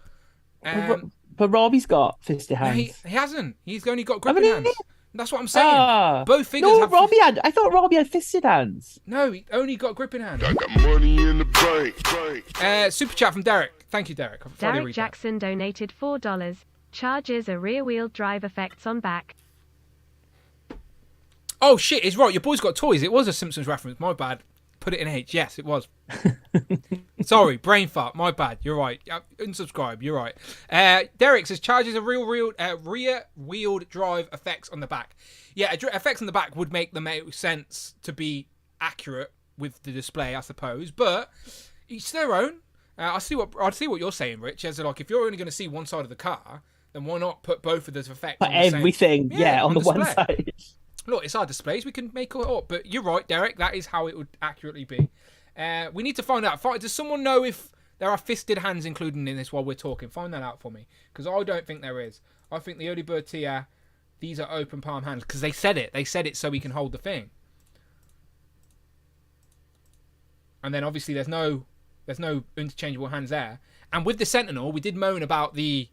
But Robbie's got fisted hands. No, he hasn't. He's only got gripping hands. That's what I'm saying. Both figures no, have... Robbie had. I thought Robbie had fisted hands. No, he only got gripping hands. I got money in the bank. Super chat from Derek. Thank you, Derek. Derek Jackson donated $4. Charges a rear-wheel drive effects on back. Oh, shit. It's right. Your boy's got toys. It was a Simpsons reference. My bad. Put it in H. Yes, it was. Sorry, brain fart. My bad. You're right. Unsubscribe. You're right. Derek says charges a rear-wheeled drive effects on the back. Yeah, effects on the back would make them make sense to be accurate with the display, I suppose. But each their own. I see what you're saying, Rich. As like, if you're only going to see one side of the car, then why not put both of those effects? Put everything, on the display. one side. Look, it's our displays. We can make it up. But you're right, Derek. That is how it would accurately be. We need to find out. Does someone know if there are fisted hands included in this while we're talking? Find that out for me. Because I don't think there is. I think the early bird tier, these are open palm hands. Because they said it. They said it so we can hold the thing. And then obviously there's no interchangeable hands there. And with the Sentinel, we did moan about the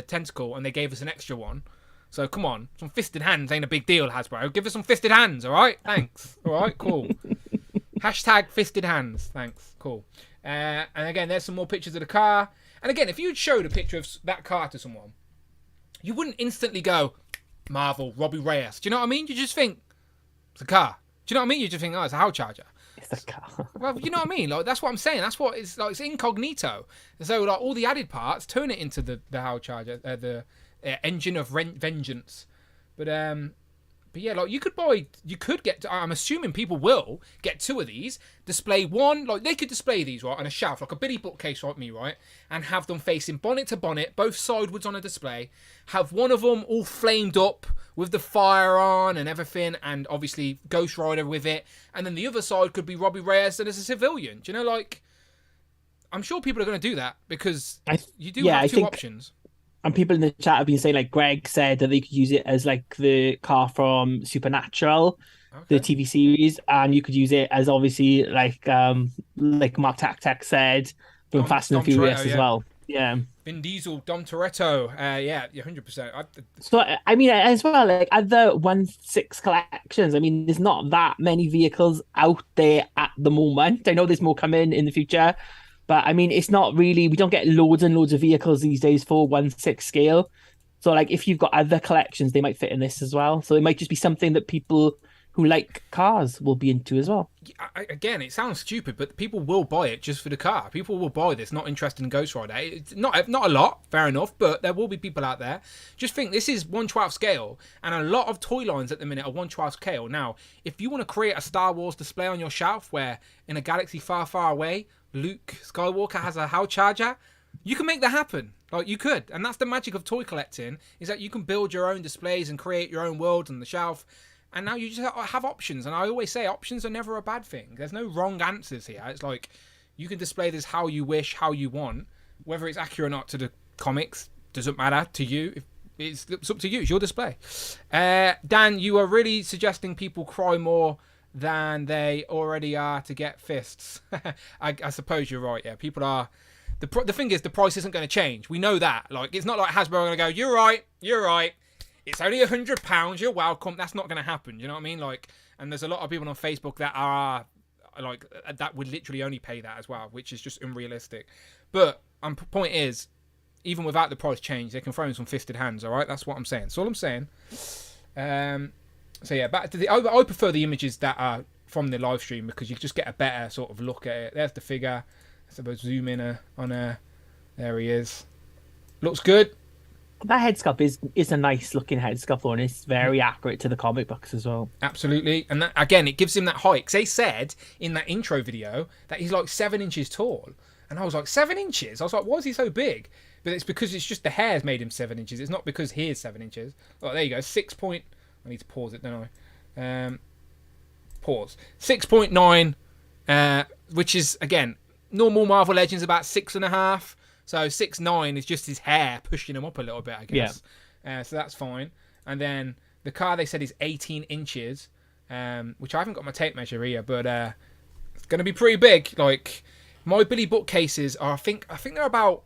tentacle and they gave us an extra one. So come on, some fisted hands ain't a big deal, Hasbro. Give us some fisted hands, all right? Thanks. All right, cool. Hashtag fisted hands. Thanks. Cool. And again, there's some more pictures of the car. And again, if you had showed a picture of that car to someone, you wouldn't instantly go, Marvel, Robbie Reyes. Do you know what I mean? You just think, it's a car. Do you know what I mean? You just think, oh, it's a house charger. It's a car. Well, you know what I mean? Like, that's what I'm saying. That's what it's like. It's incognito. So like all the added parts, turn it into the house charger, the engine of vengeance. But yeah, like you could get. I'm assuming people will get 2 of these. Display one, like they could display these right on a shelf, like a Billy bookcase, like me, right, and have them facing bonnet to bonnet, both sidewards on a display. Have one of them all flamed up with the fire on and everything, and obviously Ghost Rider with it, and then the other side could be Robbie Reyes and as a civilian. Do you know, like, I'm sure people are going to do that because you do have 2 options. And people in the chat have been saying, like Greg said, that they could use it as like the car from Supernatural, the TV series, and you could use it as obviously like Mark Tactac said from Fast and Furious as well. Yeah. Vin Diesel, Dom Toretto, yeah, 100%. So I mean, as well, like other 1/6 collections. I mean, there's not that many vehicles out there at the moment. I know there's more coming in the future. But I mean, it's not really, we don't get loads and loads of vehicles these days for 1/6 scale. So like if you've got other collections, they might fit in this as well. So it might just be something that people who like cars will be into as well. Again, it sounds stupid, but people will buy it just for the car. People will buy this, not interested in Ghost Rider. It's not a lot, fair enough, but there will be people out there. Just think, this is 1/12 scale, and a lot of toy lines at the minute are 1/12 scale. Now, if you want to create a Star Wars display on your shelf where in a galaxy far, far away, Luke Skywalker has a Hell Charger, you can make that happen. Like, you could. And that's the magic of toy collecting, is that you can build your own displays and create your own worlds on the shelf. And now you just have options. And I always say options are never a bad thing. There's no wrong answers here. It's like, you can display this how you wish, how you want. Whether it's accurate or not to the comics doesn't matter to you. It's up to you. It's your display. Dan, you are really suggesting people cry more than they already are to get fists. I suppose you're right. Yeah, people are. The thing is, the price isn't going to change. We know that. Like, it's not like Hasbro are going to go, you're right. It's only £100. You're welcome. That's not going to happen. You know what I mean? Like, and there's a lot of people on Facebook that are like that would literally only pay that as well, which is just unrealistic. But point is, even without the price change, they can throw in some fisted hands. All right, that's what I'm saying. That's all I'm saying. So yeah, back to I prefer the images that are from the live stream because you just get a better sort of look at it. There's the figure. I suppose zoom in on there he is. Looks good. That head sculpt is a nice looking head sculpt, and it's very accurate to the comic books as well. Absolutely, and that, again, it gives him that height. 'Cause they said in that intro video that he's like 7 inches tall, and I was like, 7 inches? I was like, why is he so big? But it's because it's just the hair's made him 7 inches. It's not because he is 7 inches. Oh, there you go, 6 point. I need to pause it, don't I? Pause. 6.9, which is, again, normal Marvel Legends about 6.5. So 6'9" is just his hair pushing him up a little bit, I guess. Yeah. So that's fine. And then the car they said is 18 inches, which I haven't got my tape measure here, but it's going to be pretty big. Like, my Billy bookcases are, I think they're about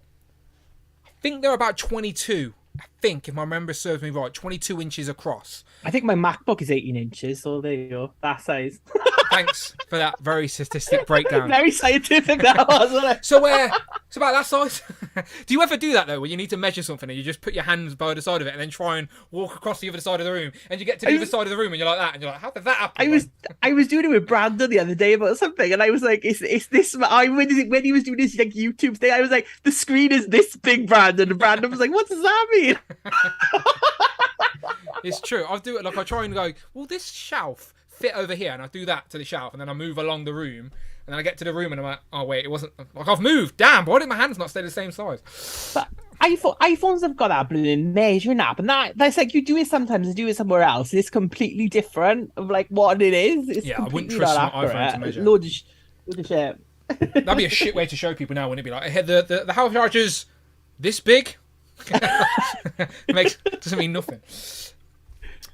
22. I think, if my memory serves me right, 22 inches across. I think my MacBook is 18 inches, so there you go. That size. Thanks for that very statistic breakdown. Very scientific that was, wasn't it? So it's about that size. Do you ever do that though, where you need to measure something and you just put your hands by the side of it and then try and walk across the other side of the room, and you get to the other side of the room and you're like that, and you're like, how did that happen? I was doing it with Brandon the other day about something, and I was like, "Is this?" When he was doing his like YouTube thing, I was like, "The screen is this big, Brandon." And Brandon was like, "What does that mean?" It's true. I do it like I try and go, well, this shelf fit over here, and I do that to the shelf, and then I move along the room, and then I get to the room, and I'm like, oh wait, it wasn't like I've moved. Damn, why did my hands not stay the same size? But iPhones have got that blooming measuring app, and that's like you do it sometimes and do it somewhere else. It's completely different of like what it is. It's I wouldn't trust my iPhone to measure. Load of shit. That'd be a shit way to show people now, wouldn't it? Be like, hey, the Hell Charger's this big. Doesn't mean nothing.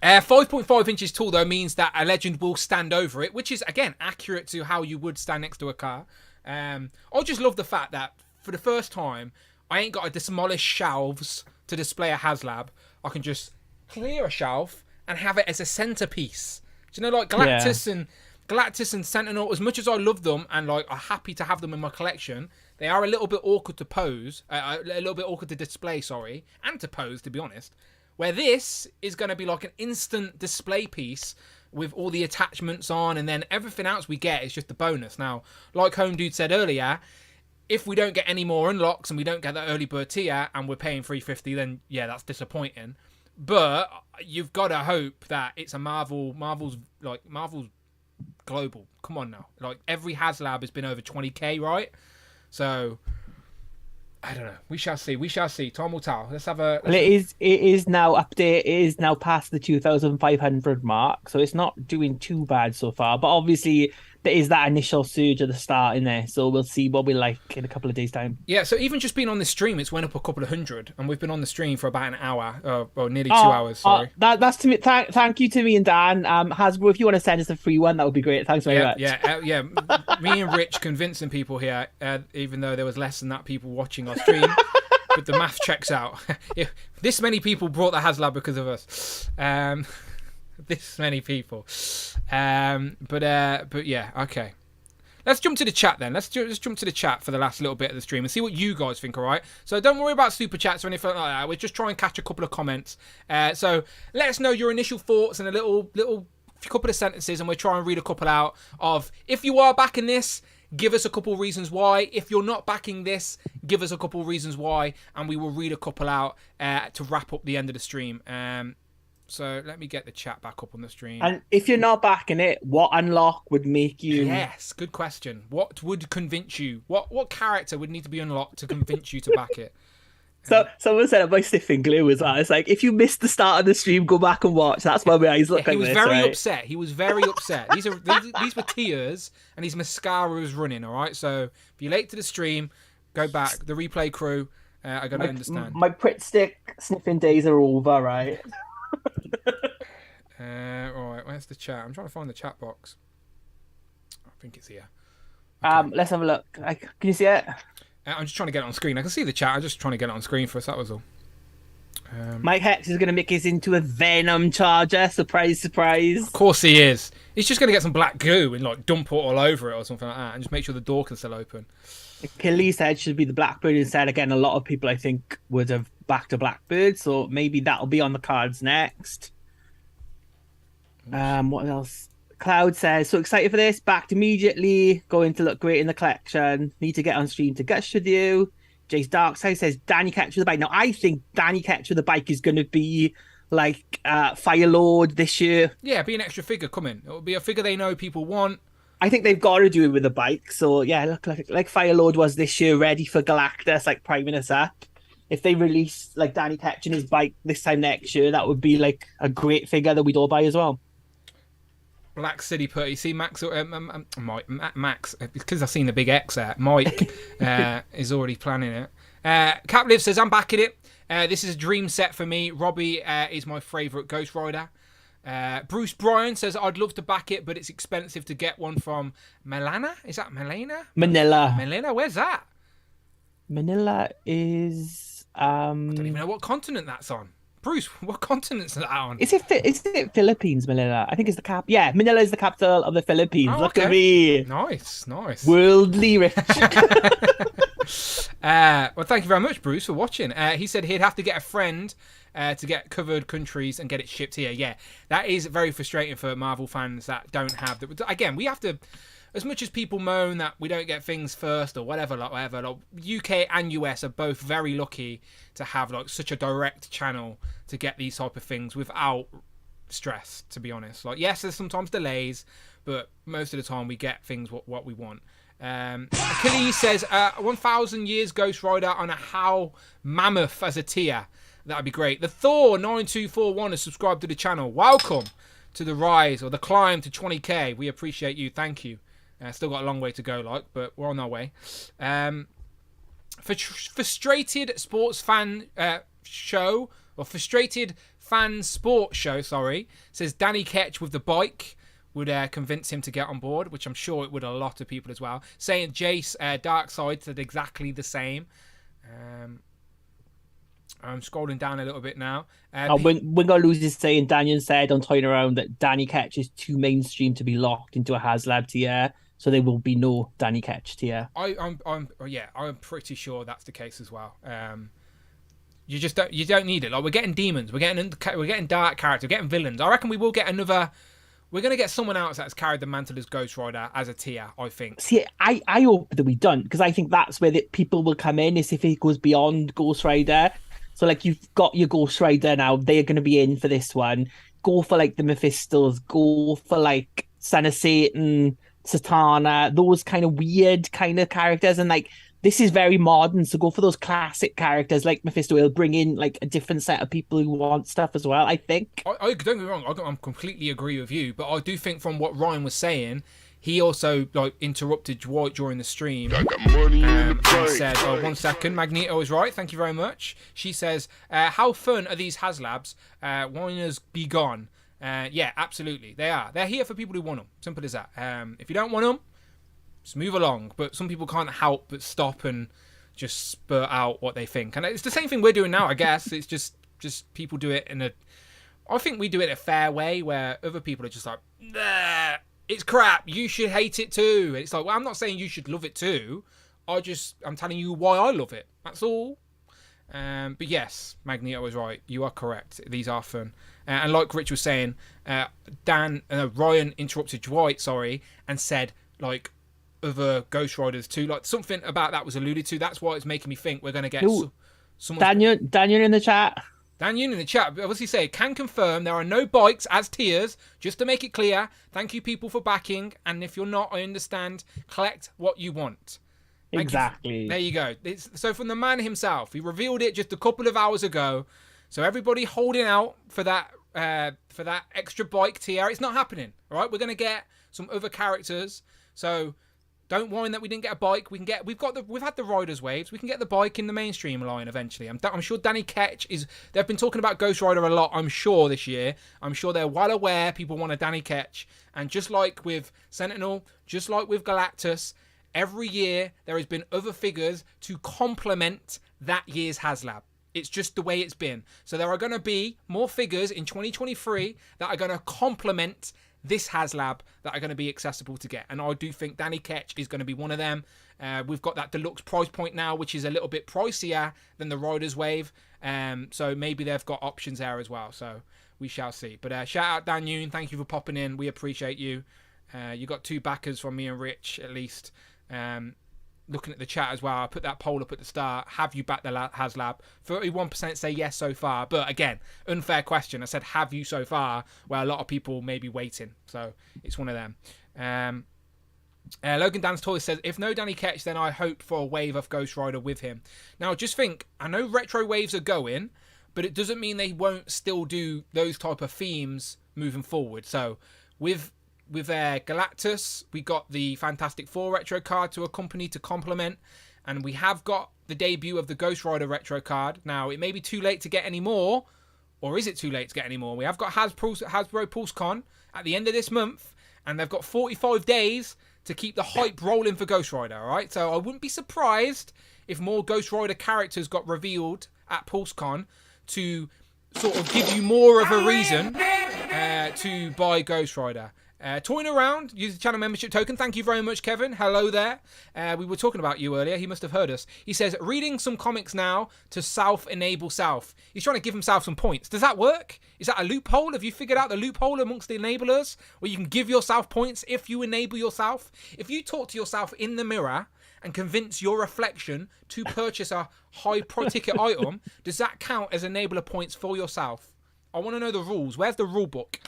5.5 inches tall though means that a legend will stand over it, which is again accurate to how you would stand next to a car. I just love the fact that for the first time I ain't got to demolish shelves to display a HasLab. I can just clear a shelf and have it as a centerpiece. Do you know, like Galactus and Sentinel, as much as I love them and like are happy to have them in my collection, they are a little bit awkward to pose, a little bit awkward to display, and to pose, to be honest. Where this is going to be like an instant display piece with all the attachments on, and then everything else we get is just a bonus. Now, like Home Dude said earlier, if we don't get any more unlocks and we don't get that early bird tier and we're paying $350, then yeah, that's disappointing. But you've got to hope that it's a Marvel's global. Come on now. Like, every HasLab has been over 20k, right? So I don't know. We shall see. Time will tell. Well, it is now update. It is now past the 2,500 mark, so it's not doing too bad so far. But obviously, there is that initial surge at the start in there, so we'll see what we like in a couple of days' time. Yeah. So even just being on this stream, it's went up a couple of hundred, and we've been on the stream for about an hour, or nearly 2 hours. Sorry. That's to me. Thank you to me and Dan. Hasbro, if you want to send us a free one, that would be great. Thanks very much. Yeah. Me and Rich convincing people here, even though there was less than that people watching our stream. But the math checks out. If this many people brought the HasLab because of us. This many people. But yeah, okay. Let's jump to the chat then. Let's jump to the chat for the last little bit of the stream and see what you guys think, all right? So don't worry about super chats or anything like that. We'll just try and catch a couple of comments. So let us know your initial thoughts in a little couple of sentences, and we'll try and read a couple out of, if you are backing this, give us a couple reasons why. If you're not backing this, give us a couple reasons why, and we will read a couple out to wrap up the end of the stream. So let me get the chat back up on the stream. And if you're not backing it, what unlock would make you... Yes, good question. What would convince you? What character would need to be unlocked to convince you to back it? So someone said about sniffing glue as well. It's like, if you missed the start of the stream, go back and watch. That's why my eyes look like this. He was very upset. He was very upset. These were tears, and his mascara was running, all right? So if you're late to the stream, go back. The replay crew are going to understand. My Pritt stick sniffing days are over, right? All right, where's the chat? I'm trying to find the chat box. I think it's here. Okay. Let's have a look. Can you see it? I'm just trying to get it on screen. I can see the chat. I'm just trying to get it on screen for us. That was all. Mike Hex is going to make his into a Venom charger. Surprise, surprise. Of course he is. He's just going to get some black goo and like dump it all over it or something like that, and just make sure the door can still open. Achilles head should be the Blackbird instead. Again, a lot of people I think would have backed a Blackbird, so maybe that'll be on the cards next. What else? Cloud says, so excited for this. Backed immediately. Going to look great in the collection. Need to get on stream to gush with you. Jace Darkside says, Danny Ketch with the bike. Now, I think Danny Ketch with the bike is going to be like Fire Lord this year. Yeah, be an extra figure coming. It'll be a figure they know people want. I think they've got to do it with the bike. So, yeah, look like Fire Lord was this year, ready for Galactus, like priming us up. If they release like Danny Ketch and his bike this time next year, that would be like a great figure that we'd all buy as well. Black City Put. You see Max, Max, because I've seen the big X there. Mike is already planning it. Capliv says, I'm backing it. This is a dream set for me. Robbie is my favourite Ghost Rider. Bruce Bryan says, I'd love to back it, but it's expensive to get one from Milana. Is that Milana? Manila, where's that? Manila is... I don't even know what continent that's on. Bruce, what continent's that on? Is it Philippines, Manila? I think it's the cap. Yeah, Manila is the capital of the Philippines. Oh, Look at me. Nice. Worldly rich. Well, thank you very much, Bruce, for watching. He said he'd have to get a friend to get covered countries and get it shipped here. Yeah, that is very frustrating for Marvel fans that don't have that. Again, we have to... As much as people moan that we don't get things first or whatever, UK and US are both very lucky to have like such a direct channel to get these type of things without stress, to be honest. Like, yes, there's sometimes delays, but most of the time we get things what we want. Achilles says 1,000 years Ghost Rider on a How Mammoth as a tier. That'd be great. The Thor 9241 has subscribed to the channel. Welcome to the rise or the climb to 20k. We appreciate you. Thank you. Still got a long way to go, but we're on our way. Frustrated sports fan show, or frustrated fan sports show, sorry, says Danny Ketch with the bike would convince him to get on board, which I'm sure it would a lot of people as well. Saying Jace Darkside said exactly the same. I'm scrolling down a little bit now. We're going to lose this saying Daniel said on Toying Around that Danny Ketch is too mainstream to be locked into a HasLab tier. So there will be no Danny Ketch tier. I'm pretty sure that's the case as well. You don't need it. Like, we're getting demons, we're getting dark characters, we're getting villains. I reckon we will get We're going to get someone else that's carried the mantle as Ghost Rider as a tier, I think. See, I hope that we don't, because I think that's where people will come in, is if it goes beyond Ghost Rider. So, like, you've got your Ghost Rider now, they're going to be in for this one. Go for, like, the Mephistos, go for, like, Son of Satan, Satana, those kind of weird kind of characters. And, like, this is very modern, so go for those classic characters like Mephisto. He'll bring in like a different set of people who want stuff as well, I think. I don't get me wrong, I completely agree with you, but I do think from what Ryan was saying, he also like interrupted Dwight during the stream and said, "Oh, 1 second, Magneto is right. Thank you very much." She says, "How fun are these HasLabs? Whiners be gone." Yeah, absolutely, they are. They're here for people who want them. Simple as that. If you don't want them, just move along. But some people can't help but stop and just spurt out what they think, and it's the same thing we're doing now, I guess. It's just people do it in a. I think we do it a fair way, where other people are just like, nah, it's crap, you should hate it too. And it's like, well, I'm not saying you should love it too. I'm telling you why I love it. That's all. But yes, Magneto is right. You are correct. These are fun. And like Rich was saying, Ryan interrupted Dwight, and said like other Ghost Riders too. Like something about that was alluded to. That's why it's making me think we're going to get someone. Daniel in the chat. Dan Yoon in the chat obviously say, can confirm there are no bikes as tiers, just to make it clear. Thank you people for backing, and if you're not, I understand. Collect what you want. Exactly. There you go. So from the man himself, he revealed it just a couple of hours ago. So everybody holding out for that extra bike tier, it's not happening. All right, we're gonna get some other characters. So don't whine that we didn't get a bike. We've had the Riders waves. We can get the bike in the mainstream line eventually. I'm sure Danny Ketch is. They've been talking about Ghost Rider a lot, I'm sure, this year. I'm sure they're well aware people want a Danny Ketch. And just like with Sentinel, just like with Galactus, every year there has been other figures to complement that year's HasLab. It's just the way it's been. So there are going to be more figures in 2023 that are going to complement this HasLab that are going to be accessible to get. And I do think Danny Ketch is going to be one of them. We've got that deluxe price point now, which is a little bit pricier than the Riders Wave. So maybe they've got options there as well. So we shall see. But shout out Dan Yoon. Thank you for popping in. We appreciate you. You got 2 backers from me and Rich, at least. Looking at the chat as well, I put that poll up at the start. Have you backed the HasLab? 31% say yes so far. But again, unfair question. I said, have you so far? Well, a lot of people may be waiting. So it's one of them. Logan Dan's Toy says, if no Danny Ketch, then I hope for a wave of Ghost Rider with him. Now, just think, I know retro waves are going, but it doesn't mean they won't still do those type of themes moving forward. So with Galactus, we got the Fantastic Four retro card to accompany, to complement, and we have got the debut of the Ghost Rider retro card. Now, it may be too late to get any more, or is it too late to get any more? We have got Hasbro Pulse Con at the end of this month, and they've got 45 days to keep the hype rolling for Ghost Rider, all right? So I wouldn't be surprised if more Ghost Rider characters got revealed at Pulse Con to sort of give you more of a reason to buy Ghost Rider. Toying around, use the channel membership token. Thank you very much, Kevin. Hello there. We were talking about you earlier. He must have heard us. He says, reading some comics now to self-enable self. He's trying to give himself some points. Does that work? Is that a loophole? Have you figured out the loophole amongst the enablers where you can give yourself points if you enable yourself? If you talk to yourself in the mirror and convince your reflection to purchase a high ticket item, does that count as enabler points for yourself? I want to know the rules. Where's the rule book?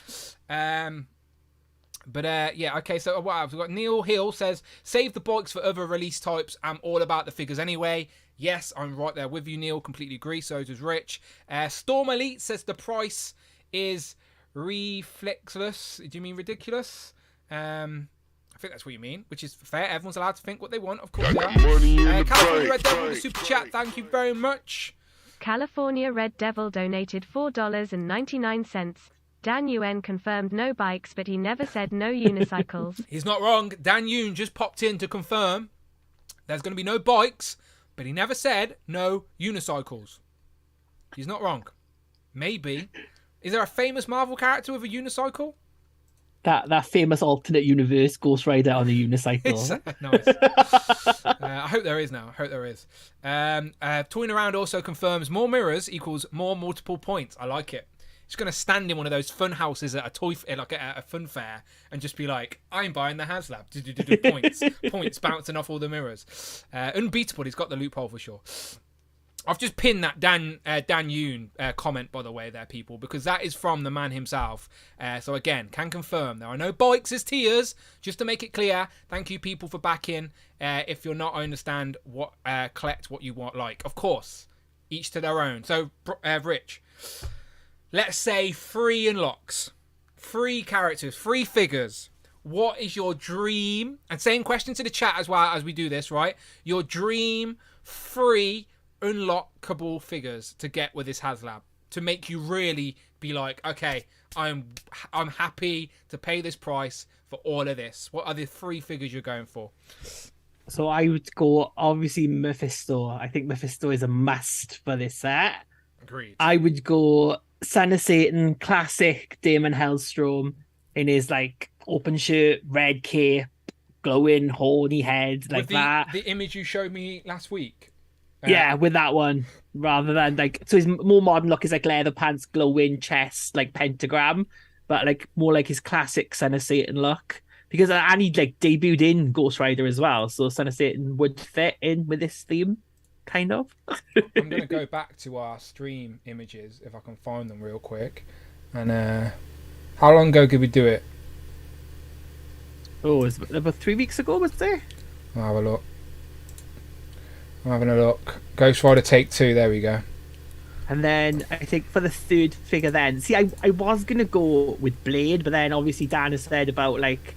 But yeah, okay, so what else? We've got Neil Hill says, save the bikes for other release types. I'm all about the figures anyway. Yes, I'm right there with you, Neil. Completely agree. So does Rich. Storm Elite says the price is reflexless. Do you mean ridiculous? I think that's what you mean, which is fair. Everyone's allowed to think what they want. Of course they are. California Red Devil, the super chat. Thank you very much. California Red Devil donated $4.99. Dan Yuen confirmed no bikes, but he never said no unicycles. He's not wrong. Dan Yuen just popped in to confirm there's going to be no bikes, but he never said no unicycles. He's not wrong. Maybe. Is there a famous Marvel character with a unicycle? That famous alternate universe Ghost Rider on a unicycle. Nice. I hope there is now. I hope there is. Toying Around also confirms more mirrors equals more multiple points. I like it. He's going to stand in one of those fun houses at a fun fair and just be like, I'm buying the HasLab. Points bouncing off all the mirrors. Unbeatable. He's got the loophole for sure. I've just pinned that Dan Yoon comment, by the way, there, people, because that is from the man himself. So again, can confirm there are no bikes as tiers. Just to make it clear, thank you, people, for backing. If you're not, I understand what collect what you want. Like, of course, each to their own. So, Rich, let's say 3 unlocks, 3 characters, 3 figures. What is your dream? And same question to the chat as well as we do this, right? Your dream 3 unlockable figures to get with this HasLab to make you really be like, okay, I'm happy to pay this price for all of this. What are the 3 figures you're going for? So I would go, obviously, Mephisto. I think Mephisto is a must for this set. Agreed. I would go Son of Satan, classic Damon Hellstrom in his like open shirt, red cape, glowing horny head, like that. The image you showed me last week. Yeah, with that one, rather than like, so his more modern look is like leather pants, glowing chest, like pentagram, but like more like his classic Son of Satan look. Because and he like debuted in Ghost Rider as well, so Son of Satan would fit in with this theme, kind of. I'm gonna go back to our stream images if I can find them real quick. And how long ago did we do it? Oh, it was about 3 weeks ago, was there? I'll have a look. I'm having a look. Ghost Rider Take 2, there we go. And then I think for the 3rd figure then, see, I was going to go with Blade, but then obviously Dan has said about like...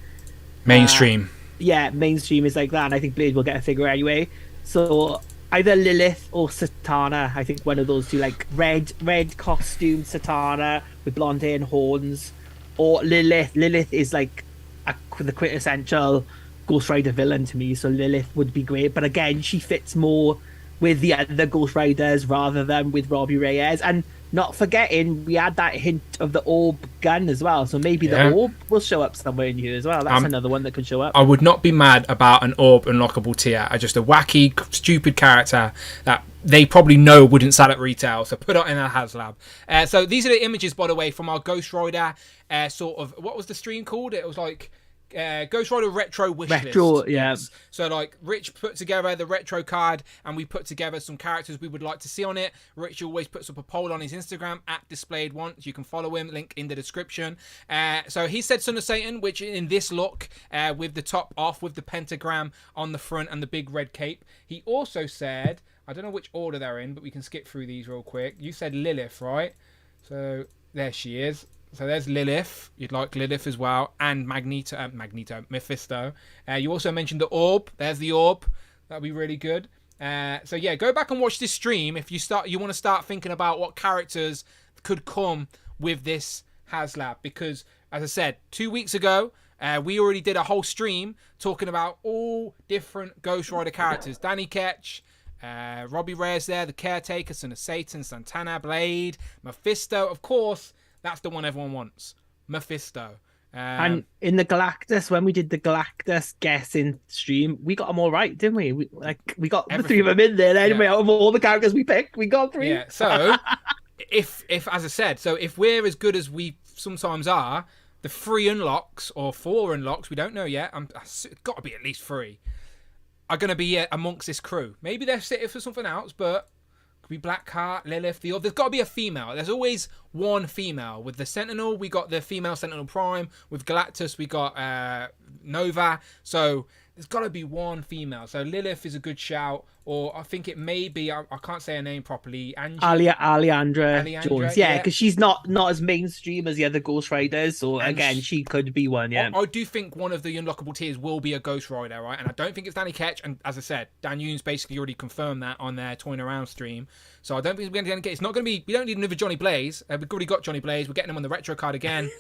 Mainstream. Mainstream is like that, and I think Blade will get a figure anyway. So either Lilith or Satana, I think one of those two, like red costume Satana with blonde hair and horns, or Lilith. Lilith is like the quintessential Ghost Rider villain to me, so Lilith would be great, but again, she fits more with the other Ghost Riders rather than with Robbie Reyes. And not forgetting, we had that hint of the orb gun as well, so maybe the orb will show up somewhere in here as well. That's another one that could show up. I would not be mad about an orb unlockable tier. Just a wacky, stupid character that they probably know wouldn't sell at retail, so put it in a HasLab. So these are the images, by the way, from our Ghost Rider sort of, what was the stream called? It was like Ghost Rider Retro Wishlist. Yeah. So like Rich put together the retro card and we put together some characters we would like to see on it. Rich always puts up a poll on his Instagram at displayed once. You can follow him, link in the description. So he said Son of Satan, which in this look with the top off with the pentagram on the front and the big red cape. He also said, I don't know which order they're in, but we can skip through these real quick. You said Lilith, right? So there she is. So there's Lilith. You'd like Lilith as well, and Mephisto. You also mentioned the orb. There's the orb. That'd be really good. So yeah, go back and watch this stream if you want to start thinking about what characters could come with this HasLab. Because as I said 2 weeks ago, we already did a whole stream talking about all different Ghost Rider characters. Danny Ketch, Robbie Reyes there, the Caretaker, Son of Satan, Santana, Blade, Mephisto, of course. That's the one everyone wants. Mephisto. And in the Galactus, when we did the Galactus guessing stream, we got them all right, didn't we? We got the 3 of them in there anyway. Out of all the characters we picked, we got 3. Yeah, so if as I said, so if we're as good as we sometimes are, the 3 unlocks or 4 unlocks, we don't know yet, it's got to be at least 3, are going to be amongst this crew. Maybe they're sitting for something else, but... be Blackheart, Lilith, there's got to be a female. There's always one female. With the Sentinel, we got the female Sentinel Prime. With Galactus, we got Nova. So there's got to be one female. So Lilith is a good shout. Or I think it may be, I can't say her name properly. Aliandra Jones. Yeah, because she's not as mainstream as the other Ghost Riders. So and again, she could be one, yeah. I do think one of the unlockable tiers will be a Ghost Rider, right? And I don't think it's Danny Ketch. And as I said, Dan Yoon's basically already confirmed that on their Toying Around stream. So I don't think we're going to get, it's not going to be, we don't need another Johnny Blaze. We've already got Johnny Blaze. We're getting him on the retro card again.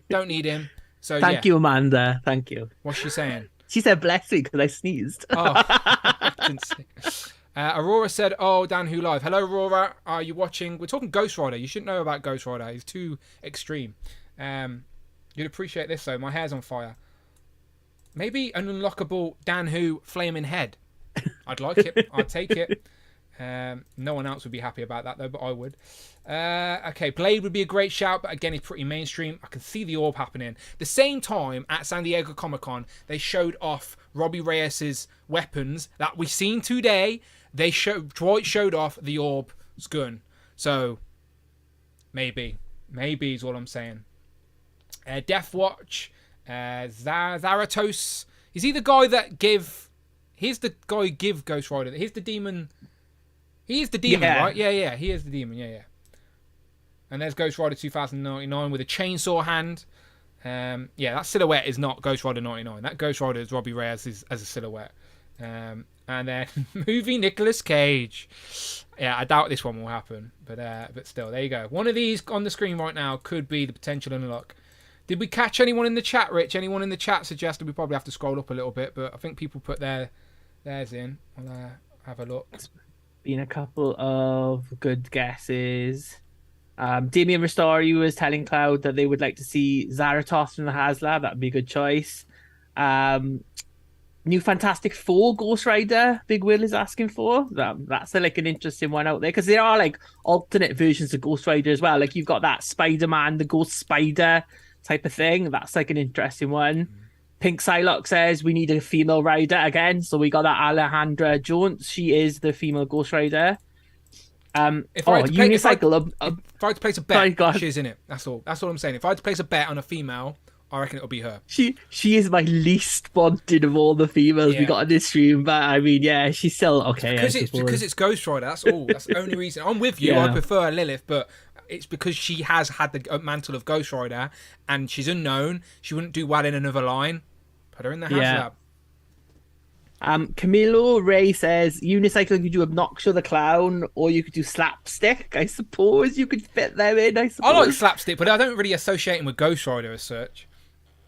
Don't need him. So Thank you, Amanda. Thank you. What's she saying? She said bless me because I sneezed. Oh, I didn't see. Aurora said, oh, Dan Who Live. Hello, Aurora. Are you watching? We're talking Ghost Rider. You shouldn't know about Ghost Rider. He's too extreme. You'd appreciate this, though. My hair's on fire. Maybe an unlockable Dan Who flaming head. I'd like it. I'd take it. No one else would be happy about that though, but I would. Okay, Blade would be a great shout, but again, it's pretty mainstream. I can see the orb happening. The same time at San Diego Comic-Con, they showed off Robbie Reyes's weapons that we seen today. Dwight showed off the orb's gun. So maybe is all I'm saying. Death Watch, Zaratos. Is he the guy that give? He's the guy who give Ghost Rider. He's the demon. He is the demon, right? Yeah. He is the demon. Yeah. And there's Ghost Rider 2099 with a chainsaw hand. That silhouette is not Ghost Rider 99. That Ghost Rider is Robbie Reyes as a silhouette. And then movie Nicolas Cage. Yeah, I doubt this one will happen, but still, there you go. One of these on the screen right now could be the potential unlock. Did we catch anyone in the chat, Rich? Anyone in the chat suggested we probably have to scroll up a little bit, but I think people put theirs in. I'll have a look. It's been a couple of good guesses. Damien Ristori was telling Cloud that they would like to see Zaratos from the HasLab. That would be a good choice. New Fantastic Four Ghost Rider, Big Will is asking for. That's like an interesting one out there because there are like alternate versions of Ghost Rider as well. Like you've got that Spider-Man, the Ghost Spider type of thing. That's like an interesting one. Pink Psylocke says we need a female rider again. So we got that Alejandra Jones. She is the female Ghost Rider. If I had to place a bet, sorry, she's in it. That's all I'm saying. If I had to place a bet on a female, I reckon it'll be her. She is my least wanted of all the females we got in this stream, but I mean, yeah, she's still okay. Because it's Ghost Rider. That's all. That's the only reason. I'm with you. Yeah. I prefer Lilith, but it's because she has had the mantle of Ghost Rider, and she's unknown. She wouldn't do well in another line. Put her in the HasLab. Camilo Ray says unicycling could do Obnoxio the Clown, or you could do Slapstick. I suppose you could fit them in. I like Slapstick, but I don't really associate him with Ghost Rider as such.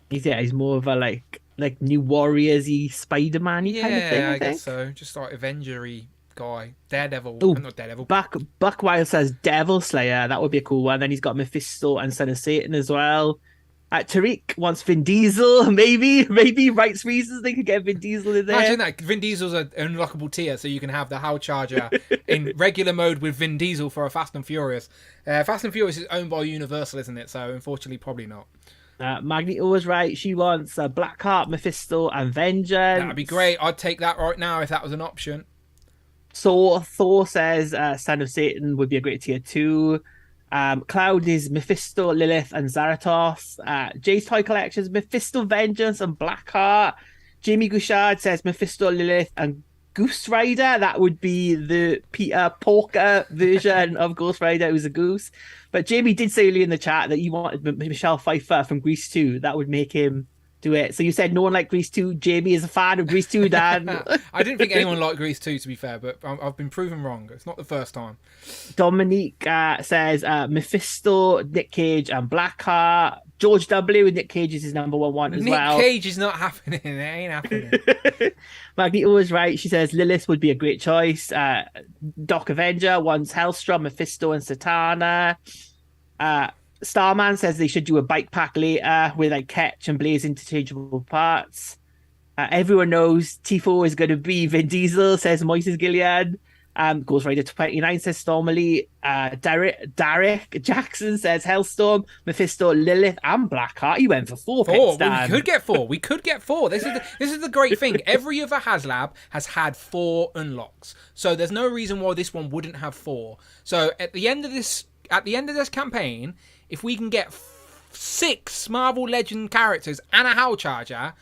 He's more of a like New Warriors-y, Spider-Man-y kind of thing. I guess so. Just like Avenger-y guy. Daredevil. Oh, not Daredevil. Buckwild says Devil Slayer. That would be a cool one. Then he's got Mephisto and Son of Satan as well. Tariq wants Vin Diesel. Maybe rights reasons they could get Vin Diesel in there. Imagine that. Vin Diesel's an unlockable tier, so you can have the Howl Charger in regular mode with Vin Diesel for a Fast and Furious. Fast and Furious is owned by Universal, isn't it? So unfortunately, probably not. Magneto was right. She wants Blackheart, Mephisto, and Vengeance. That'd be great. I'd take that right now if that was an option. So Thor says Son of Satan would be a great tier 2. Cloud is Mephisto, Lilith, and Zaratos. Jay's Toy Collections, Mephisto, Vengeance, and Blackheart. Jamie Gouchard says Mephisto, Lilith, and Ghost Rider. That would be the Peter Porker version of Ghost Rider, who's a goose. But Jamie did say earlier in the chat that you wanted Michelle Pfeiffer from Grease 2. That would make him do it. So you said no one liked Grease 2. Jamie is a fan of Grease 2, Dan. I didn't think anyone liked Grease 2, to be fair, but I've been proven wrong. It's not the first time. Dominique says Mephisto, Nick Cage, and Blackheart. George W. Nick Cage is his number one as well. Nick Cage is not happening. It ain't happening. Magneto was right. She says Lilith would be a great choice. Doc Avenger wants Hellstrom, Mephisto, and Satana. Starman says they should do a bike pack later with like Ketch and Blaze interchangeable parts. Everyone knows Tifo is going to be Vin Diesel, says Moises Gilead. Ghost Rider 29 says Stormily. Derek Jackson says Hellstorm, Mephisto, Lilith, and Blackheart. He went for 4 picks, Dan. We could get 4. This is the great thing. Every other HasLab has had 4 unlocks, so there's no reason why this one wouldn't have 4. So at the end of this campaign, if we can get 6 Marvel Legend characters and a Howl Charger,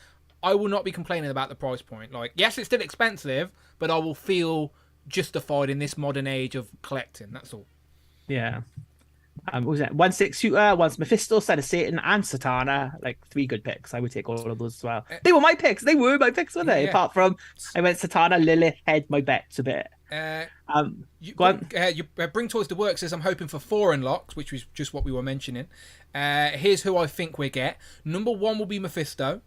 I will not be complaining about the price point. Like, yes, it's still expensive, but I will feel justified in this modern age of collecting. That's all. Yeah. What was that? 1/6 shooter, once Mephisto, Son of Satan, and Satana. Like 3 good picks. I would take all of those as well. They were my picks. Weren't they? Yeah. Apart from I went Satana, Lilith, head my bets a bit. Bring Toys to Work says I'm hoping for 4 unlocks, which was just what we were mentioning. Here's who I think we get. Number 1 will be Mephisto,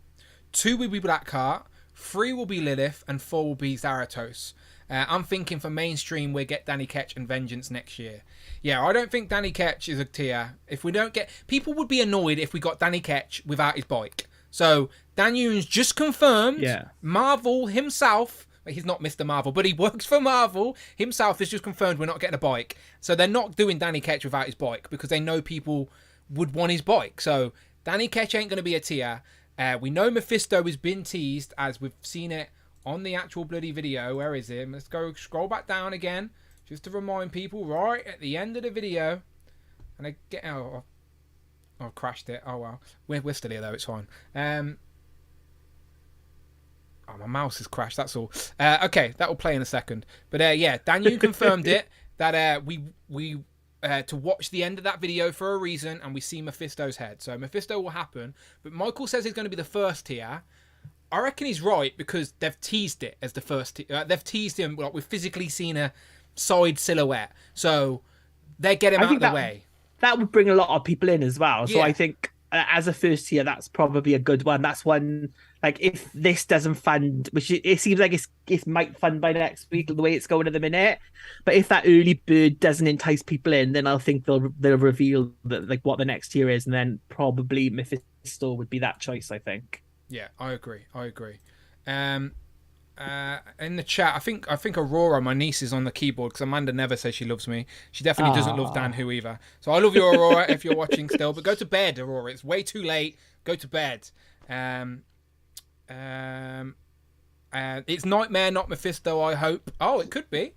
2 will be Blackheart, 3 will be Lilith, and 4 will be Zaratos. I'm thinking for mainstream we'll get Danny Ketch and Vengeance next year. Yeah, I don't think Danny Ketch is a tier. If we don't get... People would be annoyed if we got Danny Ketch without his bike. So, Dan Youn's just confirmed Marvel himself He's not Mr. Marvel, but he works for Marvel. Himself has just confirmed we're not getting a bike. So they're not doing Danny Ketch without his bike because they know people would want his bike. So Danny Ketch ain't going to be a tier. We know Mephisto has been teased as we've seen it on the actual bloody video. Where is it? Let's go scroll back down again just to remind people right at the end of the video. And I get... Oh, I've crashed it. Oh, well. We're still here, though. It's fine. Oh, my mouse has crashed, that's all. Okay, that will play in a second. But yeah, Daniel confirmed it, that we to watch the end of that video for a reason, and we see Mephisto's head. So Mephisto will happen, but Michael says he's going to be the first tier. I reckon he's right, because they've teased it as the first tier. They've teased him, like, we've physically seen a side silhouette. So they get him out of the way. That would bring a lot of people in as well. So Yeah. I think as a first tier, that's probably a good one. That's one, like, if this doesn't fund, which it seems like it might fund by next week, the way it's going at the minute. But if that early bird doesn't entice people in, then I'll think they'll reveal that, like, what the next tier is, and then probably Mephisto would be that choice, I think. Yeah, I agree. In the chat, I think Aurora, my niece, is on the keyboard because Amanda never says she loves me. She definitely doesn't love Dan Who either. So I love you, Aurora, if you're watching still. But go to bed, Aurora. It's way too late. Go to bed. It's Nightmare, not Mephisto, I hope. Oh, it could be.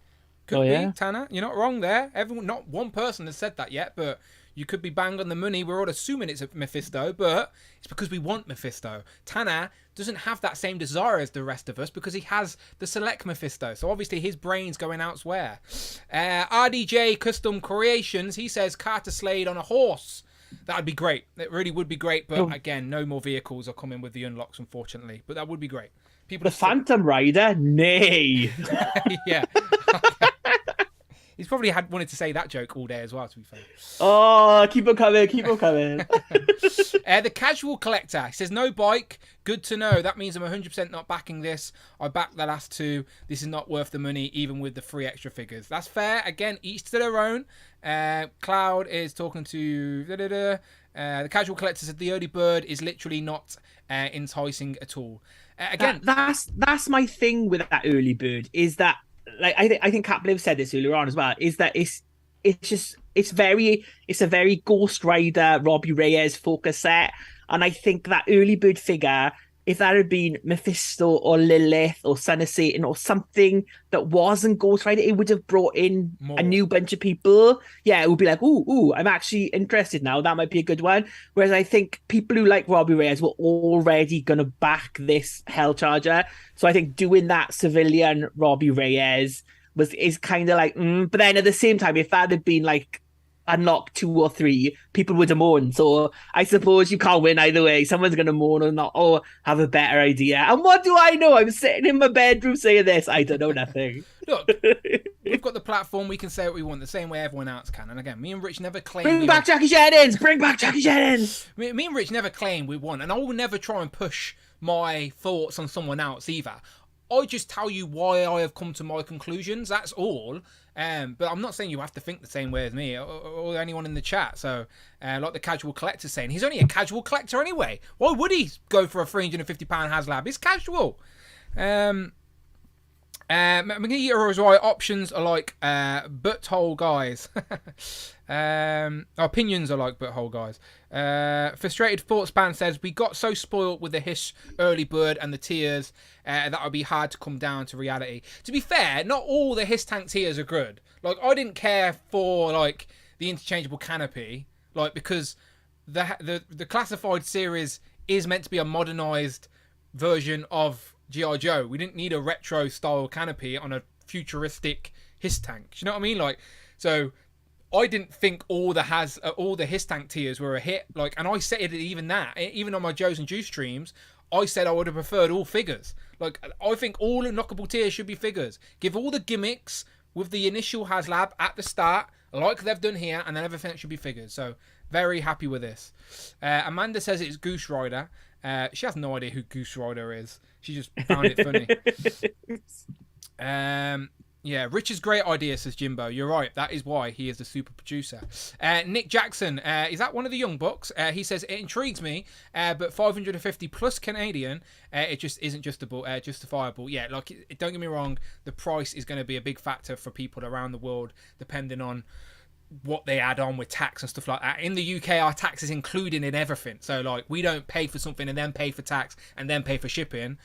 Could be, Tanner. You're not wrong there. Everyone, not one person has said that yet, but you could be bang on the money. We're all assuming it's a Mephisto, but it's because we want Mephisto. Tanner doesn't have that same desire as the rest of us because he has the select Mephisto. So obviously his brain's going elsewhere. RDJ Custom Creations, he says Carter Slade on a horse. That would be great. It really would be great. But again, no more vehicles are coming with the unlocks, unfortunately. But that would be great. People The Phantom Rider? Nay. Yeah. He's probably wanted to say that joke all day as well, to be fair. Oh, keep on coming. The Casual Collector, he says, no bike. Good to know. That means I'm 100% not backing this. I backed the last two. This is not worth the money, even with the free extra figures. That's fair. Again, each to their own. Cloud is talking to... the Casual Collector said the early bird is literally not enticing at all. Again, that's my thing with that early bird, is that, like, I think Capliv said this earlier on as well, is that it's a very Ghost Rider, Robbie Reyes focus set, and I think that early bird figure, if that had been Mephisto or Lilith or Son of Satan or something that wasn't Ghost Rider, it would have brought in a new bunch of people. Yeah, it would be like, ooh, I'm actually interested now. That might be a good one. Whereas I think people who like Robbie Reyes were already going to back this Hell Charger. So I think doing that civilian Robbie Reyes is kind of like, but then at the same time, if that had been like unlock 2 or 3, people would have moaned. So I suppose you can't win either way. Someone's going to moan or not, or have a better idea. And what do I know? I'm sitting in my bedroom saying this. I don't know nothing. Look, we've got the platform. We can say what we want the same way everyone else can. And again, me and Rich never claim... Bring back Jackie Jennings! Me and Rich never claim we won. And I will never try and push my thoughts on someone else either. I just tell you why I have come to my conclusions. That's all. But I'm not saying you have to think the same way as me or anyone in the chat. So, like the Casual Collector saying, he's only a casual collector anyway. Why would he go for a £350 HasLab? He's casual. McGee is right. Options are like butthole guys. Opinions are like butthole guys. Frustrated Thoughts Band says, we got so spoiled with the Hiss early bird and the tiers that would be hard to come down to reality. To be fair, not all the Hiss tank tiers are good. Like, I didn't care for like the interchangeable canopy, like, because the classified series is meant to be a modernized version of G.I. Joe. We didn't need a retro style canopy on a futuristic Hiss tank. You know what I mean? Like, so I didn't think all the Hiss tank tiers were a hit. Like, and I said it, even on my Joe's and Juice streams, I said I would have preferred all figures. Like, I think all unlockable tiers should be figures. Give all the gimmicks with the initial HasLab at the start, like they've done here, and then everything should be figures. So, very happy with this. Amanda says it's Ghost Rider. She has no idea who Ghost Rider is. She just found it funny. Yeah, Richard's great idea, says Jimbo. You're right. That is why he is the super producer. Nick Jackson, is that one of the young bucks? He says, it intrigues me, but 550 plus Canadian, it just isn't justifiable. Yeah, like, don't get me wrong, the price is going to be a big factor for people around the world, depending on what they add on with tax and stuff like that. In the UK, our tax is included in everything. So, like, we don't pay for something and then pay for tax and then pay for shipping.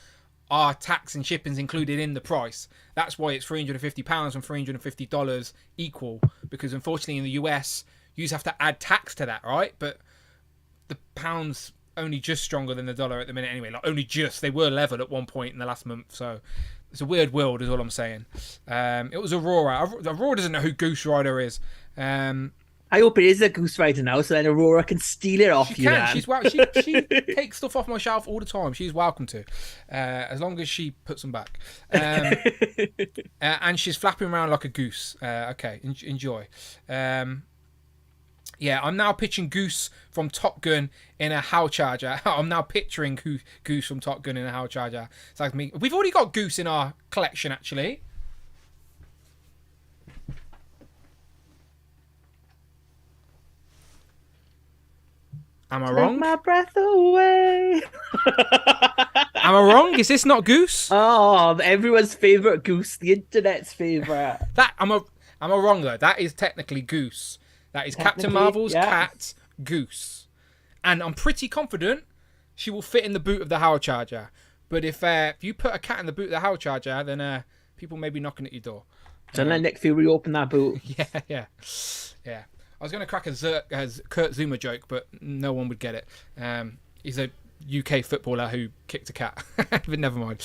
Our tax and shipping's included in the price. That's why it's £350 and $350 equal, because unfortunately in the US you just have to add tax to that, right? But the pound's only just stronger than the dollar at the minute anyway. Like, only just. They were level at one point in the last month, so it's a weird world is all I'm saying. It was Aurora. Aurora doesn't know who Ghost Rider is. I hope it is a Ghost Rider now, so then Aurora can steal it off she you. Can. She takes stuff off my shelf all the time. She's welcome to, as long as she puts them back. And she's flapping around like a goose. Okay, enjoy. Yeah, I'm now pitching Goose from Top Gun in a Howl Charger. I'm now picturing Goose from Top Gun in a Howl Charger. It's like me. We've already got Goose in our collection, actually. Am I wrong? Take my breath away. Am I wrong? Is this not Goose? Oh, everyone's favourite Goose, the internet's favourite. Am I wrong though? That is technically Goose. That is Captain Marvel's cat, Goose. And I'm pretty confident she will fit in the boot of the Howl Charger. But if you put a cat in the boot of the Howl Charger, then people may be knocking at your door. Don't let Nick Fury open that boot. Yeah. I was going to crack a Kurt Zuma joke, but no one would get it. He's a UK footballer who kicked a cat. But never mind.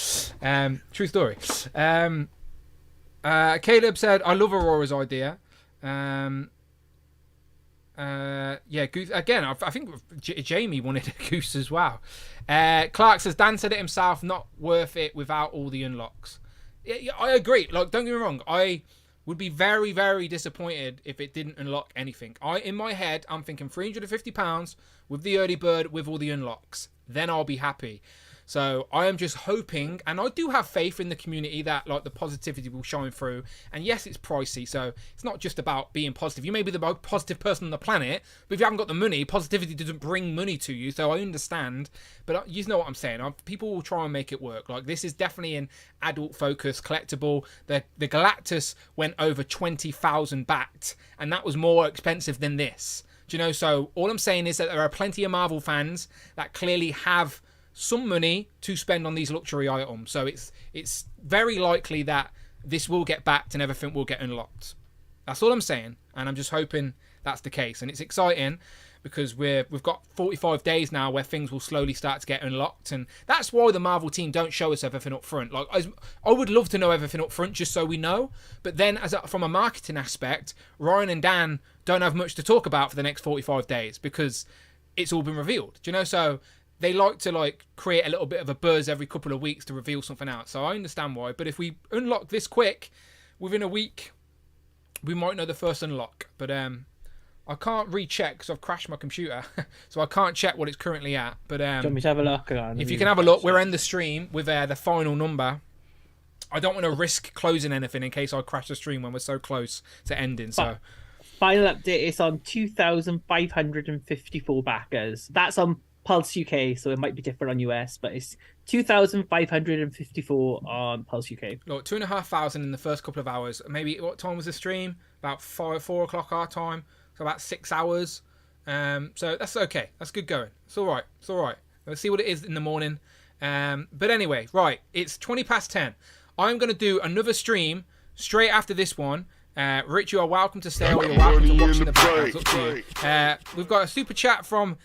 True story. Caleb said, I love Aurora's idea. Goose. Again, I think Jamie wanted a Goose as well. Clark says, Dan said it himself, not worth it without all the unlocks. Yeah, I agree. Like, don't get me wrong. I would be very, very disappointed if it didn't unlock anything. In my head, I'm thinking £350 with the early bird with all the unlocks. Then I'll be happy. So I am just hoping, and I do have faith in the community that like the positivity will shine through. And yes, it's pricey, so it's not just about being positive. You may be the most positive person on the planet, but if you haven't got the money, positivity doesn't bring money to you. So I understand, but you know what I'm saying. People will try and make it work. Like, this is definitely an adult-focused collectible. The Galactus went over 20,000 baht, and that was more expensive than this. Do you know? So all I'm saying is that there are plenty of Marvel fans that clearly have some money to spend on these luxury items, so it's very likely that this will get backed and everything will get unlocked. That's all I'm saying, and I'm just hoping that's the case. And it's exciting because we've got 45 days now where things will slowly start to get unlocked, and that's why the Marvel team don't show us everything up front. Like, I would love to know everything up front just so we know, but then from a marketing aspect, Ryan and Dan don't have much to talk about for the next 45 days because it's all been revealed. Do you know? So they like to create a little bit of a buzz every couple of weeks to reveal something out. So I understand why. But if we unlock this quick, within a week, we might know the first unlock. But I can't recheck because I've crashed my computer. So I can't check what it's currently at. But Do you want me to have a look? If you can have a look, we're in the stream with the final number. I don't want to risk closing anything in case I crash the stream when we're so close to ending. So final update is on 2,554 backers. That's on Pulse UK, so it might be different on US, but it's 2,554 on Pulse UK. Look, 2,500 in the first couple of hours. Maybe what time was the stream? About 4 o'clock our time. So about 6 hours. So that's okay. That's good going. It's all right. It's all right. Let's see what it is in the morning. But anyway, right. It's 20 past 10. I'm going to do another stream straight after this one. Rich, you are welcome to stay or you're welcome to watch in the background. It's up to you. We've got a super chat from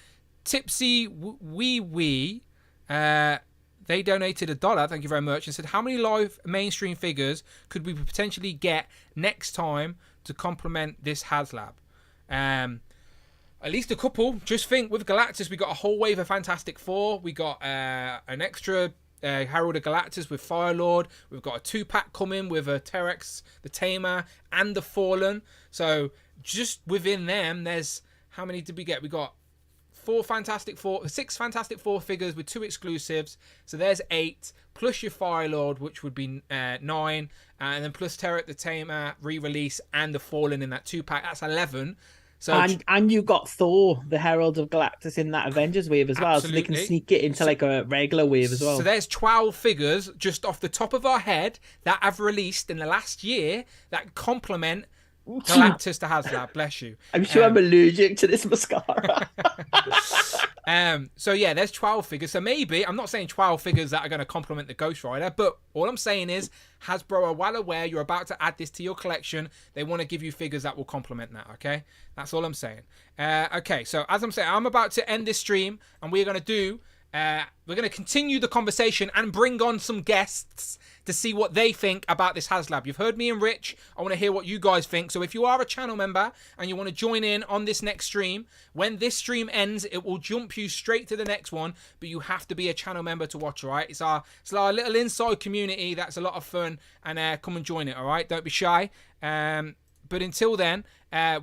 Tipsy Wee Wee. They donated $1, thank you very much, and said, how many live mainstream figures could we potentially get next time to complement this HasLab? At least a couple. Just think, with Galactus, we got a whole wave of Fantastic Four. We got an extra Herald of Galactus with Firelord. We've got a 2-pack coming with a Terex, the Tamer, and the Fallen. So just within them, there's, how many did we get? We got six Fantastic Four figures with 2 exclusives. So there's 8, plus your Fire Lord, which would be 9, and then plus Terror the Tamer re-release and the Fallen in that 2-pack. That's 11. So and you got Thor, the Herald of Galactus, in that Avengers wave as well, absolutely. so they can sneak it into like a regular wave as well. So there's 12 figures just off the top of our head that have released in the last year that complement Galactus to HasLab. Bless you. I'm sure I'm allergic to this mascara. So yeah, there's 12 figures. So maybe, I'm not saying 12 figures that are going to complement the Ghost Rider, but all I'm saying is Hasbro are well aware you're about to add this to your collection. They want to give you figures that will complement that, okay? That's all I'm saying. Okay, so as I'm saying, I'm about to end this stream, and we're going to continue the conversation and bring on some guests to see what they think about this HasLab. You've heard me and Rich. I want to hear what you guys think. So if you are a channel member and you want to join in on this next stream, when this stream ends, it will jump you straight to the next one, but you have to be a channel member to watch, all right? It's our little inside community that's a lot of fun, and come and join it, all right? Don't be shy. But until then,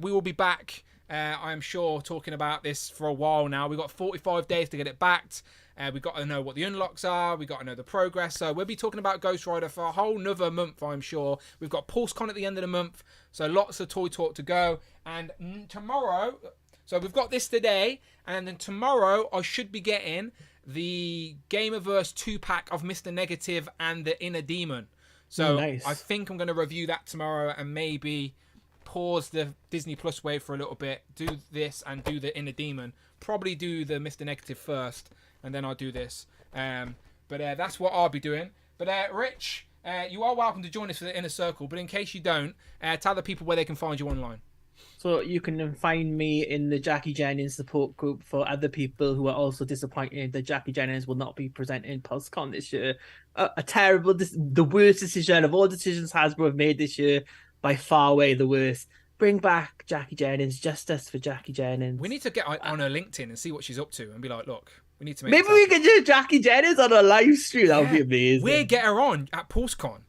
we will be back, I'm sure, talking about this for a while now. We've got 45 days to get it backed. We've got to know what the unlocks are. We've got to know the progress. So we'll be talking about Ghost Rider for a whole nother month, I'm sure. We've got PulseCon at the end of the month. So lots of toy talk to go. And tomorrow, so we've got this today. And then tomorrow, I should be getting the Gamerverse 2-pack of Mr. Negative and the Inner Demon. So nice. I think I'm going to review that tomorrow and maybe pause the Disney Plus wave for a little bit. Do this and do the Inner Demon. Probably do the Mr. Negative first. And then I'll do this. But that's what I'll be doing. But Rich, you are welcome to join us for the Inner Circle. But in case you don't, tell the people where they can find you online. So you can find me in the Jackie Jennings support group for other people who are also disappointed that Jackie Jennings will not be presenting PulseCon this year. The worst decision of all decisions Hasbro have made this year, by far away the worst. Bring back Jackie Jennings, justice for Jackie Jennings. We need to get on her LinkedIn and see what she's up to and be like, look, we need to make maybe we can do Jackie Jennings on a live stream. That would be amazing. We'll get her on at PulseCon.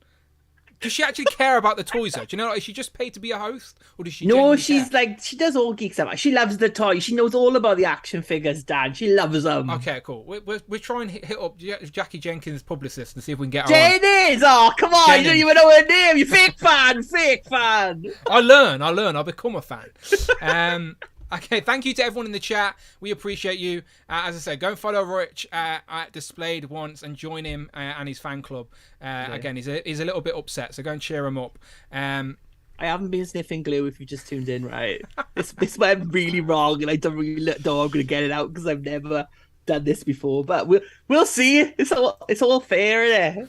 Does she actually care about the toys though? Do you know, like, is she just paid to be a host? Or does she she's care? Like, she does all geek stuff. She loves the toys. She knows all about the action figures, Dan. She loves them. Okay, cool. We're trying to hit up Jackie Jenkins' publicist and see if we can get her Jennings! Oh, come on. Jennings. You don't even know her name. You fake fan. I learn. I'll become a fan. Okay, thank you to everyone in the chat. We appreciate you. As I said, go and follow Rich at Displayed Once and join him and his fan club. Again, he's a little bit upset, so go and cheer him up. I haven't been sniffing glue if you just tuned in, right? this went really wrong, and I don't really know I'm going to get it out because I've never done this before. But we'll see. It's all fair, isn't it?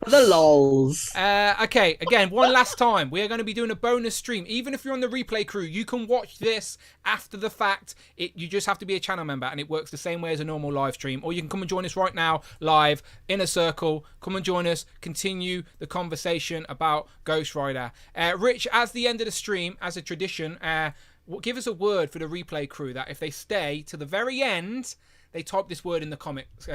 The lols. Okay, again, one last time. We are going to be doing a bonus stream. Even if you're on the replay crew, you can watch this after the fact. You just have to be a channel member, and it works the same way as a normal live stream. Or you can come and join us right now, live, in a circle. Come and join us. Continue the conversation about Ghost Rider. Rich, as the end of the stream, as a tradition, give us a word for the replay crew that if they stay to the very end, they type this word in the comments.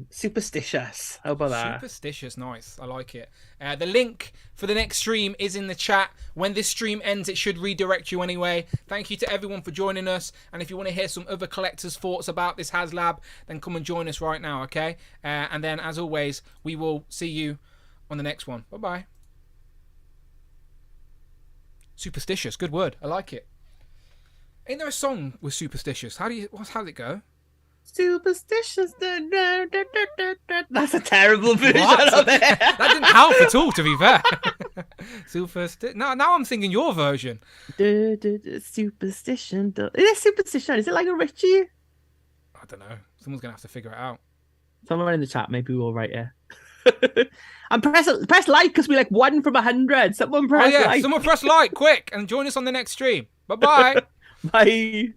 Superstitious. How about that? Superstitious, nice. I like it. The link for the next stream is in the chat. When this stream ends, it should redirect you anyway. Thank you to everyone for joining us. And if you want to hear some other collectors' thoughts about this HasLab, then come and join us right now, okay? And then, as always, we will see you on the next one. Bye-bye. Superstitious, good word. I like it. Ain't there a song with superstitious? How'd it go? Superstitious. That's a terrible version of it. That didn't help at all, to be fair. Superstition. Now I'm singing your version. Superstition. Is it superstition? Is it like a Richie? I don't know. Someone's gonna have to figure it out. Someone in the chat, maybe we'll write it. And press like because we're like 1 from 100. Someone press like. Someone press like quick and join us on the next stream. Bye-bye. Bye.